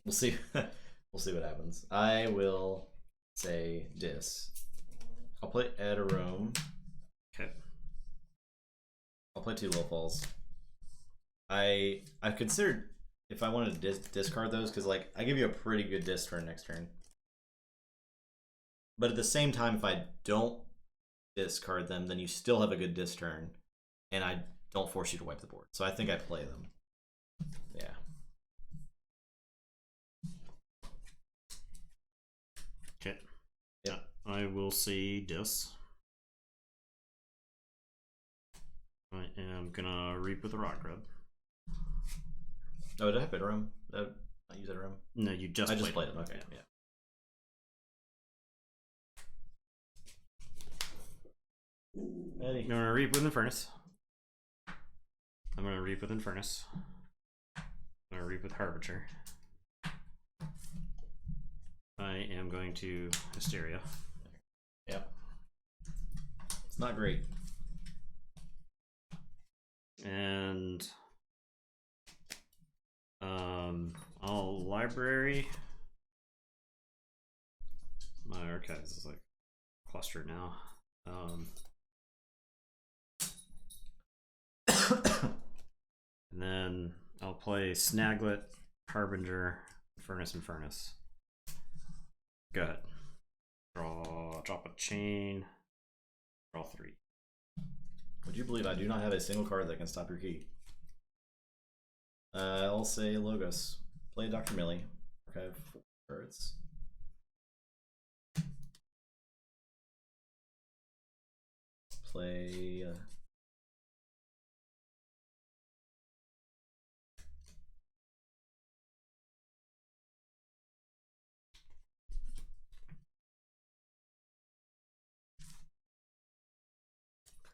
We'll see. We'll see what happens. I will say Dis. I'll play Edarome. Okay. I'll play 2 low falls. I've considered if I wanted to discard those because like I give you a pretty good disc turn next turn. But at the same time, if I don't discard them, then you still have a good disc turn, and I don't force you to wipe the board. So I think I play them. Yeah. Okay. Yeah. I will say this. I am gonna Reap with a Rock Grub. Oh, did I have Edarome? Did I use Edarome? No, you just I just played him. Okay. Yeah. I'm gonna Reap with Infernus. I'm gonna Reap with Infernus. I'm gonna Reap with Harbinger. I am going to Hysteria. Yeah. It's not great. And I'll Library. My archives is like clustered now. And then I'll play Snaglet, Harbinger, Infernus. Go ahead. Drop a chain. Draw 3. Would you believe I do not have a single card that can stop your key? I'll say Logos. Play Dr. Millie. Archive 4 cards. Play.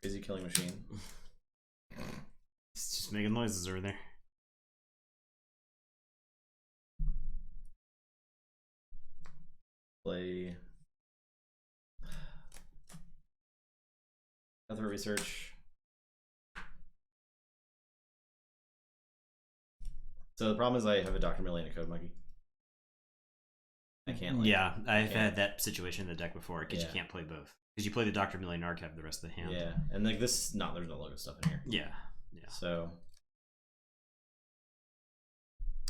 Crazy Killing Machine. It's just making noises over there. Play Other Research. So the problem is I have a Dr. Millie and a Code Monkey. I can't. Like, yeah, I've had that situation in the deck before because Yeah. you can't play both. Because you play the Dr. Millie and archive the rest of the hand. Yeah, and like this, there's no logo stuff in here. Yeah. Yeah. So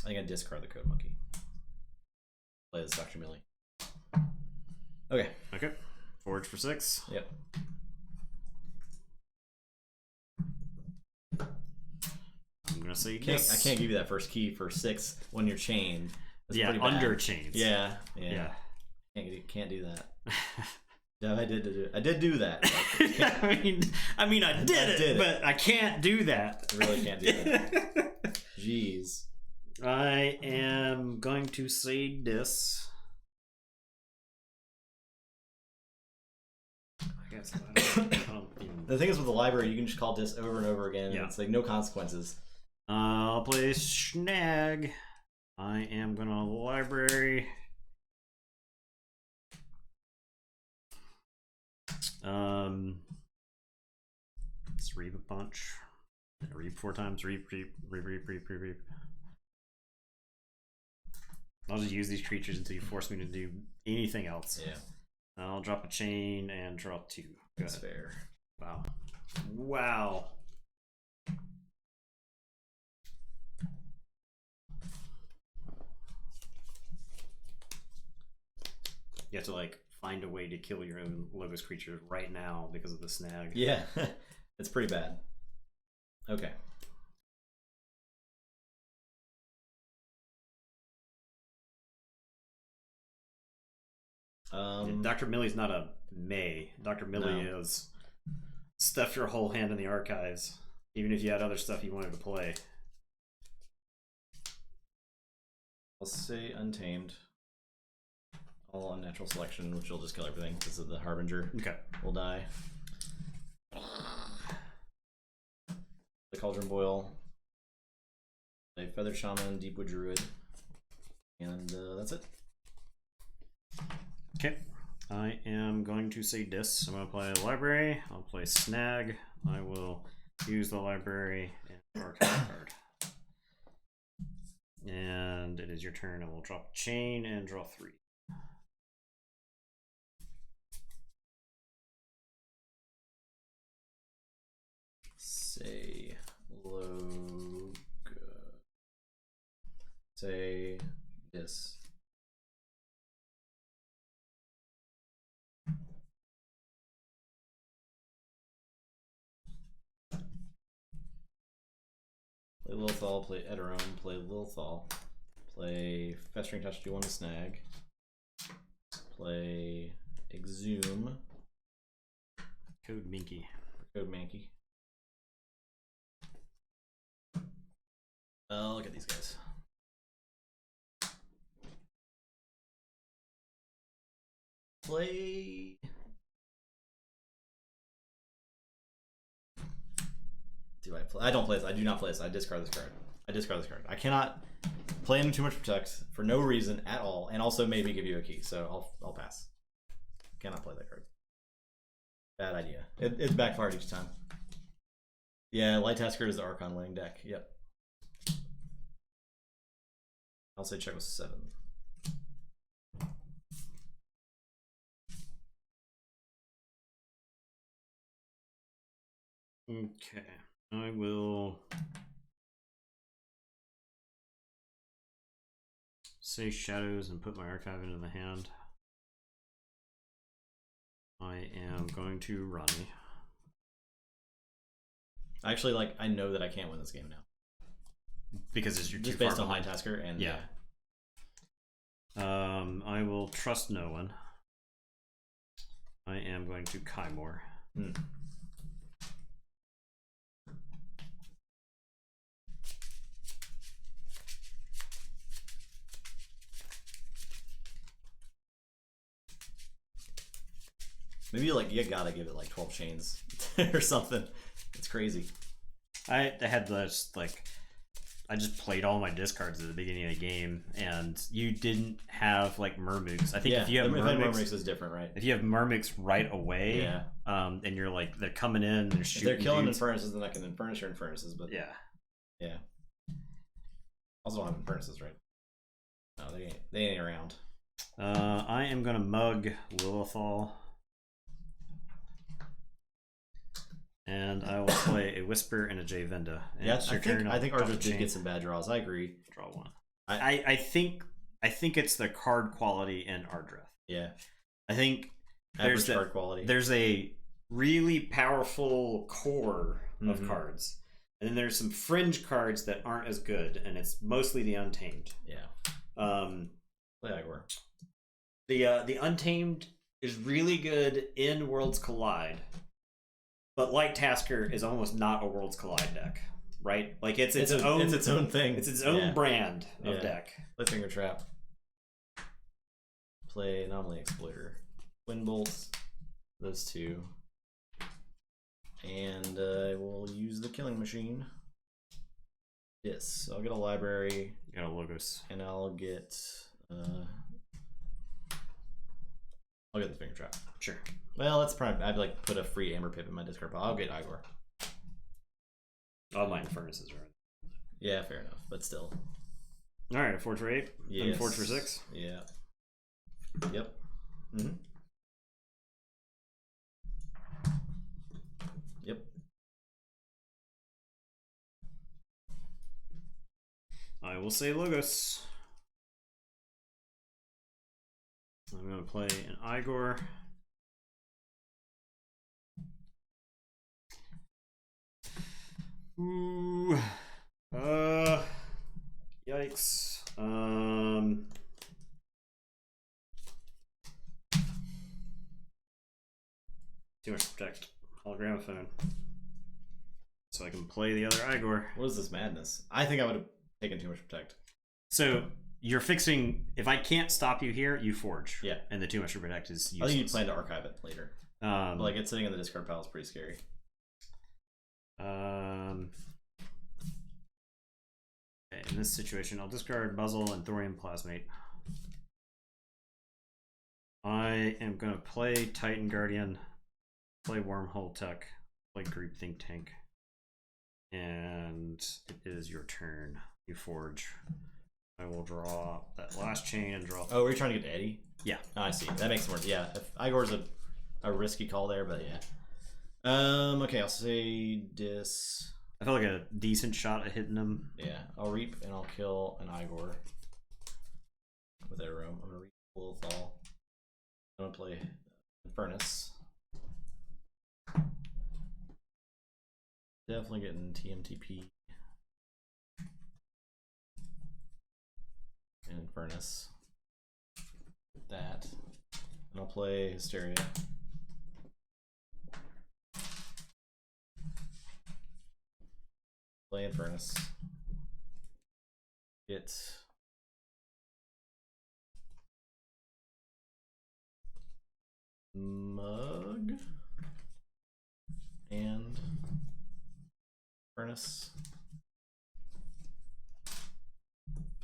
I think I discard the Code Monkey. Play this Dr. Millie. Okay. Okay. Forge for 6. Yep. I'm gonna say I yes. can't give you that first key for 6 when you're chained. That's yeah, pretty bad. under chains. Yeah. Can't do that. Yeah, I did do that. I mean, I did it, but I can't do that. I really can't do that. Jeez. I am going to say this. I guess I don't The thing is with the library, you can just call Dis over and over again. Yeah. It's like no consequences. I'll play Snag. I am gonna library. Let's reap a bunch. Reap 4 times. Reap. I'll just use these creatures until you force me to do anything else. Yeah. I'll drop a chain and draw 2. That's fair. Wow. Wow. You have to like find a way to kill your own Logos creature right now because of the snag. Yeah, it's pretty bad. Okay. Dr. Millie's not a May. Dr. Millie is stuff your whole hand in the archives, even if you had other stuff you wanted to play. I'll say Untamed. All unnatural selection, which will just kill everything because of the Harbinger. Okay. Will die. The Cauldron Boil. A Feather Shaman, Deepwood Druid. And that's it. Okay. I am going to say Dis. I'm going to play Library. I'll play Snag. I will use the Library and archive a card. And it is your turn. I will drop a chain and draw 3. Say Logo. Say Dis. Play Lilithal, play Edoram, play Lilithal, play Festering Touch, do you want to snag? Play Exhume. Code Minky. Code Mankey. Look at these guys. Play. Do I play? I don't play this. I do not play this. I discard this card. I cannot play into too much protect for no reason at all, and also maybe give you a key. So I'll pass. Cannot play that card. Bad idea. It's backfired each time. Yeah, Light Tasker is the Archon winning deck. Yep. I'll say check with 7. Okay. I will say Shadows and put my archive into the hand. I am going to Ronnie. Actually, like, I know that I can't win this game now. Because it's your just based on Light Tasker and yeah. I will trust no one. I am going to Kymore. Maybe like you gotta give it like 12 chains or something. It's crazy. I had this like I just played all my discards at the beginning of the game, and you didn't have like Murmooks. I think if you have Murmooks is different, right? If you have Murmooks right away, and you're like they're coming in, they're shooting. If they're killing Infernuses, then I can Infernus your Infernuses, but yeah. Also don't have Infernuses, right? No, they ain't around. I am gonna mug Lilithal. And I will play a Whisper and a Jay Venda. And yeah, I think Ardrith did get some bad draws. I agree. Draw 1. I think it's the card quality in Ardrith. Yeah. I think average card quality. There's a really powerful core of cards. And then there's some fringe cards that aren't as good, and it's mostly the Untamed. Yeah. Play Igor. The Untamed is really good in Worlds Collide. But Light Tasker is almost not a Worlds Collide deck, right? Like it's its own thing. It's its own brand of deck. Play Finger Trap. Play Anomaly Exploiter. Wind Bolts. Those two. And I will use the killing machine. Yes, I'll get a library. You got a Logos. And I'll get the finger trap. Sure. Well, that's probably I'd like put a free Amber Pip in my discard pile. I'll get Igor. All my furnaces are. Yeah, fair enough, but still. All right, a Forge for 8. Yes. And Forge for 6. Yeah. Yep. Mm-hmm. Yep. I will say Logos. I'm going to play an Igor. Ooh. Yikes. Too much protect. Hologramophone. So I can play the other Igor. What is this madness? I think I would have taken too much protect. So you're fixing. If I can't stop you here, you forge. Yeah. And the too much to protect is useless. I think you plan to archive it later. But like it's sitting in the discard pile is pretty scary. Okay, in this situation, I'll discard Buzzle and Thorium Plasmate. I am going to play Titan Guardian, play Wormhole Tech, play Group Think Tank. And it is your turn. You forge. I will draw that last chain and draw. Oh, we're trying to get to Eddie? Yeah. Oh, I see. That makes more. Yeah, if Igor's a risky call there, but yeah. Okay, I'll say Dis. I feel like a decent shot at hitting him. Yeah, I'll Reap and I'll kill an Igor with Arrow. I'm gonna Reap Lilithal. I'm gonna play Furnace. Definitely getting TMTP and Furnace. That. And I'll play Hysteria. Play in Furnace. Get Mug and Furnace.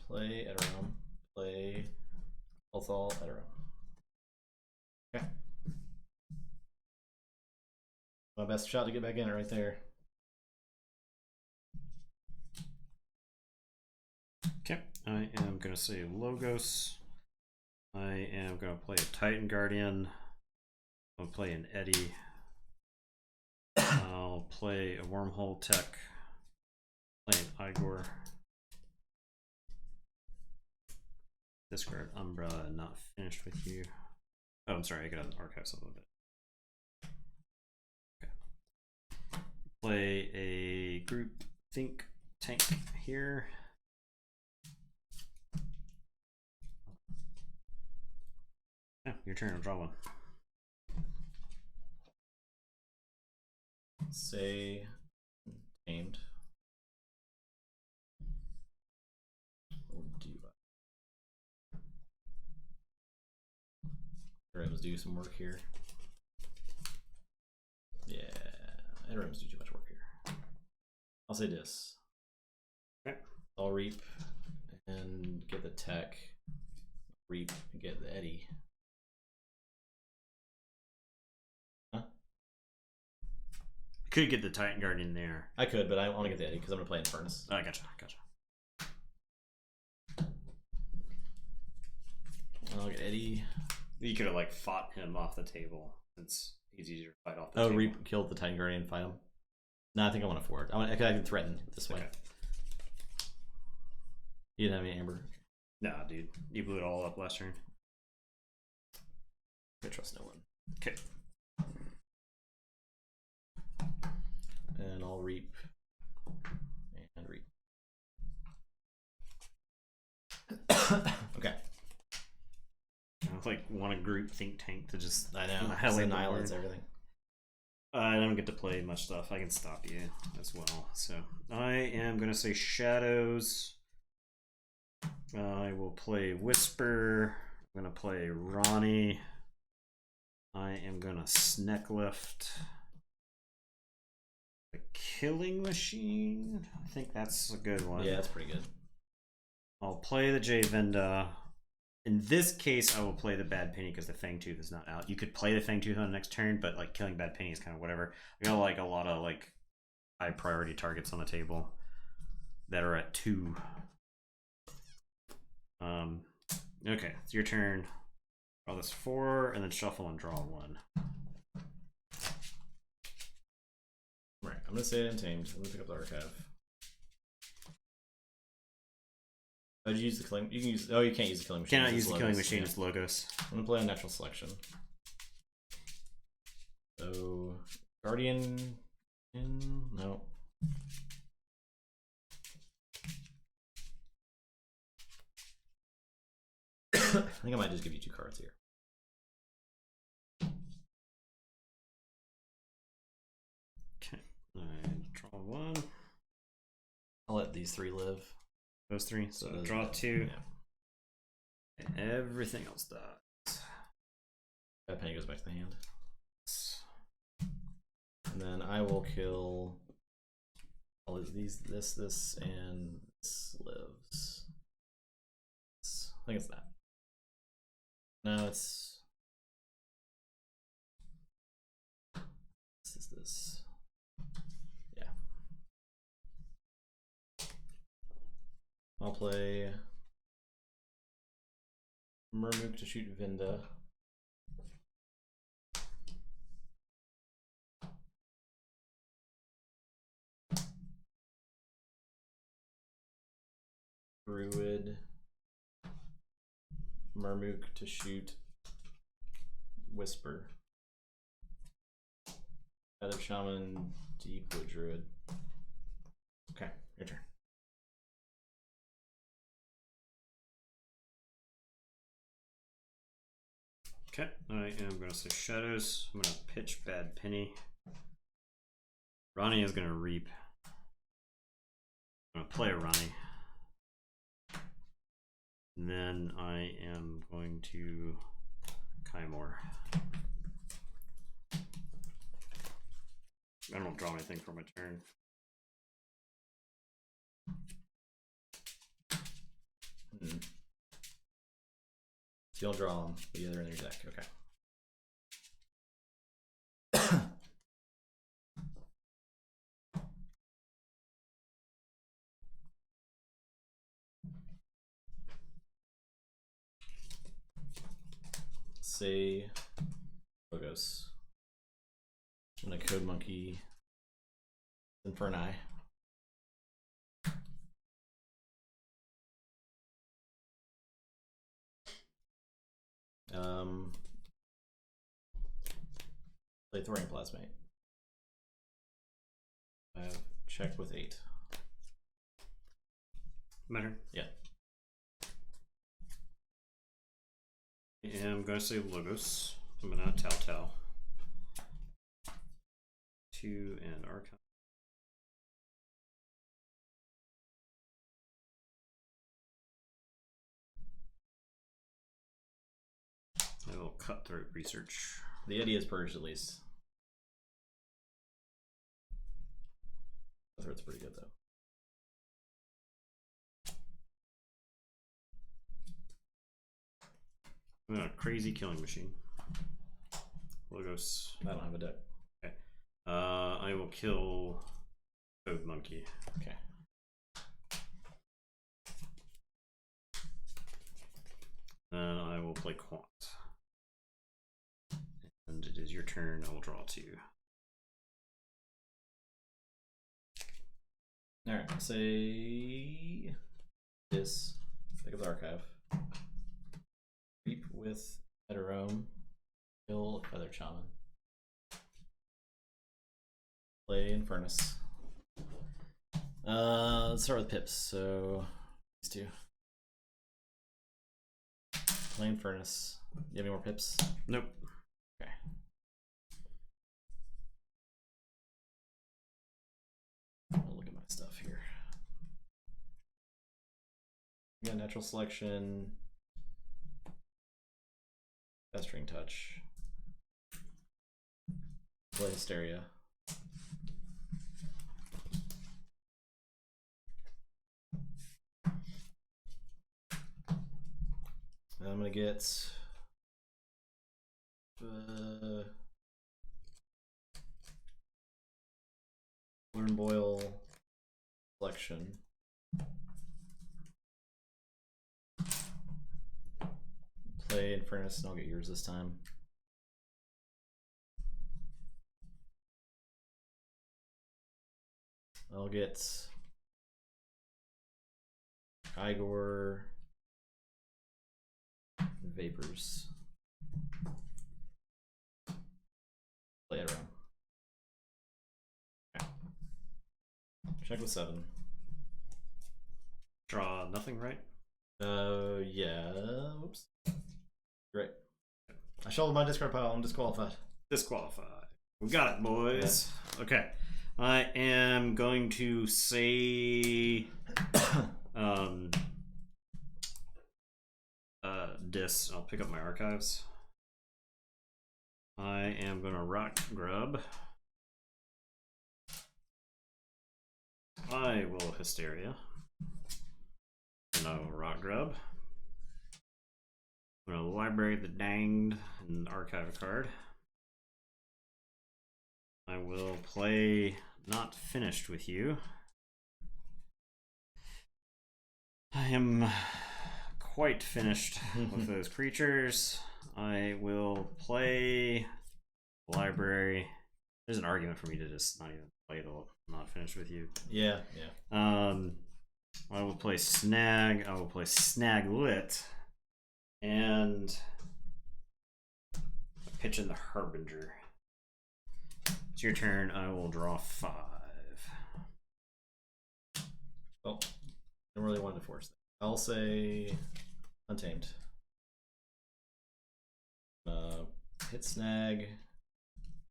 Play Eterum. Play Ulthal Eterum. Okay. My best shot to get back in it right there. Okay, I am going to say Logos. I am going to play a Titan Guardian. I'll play an Eddie. I'll play a Wormhole Tech. Play an Igor. Discard Umbra, not finished with you. Oh, I'm sorry, I gotta archive some of it. Okay. Play a Group Think Tank here. Yeah, your turn, I'll draw one. Say Tamed. Or do Items do some work here. Yeah, Items do too much work here. I'll say this. Okay. I'll Reap and get the tech. Reap and get the Eddie. Huh? Could get the Titan Guardian there. I could, but I want to get the Eddie because I'm going to play in Furnace. Oh, gotcha, gotcha. I'll get Eddie. You could have like fought him off the table since he's easier to fight off the table. Reap killed the Titan Guardian and fight him. No, I think I want to forward. I can threaten this way. Okay. You didn't have any Amber. Nah, dude. You blew it all up last turn. I trust no one. Okay. And I'll Reap. And Reap. Okay. I like want a Group Think Tank to just I know. hell annihilates everything. I don't get to play much stuff. I can stop you as well. So I am gonna say Shadows. I will play Whisper. I'm gonna play Ronnie. I am gonna Sneck Lift. Killing Machine. I think that's a good one. Yeah, that's pretty good. I'll play the J Venda. In this case, I will play the Bad Penny because the Fangtooth is not out. You could play the Fangtooth on the next turn, but like killing Bad Penny is kind of whatever. I got like a lot of like high priority targets on the table that are at 2. Okay, it's your turn. Draw this 4, and then shuffle and draw 1. Right, I'm gonna say it untamed. I'm gonna pick up the archive. Oh, did you use the killing? You can use. Oh, you can't use the killing machine. Cannot use the killing machine. It's logos. I'm gonna play on natural selection. So, Guardian. No. I think I might just give you 2 cards here. Okay, I draw 1. I'll let these 3 live. Those 3. So draw 2. Yeah. And everything else dies. That penny goes back to the hand. And then I will kill all of these, this, and this lives. I think it's that. No, it's this. Yeah. I'll play Murmuk to shoot Vinda. Druid. Murmuk to shoot Whisper. Feather Shaman, Deepwood Druid. Okay, your turn. Okay, I am going to say Shadows. I'm going to pitch Bad Penny. Ronnie is going to reap. I'm going to play a Ronnie. And then I am going to Kymore. I don't draw anything for my turn. So you don't draw them, but they're in your deck. Okay. Say logos. I'm gonna Code Monkey Inferni. Play Thorium Plasmate. I have check with 8. Matter? Yeah. I'm going to say Logos. I'm going to Telltale. 2 and Archive. A little cutthroat research. The Eddie is purged at least. Cutthroat's pretty good though. I'm going to Crazy Killing Machine. Logos. I don't have a deck. Okay. I will kill Code Monkey. Okay. Then I will play Quant. And it is your turn. I will draw 2. Alright, I'll say this. Pick up the archive. Reap with Heterome. Kill Feather Shaman. Play Infernus. Let's start with pips. So these 2. Play Infernus. Do you have any more pips? Nope. Okay. I'll look at my stuff here. We got Natural Selection. Festering Touch. Play Hysteria. I'm gonna get Learn Boil Collection. Play Infernus, and I'll get yours this time. I'll get Igor Vapors. Play it around. Okay. Check with 7. Draw nothing, right? Yeah. Whoops. Great. I shuffled my discard pile. I'm disqualified. Disqualified. We got it, boys. Yeah. Okay. I am going to say dis. I'll pick up my archives. I am gonna rock grub. I will hysteria. And I will rock grub. I'm gonna library the danged and archive a card. I will play Not Finished with You. I am quite finished with those creatures. I will play library. There's an argument for me to just not even play the Not Finished with You. Yeah. I will play snag. I will play snag lit, and pitch in the Harbinger. It's your turn. I will draw 5. Well, I really wanted to force that. I'll say Untamed. Hit snag.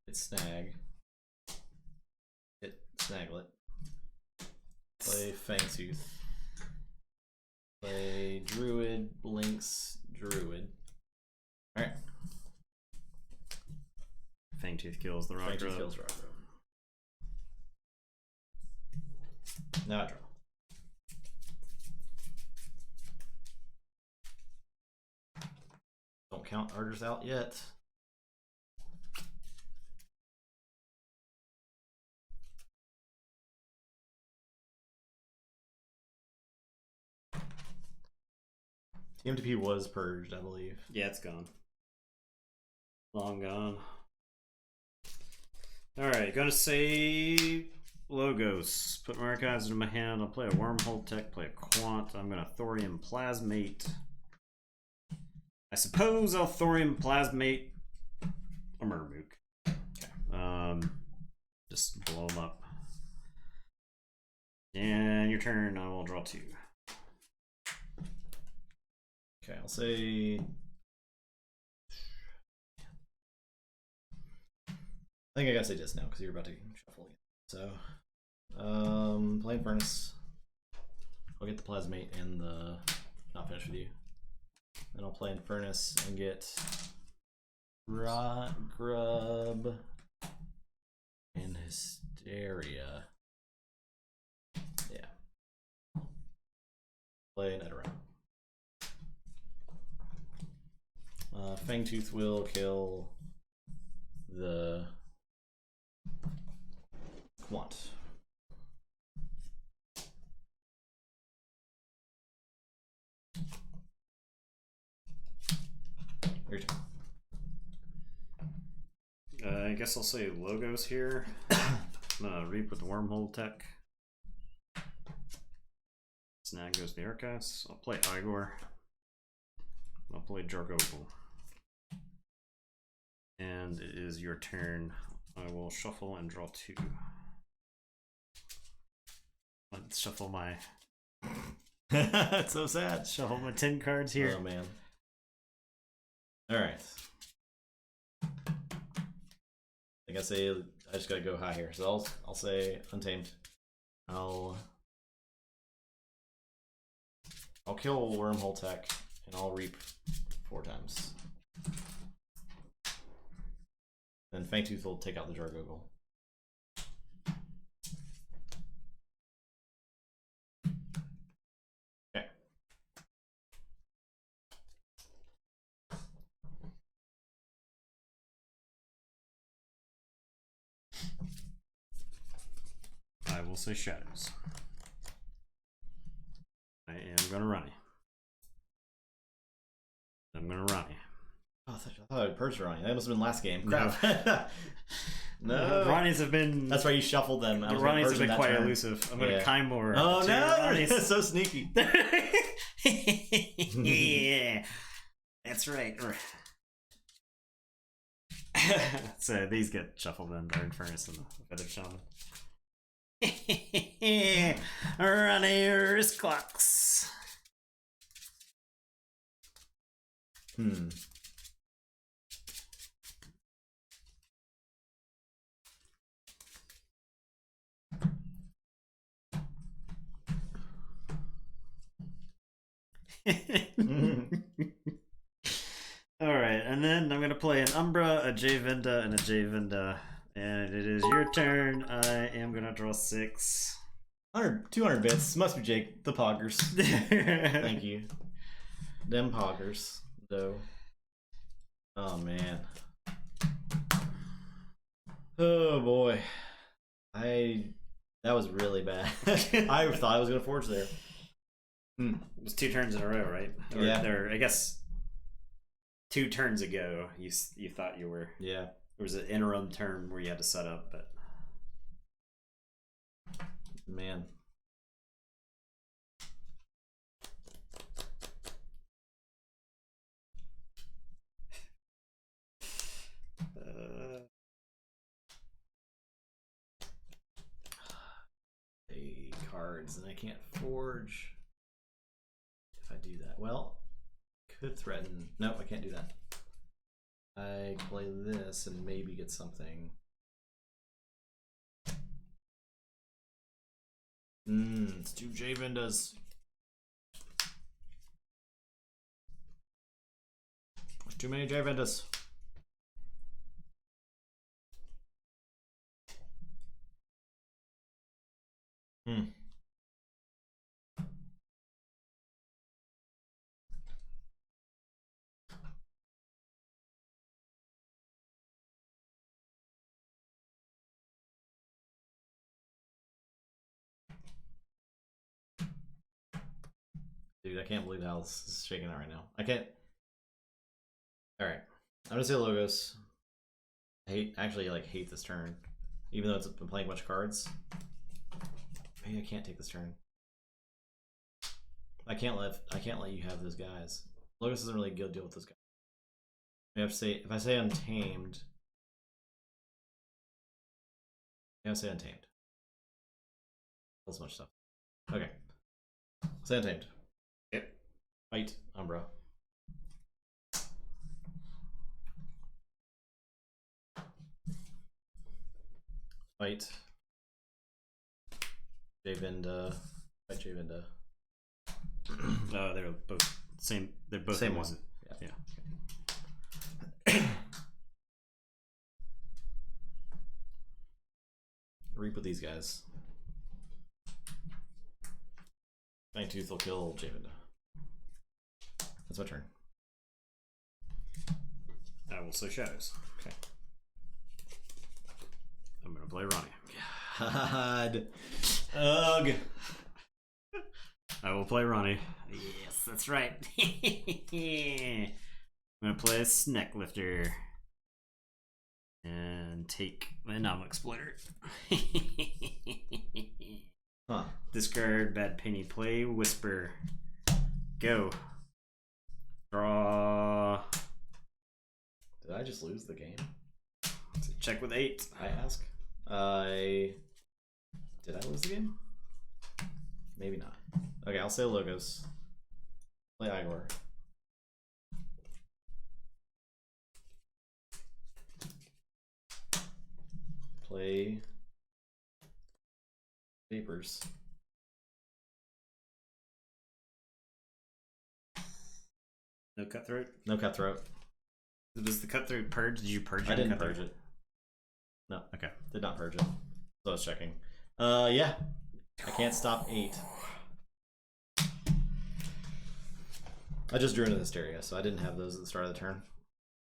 Hit snag. Hit snaglet. Play Fangtooth. Play Druid, Blinks, Druid. Alright. Fangtooth kills the rock. Fangtooth kills rock. Now I draw. Don't count Arters out yet. TMTP was purged, I believe. Yeah, it's gone. Long gone. Alright, gonna say Logos. Put my archives into my hand. I'll play a Wormhole Tech, play a Quant. I'm gonna Thorium Plasmate. I suppose I'll Thorium Plasmate a Murmook. Okay. Just blow them up. And your turn, I will draw 2. Okay, I'll say I think I gotta say this now because you're about to shuffle again. So, playing Furnace. I'll get the Plasmate and the Not Finished with You. Then I'll play in Furnace and get Rot Grub and Hysteria. Yeah. Play an Edoram. Fangtooth will kill the Quant. Your turn. I guess I'll say Logos here. I'm gonna Reap with the Wormhole Tech. Snag goes the Archives. I'll play Igor. I'll play Jargople. And it is your turn. I will shuffle and draw 2. Let's shuffle my. It's so sad. Shuffle my 10 cards here. Oh man. All right. I think I just gotta go high here. So I'll say Untamed. I'll kill Wormhole Tech and I'll Reap 4 times. Then Fangtooth will take out the Jargogle. Okay. I will say shadows. I am gonna run it. I'm gonna run it. Oh, I thought I purged Ronnie. That must have been last game. Crap. No. Ronnies have been. That's why you shuffled them. The Ronnies have been quite elusive. I'm gonna Kymore. Oh no! It's so sneaky. Yeah, that's right. So these get shuffled in. Iron Furnace and the Feathered Shaman. Runners clocks. Alright, and then I'm gonna play an Umbra, a Javinda, and a Javinda. And it is your turn. I am gonna draw 6. 200 bits. Must be Jake. The Poggers. Thank you. Them Poggers. Though. Oh man. Oh boy. That was really bad. I thought I was gonna forge there. It was 2 turns in a row, right? Or I guess 2 turns ago you thought you were. Yeah. There was an interim turn where you had to set up, but man. Cards, and I can't forge. If I do that, well, could threaten. Nope, I can't do that. I play this and maybe get something. It's 2 Javindas. There's too many Javindas. Dude, I can't believe how this is shaking out right now. I can't. Alright. I'm gonna say Logos. I hate this turn. Even though it's been playing a bunch of cards. Maybe I can't take this turn. I can't let you have those guys. Logos doesn't really deal with those guys. I have to say, if I say Untamed. I have to say Untamed. So much stuff. Okay. Say Untamed. Yep. Fight Umbra. Fight Javinda. Fight Javinda. Oh, they're both same. They're both same one. Yeah. Reap with these guys. Fangtooth will kill Javinda. That's my turn. I will say shadows. Okay. I'm gonna play Ronnie. God. Ugh. I will play Ronnie. Yes, that's right. I'm gonna play a Snack Lifter. And take my Anomaly Exploiter. Huh. Discard Bad Penny. Play Whisper. Go. Draw. Did I just lose the game? Check with 8. I ask. Did I lose the game? Maybe not. Okay, I'll say Logos. Play Igor. Play Vapors. No Cutthroat? No Cutthroat. Was the Cutthroat purge? Did you purge it? I didn't purge it. No. Okay. Did not purge it. So I was checking. Yeah. I can't stop 8. I just drew into Hysteria, so I didn't have those at the start of the turn.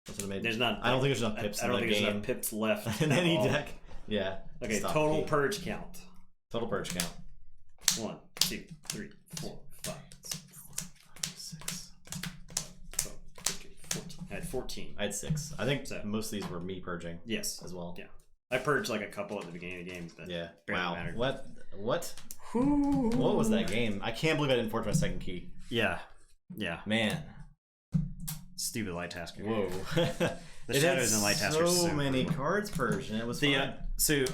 That's what I made. There's not. I don't think there's enough pips. I don't in think the there's game enough pips left in any deck. Yeah. Okay, Stop total key. purge count. Total purge count. 1, 2, 3, 4, 5, 6, 12, 13, 14. I had 14. I had 6. I think So- most of these were me purging. Yes. As well. Yeah. I purged like a couple at the beginning of the game, but Yeah. barely Wow. mattered. What? Whew. What was that game? I can't believe I didn't forge my second key. Yeah. Yeah. Man. Stupid Light Tasker. Whoa. The shadows in Light Tasker. So many cards purged, and it was fun. So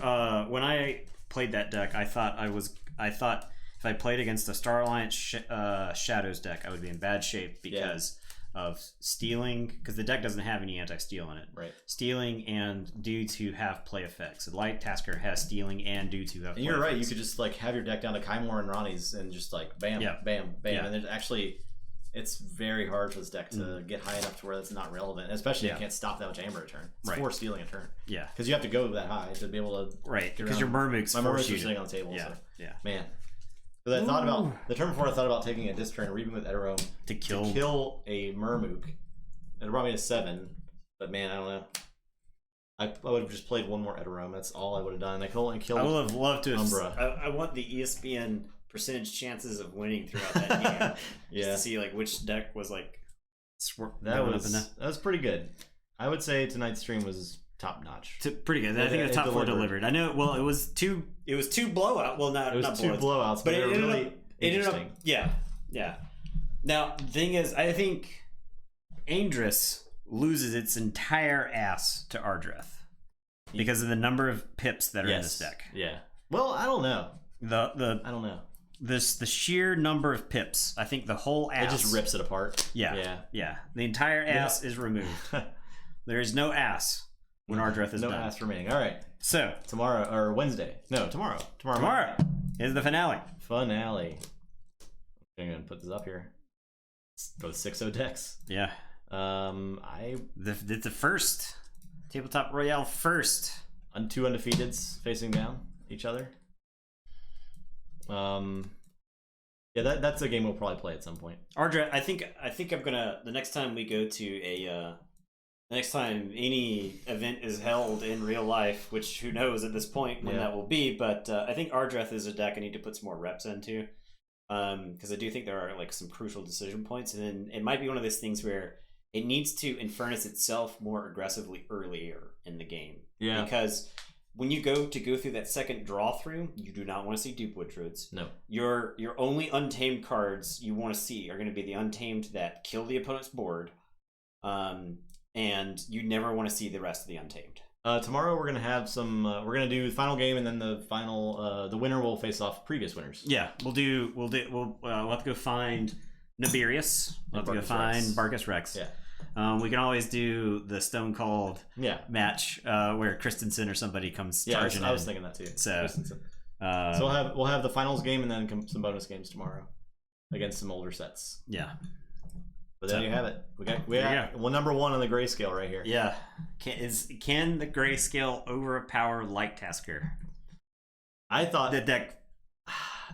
when I played that deck, I thought if I played against the Star Alliance Shadows deck, I would be in bad shape because of stealing, because the deck doesn't have any anti-steal in it. Right. Stealing and due to have play effects. The Light Tasker has stealing and due to have. And you're right. You could just like have your deck down to Kymor and Ronnie's and just like bam, bam, bam, and there's actually. It's very hard for this deck to get high enough to where it's not relevant, especially if you can't stop that much amber a turn. It's 4 stealing a turn. Yeah. Because you have to go that high to be able to. Right. Because your Mermooks. My Mermooks are sitting on the table. Yeah. So. Yeah. Man. So I thought about the turn before. I thought about taking a disc turn and reaping with Eterome to kill a Mermook. It brought me to 7, but man, I don't know. I would have just played one more Eterome. That's all I would have done. I could only kill. I would have loved to. Umbra. I want the ESPN percentage chances of winning throughout that game. Just to see like which deck was like. That was pretty good. I would say tonight's stream was top notch. Pretty good. I think the top 4 delivered. I know. Well, it was two blowout. Well, not two blowouts, but it ended really interesting. Yeah. Now the thing is, I think Aindris loses its entire ass to Ardreth because of the number of pips that are in this deck. Yeah. Well, I don't know. I don't know. The sheer number of pips. I think the whole ass. It just rips it apart. Yeah. The entire ass is removed. There is no ass when Ardreth is done. No ass remaining. All right. So tomorrow or Wednesday? No, tomorrow. Tomorrow is the finale. I'm gonna put this up here. Let's go 6-0 decks. Yeah. It's the first tabletop royale first. 2 undefeateds facing down each other. Yeah, that's a game we'll probably play at some point. Ardreth, I think I'm gonna, the next time we go to next time any event is held in real life, which who knows at this point when that will be, but I think Ardreth is a deck I need to put some more reps into, because I do think there are like some crucial decision points, and then it might be one of those things where it needs to Infernus itself more aggressively earlier in the game. Yeah, because when you go through that second draw through, you do not want to see Dupewood Druids. No. Your only untamed cards you want to see are going to be the untamed that kill the opponent's board, and you never want to see the rest of the untamed. Tomorrow we're going to have some. We're going to do the final game, and then the final. The winner will face off previous winners. Yeah, we'll have to go find Nibirius. We'll have to go find Barkus Rex. Yeah. We can always do the Stone Cold match where Christensen or somebody comes charging in. I was thinking that too. So we'll have the finals game and then some bonus games tomorrow against some older sets. Yeah. But there you have it. We got number 1 on the grayscale right here. Yeah. Can the grayscale overpower Light Tasker? I thought the deck.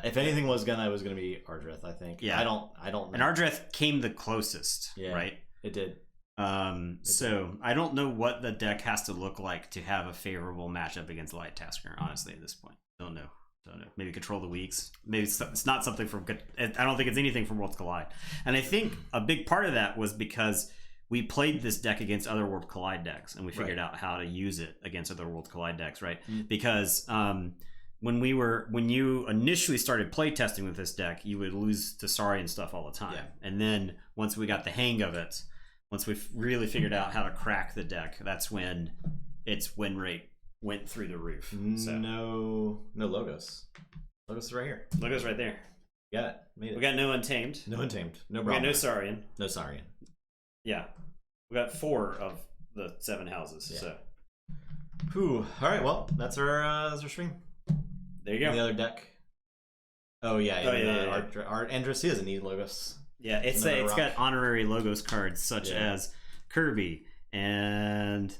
If anything was gonna be Ardreth, I think. Yeah. I don't know. And Ardreth came the closest, right? It did. So I don't know what the deck has to look like to have a favorable matchup against Light Tasker, honestly, at this point. Don't know. Maybe Control the Weaks. Maybe it's not something from... I don't think it's anything from Worlds Collide. And I think a big part of that was because we played this deck against other Worlds Collide decks, and we figured out how to use it against other Worlds Collide decks, right? Because when you initially started playtesting with this deck, you would lose to Sari and stuff all the time. Yeah. And then once we got the hang of it, once we really figured out how to crack the deck, that's when its win rate went through the roof. So. No Logos. Logos is right here. Logos right there. Got it. Made it. We got no Untamed. No Untamed. No problem. We got no Saurian. No Saurian. Yeah. We got 4 of the 7 houses. Yeah. So. Whew. All right. Well, that's our stream. There you go. The other deck. Oh yeah. Our Andrew doesn't need Logos. Yeah, it's got honorary Logos cards such as Kirby, and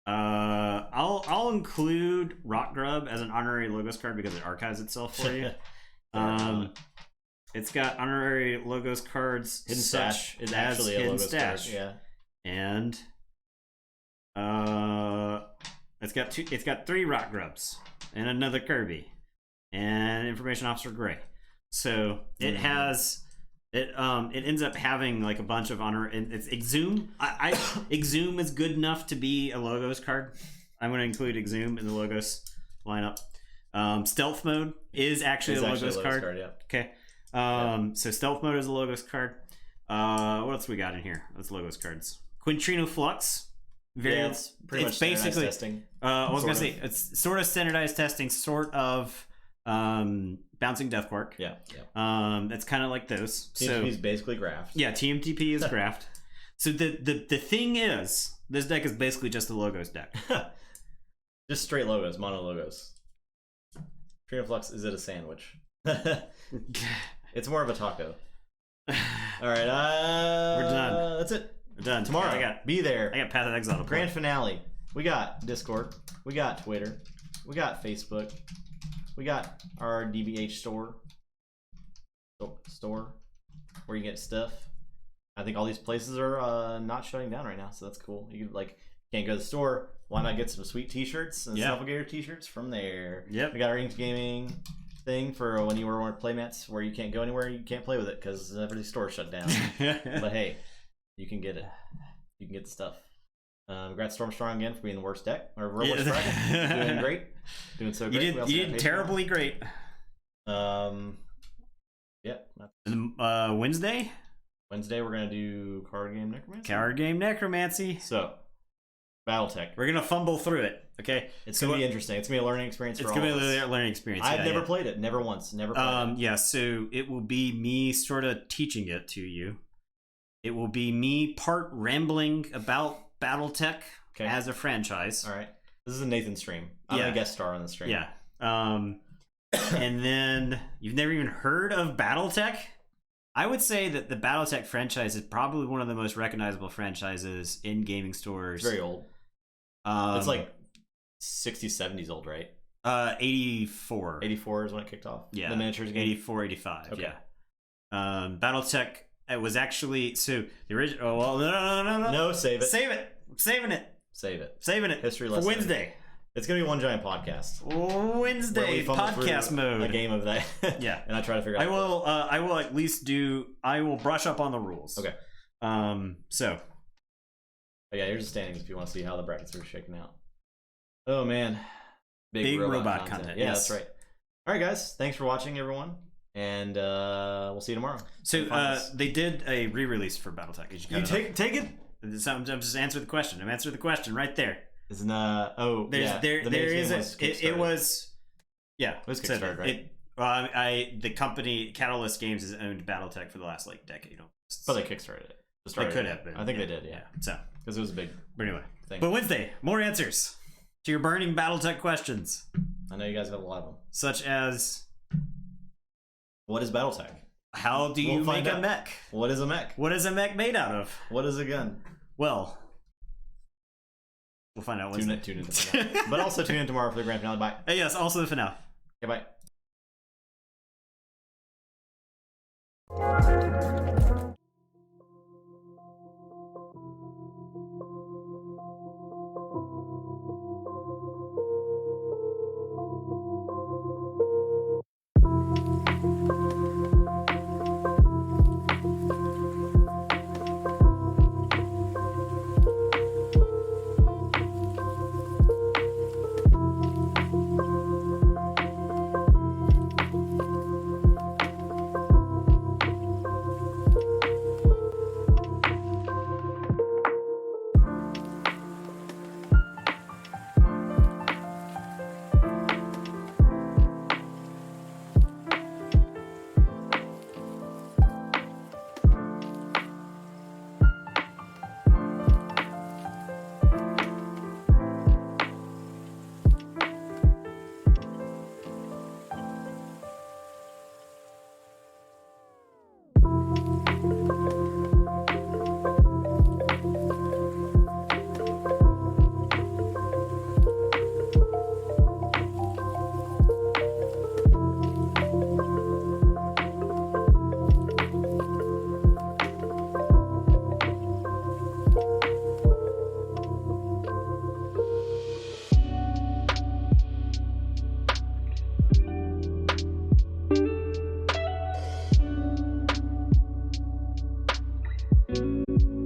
I'll include Rock Grub as an honorary Logos card because it archives itself for you. It's got honorary Logos cards. Hidden Stash is actually a Logos card. Yeah, and It's got 3 Rock Grubs and another Kirby and Information Officer Gray. So it has it ends up having like a bunch of honor, and it's Exhume. Exhume is good enough to be a Logos card. I'm going to include Exhume in the Logos lineup. Stealth Mode is actually a Logos card. Yeah. Okay. So Stealth Mode is a Logos card. What else we got in here? That's Logos cards. Quintrino Flux. It's pretty much basically testing. I was gonna say it's sort of standardized testing, sort of bouncing Death Quark. Yeah. It's kind of like those. TMTP is basically Graft. Yeah, TMTP is Graft. So the thing is, this deck is basically just a Logos deck. Just straight Logos, mono Logos. Quintrino Flux, is it a sandwich? It's more of a taco. All right, we're done. That's it. We're done. Tomorrow, be there. I got Path of Exile to play. Grand finale. We got Discord. We got Twitter. We got Facebook. We got our DBH store where you get stuff. I think all these places are not shutting down right now, so that's cool. You can't go to the store. Why not get some sweet T-shirts and Self-Gator T-shirts from there? Yep. We got our Inked Gaming thing for when you were on playmats where you can't go anywhere, you can't play with it because every store shut down. But hey, you can get it. You can get the stuff. Congrats Stormstrong again for being the worst deck or worst strike. Doing great. Doing so great. You did terribly great. Yeah. Wednesday we're gonna do card game necromancy. So Battletech. We're gonna fumble through it. Okay. It's gonna be interesting. It's gonna be a learning experience for all of us. It's gonna be a learning experience. I've never played it. Never once. Never played it. Yeah, so it will be me sort of teaching it to you. It will be me part rambling about Battletech as a franchise. All right. This is a Nathan stream. I'm a guest star on the stream. Yeah. And then you've never even heard of Battletech? I would say that the Battletech franchise is probably one of the most recognizable franchises in gaming stores. It's very old. It's like 60s, 70s old, right? 84. 84 is when it kicked off? Yeah. The miniatures game? 84, 85, okay. Yeah. Battletech, it was actually... So, the original... Oh, well, no. No, save it. Save it. Saving it. Saving it. History lesson. For Wednesday. It's going to be one giant podcast. Wednesday podcast mode. A game of that. Yeah. And I try to figure out... I will at least do... I will brush up on the rules. Okay. So... Oh, yeah, here's the standings if you want to see how the brackets are shaking out. Oh, man. Big robot content. Yeah, yes. That's right. All right, guys. Thanks for watching, everyone. And we'll see you tomorrow. So they did a re-release for Battletech. You take it? I'm just answering the question. I'm answering the question right there. Isn't it was it was Kickstarter, right? The company Catalyst Games has owned Battletech for the last decade. But they kickstarted it. They could have been. I think they did. Yeah. So because it was a big. But anyway, thing. But Wednesday, more answers to your burning Battletech questions. I know you guys got a lot of them. Such as, what is Battletech? How do you make a mech? What is a mech? What is a mech made out of? What is a gun? Well, we'll find out Wednesday. Tune in to find out. But also tune in tomorrow for the grand finale. Bye. Yes, also the finale. Okay, bye. bye.